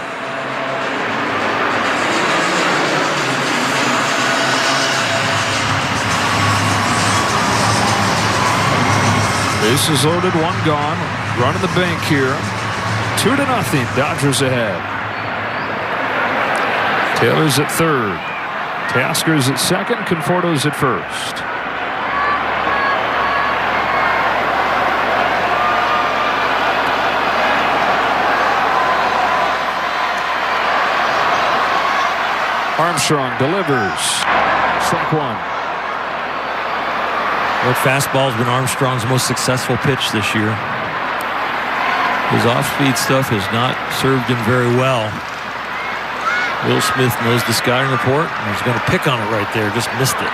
Bases loaded, 1 gone. Run in the bank here. 2-0. Dodgers ahead. Taylor's at third. Tasker's at second. Conforto's at first. Armstrong delivers. Strike 1. That fastball's been Armstrong's most successful pitch this year. His off-speed stuff has not served him very well. Will Smith knows the scouting report, and he's going to pick on it right there. Just missed it.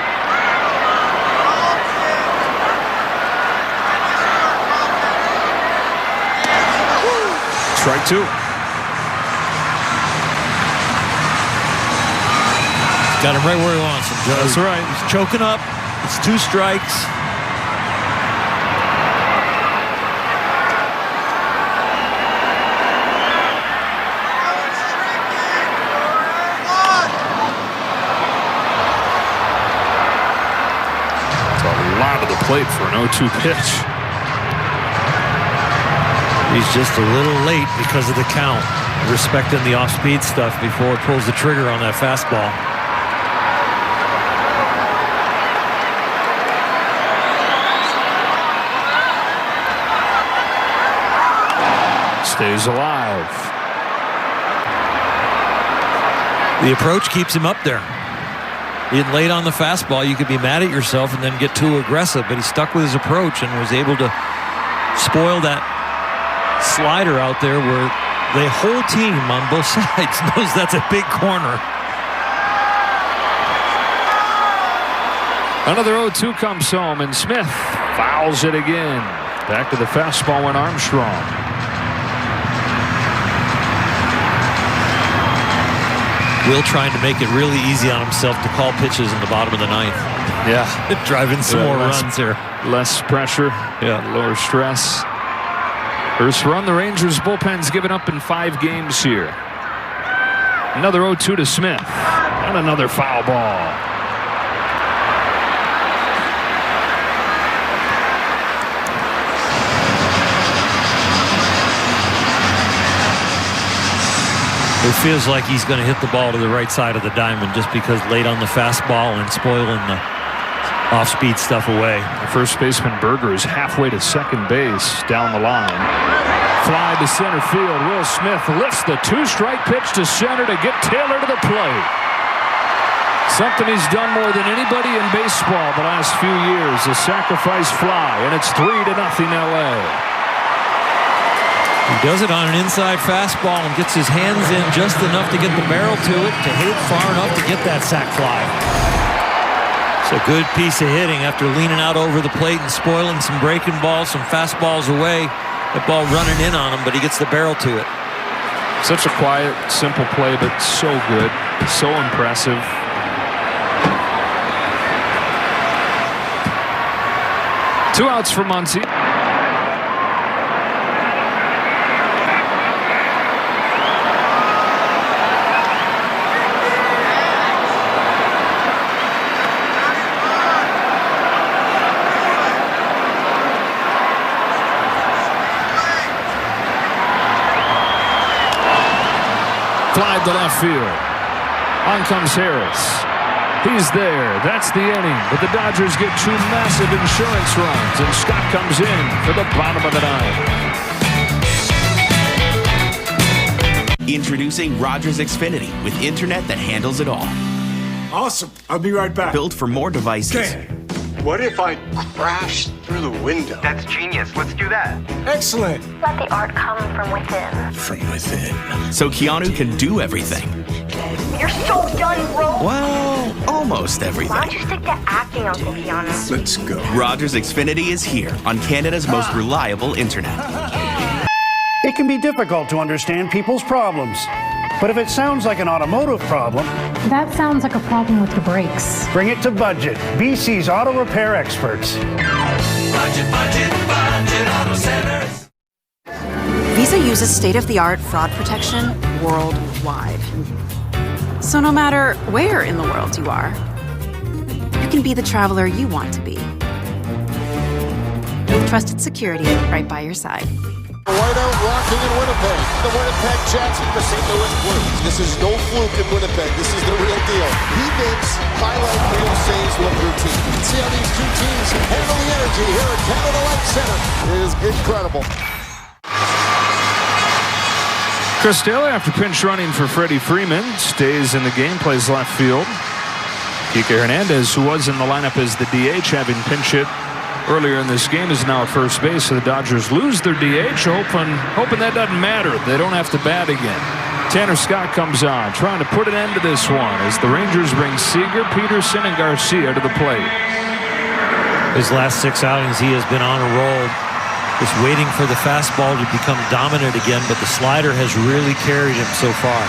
Strike 2. Got him right where he wants him, Joe. That's right. He's choking up. It's 2 strikes. It's a lot of the plate for an 0-2 pitch. He's just a little late because of the count. Respecting the off-speed stuff before it pulls the trigger on that fastball. Stays alive. The approach keeps him up there. Being late on the fastball, you could be mad at yourself and then get too aggressive, but he stuck with his approach and was able to spoil that slider out there where the whole team on both sides knows that's a big corner. Another 0-2 comes home, and Smith fouls it again. Back to the fastball went Armstrong. Will trying to make it really easy on himself to call pitches in the bottom of the 9th. Yeah. Driving some more runs here. Less pressure. Yeah. Lower stress. First run the Rangers bullpen's given up in 5 games here. Another 0-2 to Smith. And another foul ball. It feels like he's going to hit the ball to the right side of the diamond just because late on the fastball and spoiling the off-speed stuff away. First baseman Berger is halfway to second base down the line. Fly to center field. Will Smith lifts the 2-strike pitch to center to get Taylor to the plate. Something he's done more than anybody in baseball the last few years, a sacrifice fly, and it's 3-0 LA. He does it on an inside fastball and gets his hands in just enough to get the barrel to it, to hit it far enough to get that sac fly. It's a good piece of hitting after leaning out over the plate and spoiling some breaking balls, some fastballs away. That ball running in on him, but he gets the barrel to it. Such a quiet, simple play, but so good, so impressive. Two outs for Muncy. Fly to left field. On comes Harris. He's there. That's the inning. But the Dodgers get 2 massive insurance runs, and Scott comes in for the bottom of the 9th. Introducing Rogers Xfinity with internet that handles it all. Awesome. I'll be right back. Built for more devices. Okay. What if I crashed through the window? That's genius. Let's do that. Excellent. Let the art come from within. From within. So Keanu can do everything. You're so done, bro. Well, almost everything. Why don't you stick to acting, Uncle Keanu? Let's go. Rogers Xfinity is here on Canada's most reliable internet. It can be difficult to understand people's problems. But if it sounds like an automotive problem, that sounds like a problem with the brakes. Bring it to Budget, BC's auto repair experts. Budget Auto Centers. Visa uses state-of-the-art fraud protection worldwide. So no matter where in the world you are, you can be the traveler you want to be. With trusted security right by your side. Whiteout rocking in Winnipeg. The Winnipeg Jets with the St. Louis Blues. This is no fluke in Winnipeg. This is the real deal. He makes highlight reel saves with routine. See how these two teams handle the energy here at Canada Life Center. It is incredible. Chris Taylor, after pinch running for Freddie Freeman, stays in the game, plays left field. Kike Hernandez, who was in the lineup as the DH, having pinch hit earlier in this game, is now at first base. So the Dodgers lose their DH, hoping that doesn't matter. They don't have to bat again. Tanner Scott comes on, trying to put an end to this one as the Rangers bring Seager, Peterson, and Garcia to the plate. His last 6 outings, he has been on a roll, just waiting for the fastball to become dominant again, but the slider has really carried him so far.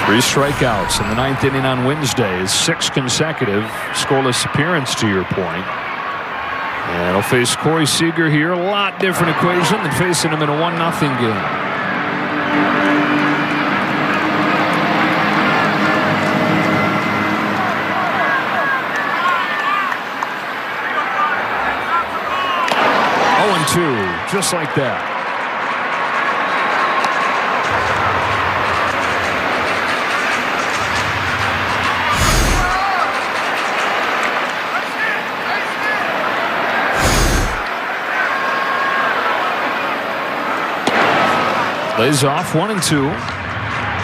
3 strikeouts in the 9th inning on Wednesday. His 6th consecutive scoreless appearance, to your point. And he'll face Corey Seager here. A lot different equation than facing him in a 1-0 game. Oh, 2, just like that. Lays off 1-2.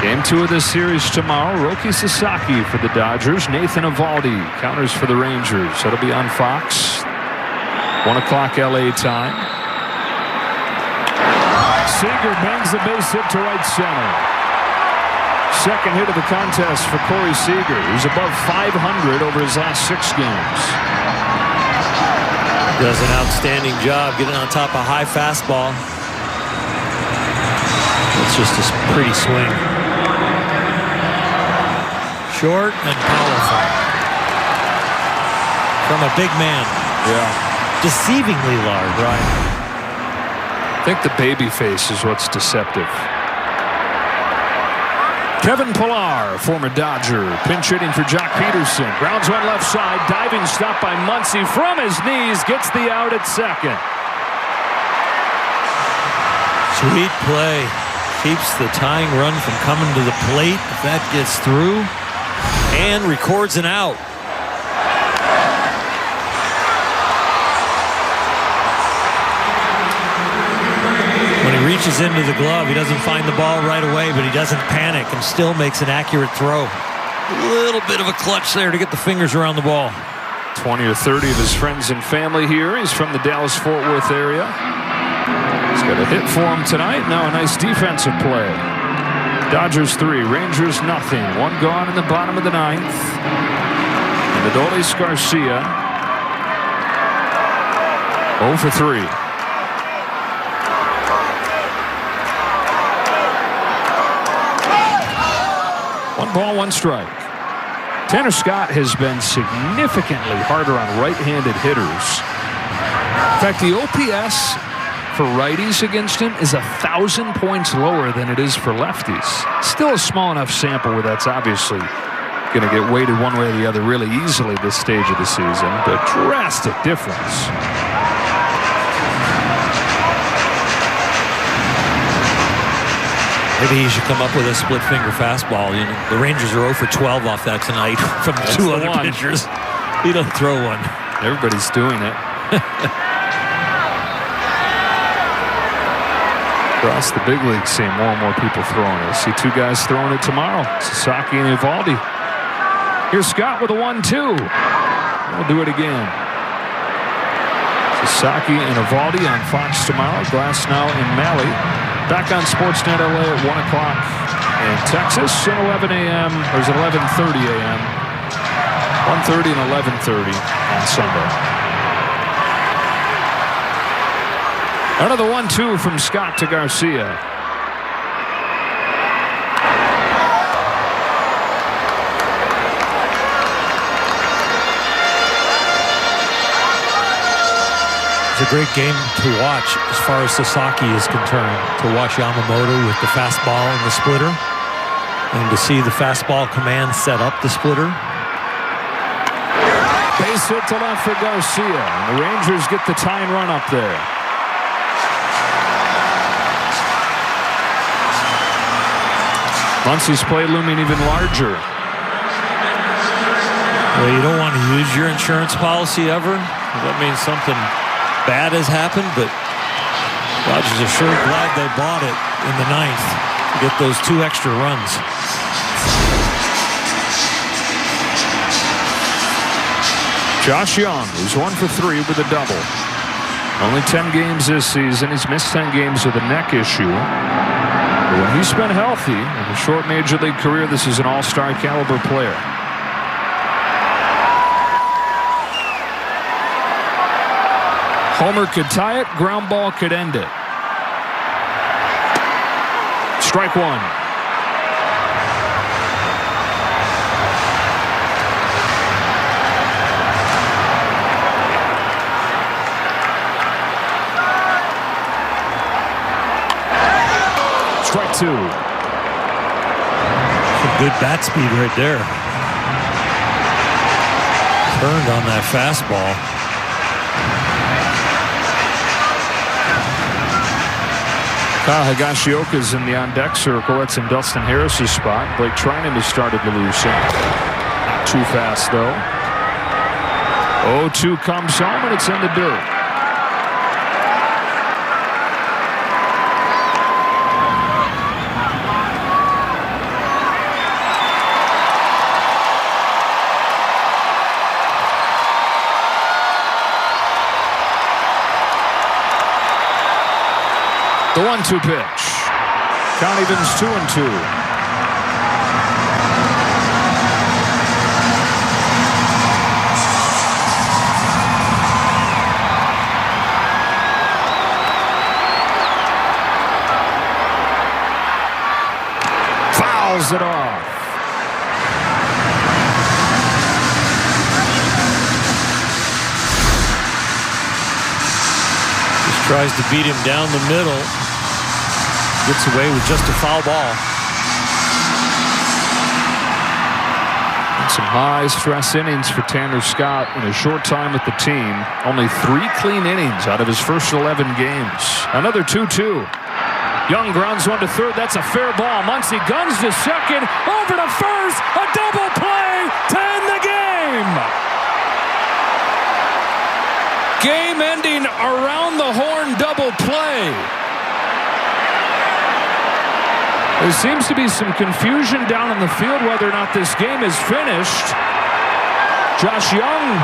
Game 2 of this series tomorrow. Roki Sasaki for the Dodgers. Nathan Eovaldi counters for the Rangers. That'll be on Fox. 1 o'clock LA time. Seager bangs the base hit to right center. Second hit of the contest for Corey Seager, who's above 500 over his last 6 games. Does an outstanding job getting on top of high fastball. It's just a pretty swing. Short and powerful. From a big man. Yeah. Deceivingly large. Right. I think the baby face is what's deceptive. Kevin Pillar, former Dodger, pinch hitting for Jock Peterson. Grounds one left side. Diving stop by Muncy from his knees. Gets the out at second. Sweet play. Keeps the tying run from coming to the plate if that gets through, and records an out. When he reaches into the glove, he doesn't find the ball right away, but he doesn't panic and still makes an accurate throw. A little bit of a clutch there to get the fingers around the ball. 20 or 30 of his friends and family here. He's from the Dallas-Fort Worth area. He's got a hit for him tonight. Now a nice defensive play. Dodgers 3, Rangers nothing. 1 gone in the bottom of the 9th. And Adolis Garcia 0 for 3. One ball, 1 strike. Tanner Scott has been significantly harder on right-handed hitters. In fact, the OPS for righties against him is 1,000 points lower than it is for lefties. Still a small enough sample where that's obviously going to get weighted one way or the other really easily this stage of the season, but drastic difference. Maybe he should come up with a split finger fastball. You know, the Rangers are 0 for 12 off that tonight from the 2 other pitchers. He doesn't throw one. Everybody's doing it. Across the big league, seeing more and more people throwing it. See 2 guys throwing it tomorrow, Sasaki and Eovaldi. Here's Scott with a 1-2. We'll do it again. Sasaki and Eovaldi on Fox tomorrow. Glasnow and Malley. Back on Sportsnet LA at 1 o'clock in Texas. And 11 a.m. or is it 11:30 a.m.? 1:30 and 11:30 on Sunday. Another 1-2 from Scott to Garcia. It's a great game to watch as far as Sasaki is concerned, to watch Yamamoto with the fastball and the splitter, and to see the fastball command set up the splitter. Base hit to left for Garcia, and the Rangers get the tying run up there. Muncy's play looming even larger. Well, you don't want to use your insurance policy ever. That means something bad has happened, but Dodgers are sure glad they bought it in the 9th to get those 2 extra runs. Josh Young, who's 1 for 3 with a double. Only 10 games this season. He's missed 10 games with a neck issue. But when he's been healthy in a short major league career, this is an all-star caliber player. Homer could tie it, ground ball could end it. Strike 1. Strike 2. Some good bat speed right there. Turned on that fastball. Kyle Higashioka's in the on-deck circle. That's in Dustin Harris's spot. Blake Trinan has started to lose him. Not too fast, though. 0-2 comes home, and it's in the dirt. The 1-2 pitch. Count evens 2-2. Fouls it off. Just tries to beat him down the middle. Gets away with just a foul ball. And some high-stress innings for Tanner Scott in a short time with the team. Only 3 clean innings out of his first 11 games. Another 2-2. Young grounds 1 to third. That's a fair ball. Muncy guns to second. Over to first. A double play to end the game. Game-ending around-the-horn double play. There seems to be some confusion down in the field whether or not this game is finished. Josh Young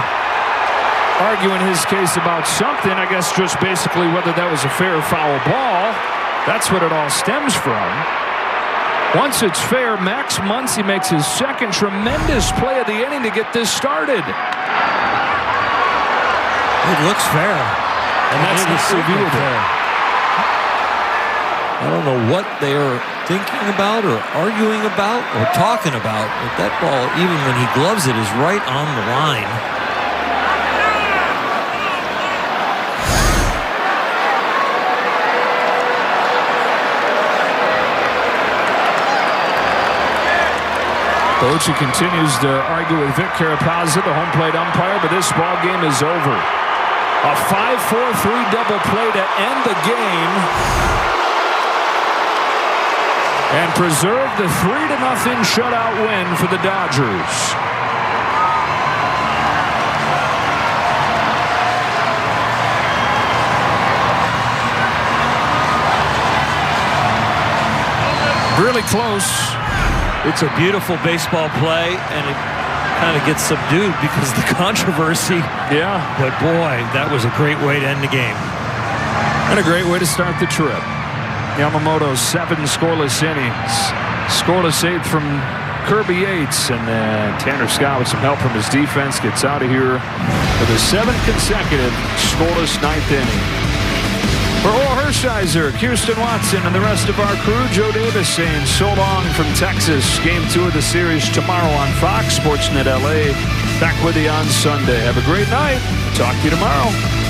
arguing his case about something. I guess just basically whether that was a fair or foul ball. That's what it all stems from. Once it's fair, Max Muncy makes his second tremendous play of the inning to get this started. It looks fair. And that's reviewable. I don't know what they are thinking about or arguing about or talking about, but that ball, even when he gloves it, is right on the line. Bochy continues to argue with Vic Carapazza, the home plate umpire, but this ball game is over. A 5-4-3 double play to end the game and preserve the 3-0 shutout win for the Dodgers. Really close. It's a beautiful baseball play, and it kind of gets subdued because of the controversy. Yeah. But boy, that was a great way to end the game. And a great way to start the trip. Yamamoto 7 scoreless innings. Scoreless 8th from Kirby Yates, and then Tanner Scott with some help from his defense gets out of here for the 7th consecutive scoreless 9th inning. For Orel Hershiser, Kirsten Watson, and the rest of our crew, Joe Davis saying so long from Texas. Game 2 of the series tomorrow on Fox Sportsnet LA. Back with you on Sunday. Have a great night. Talk to you tomorrow.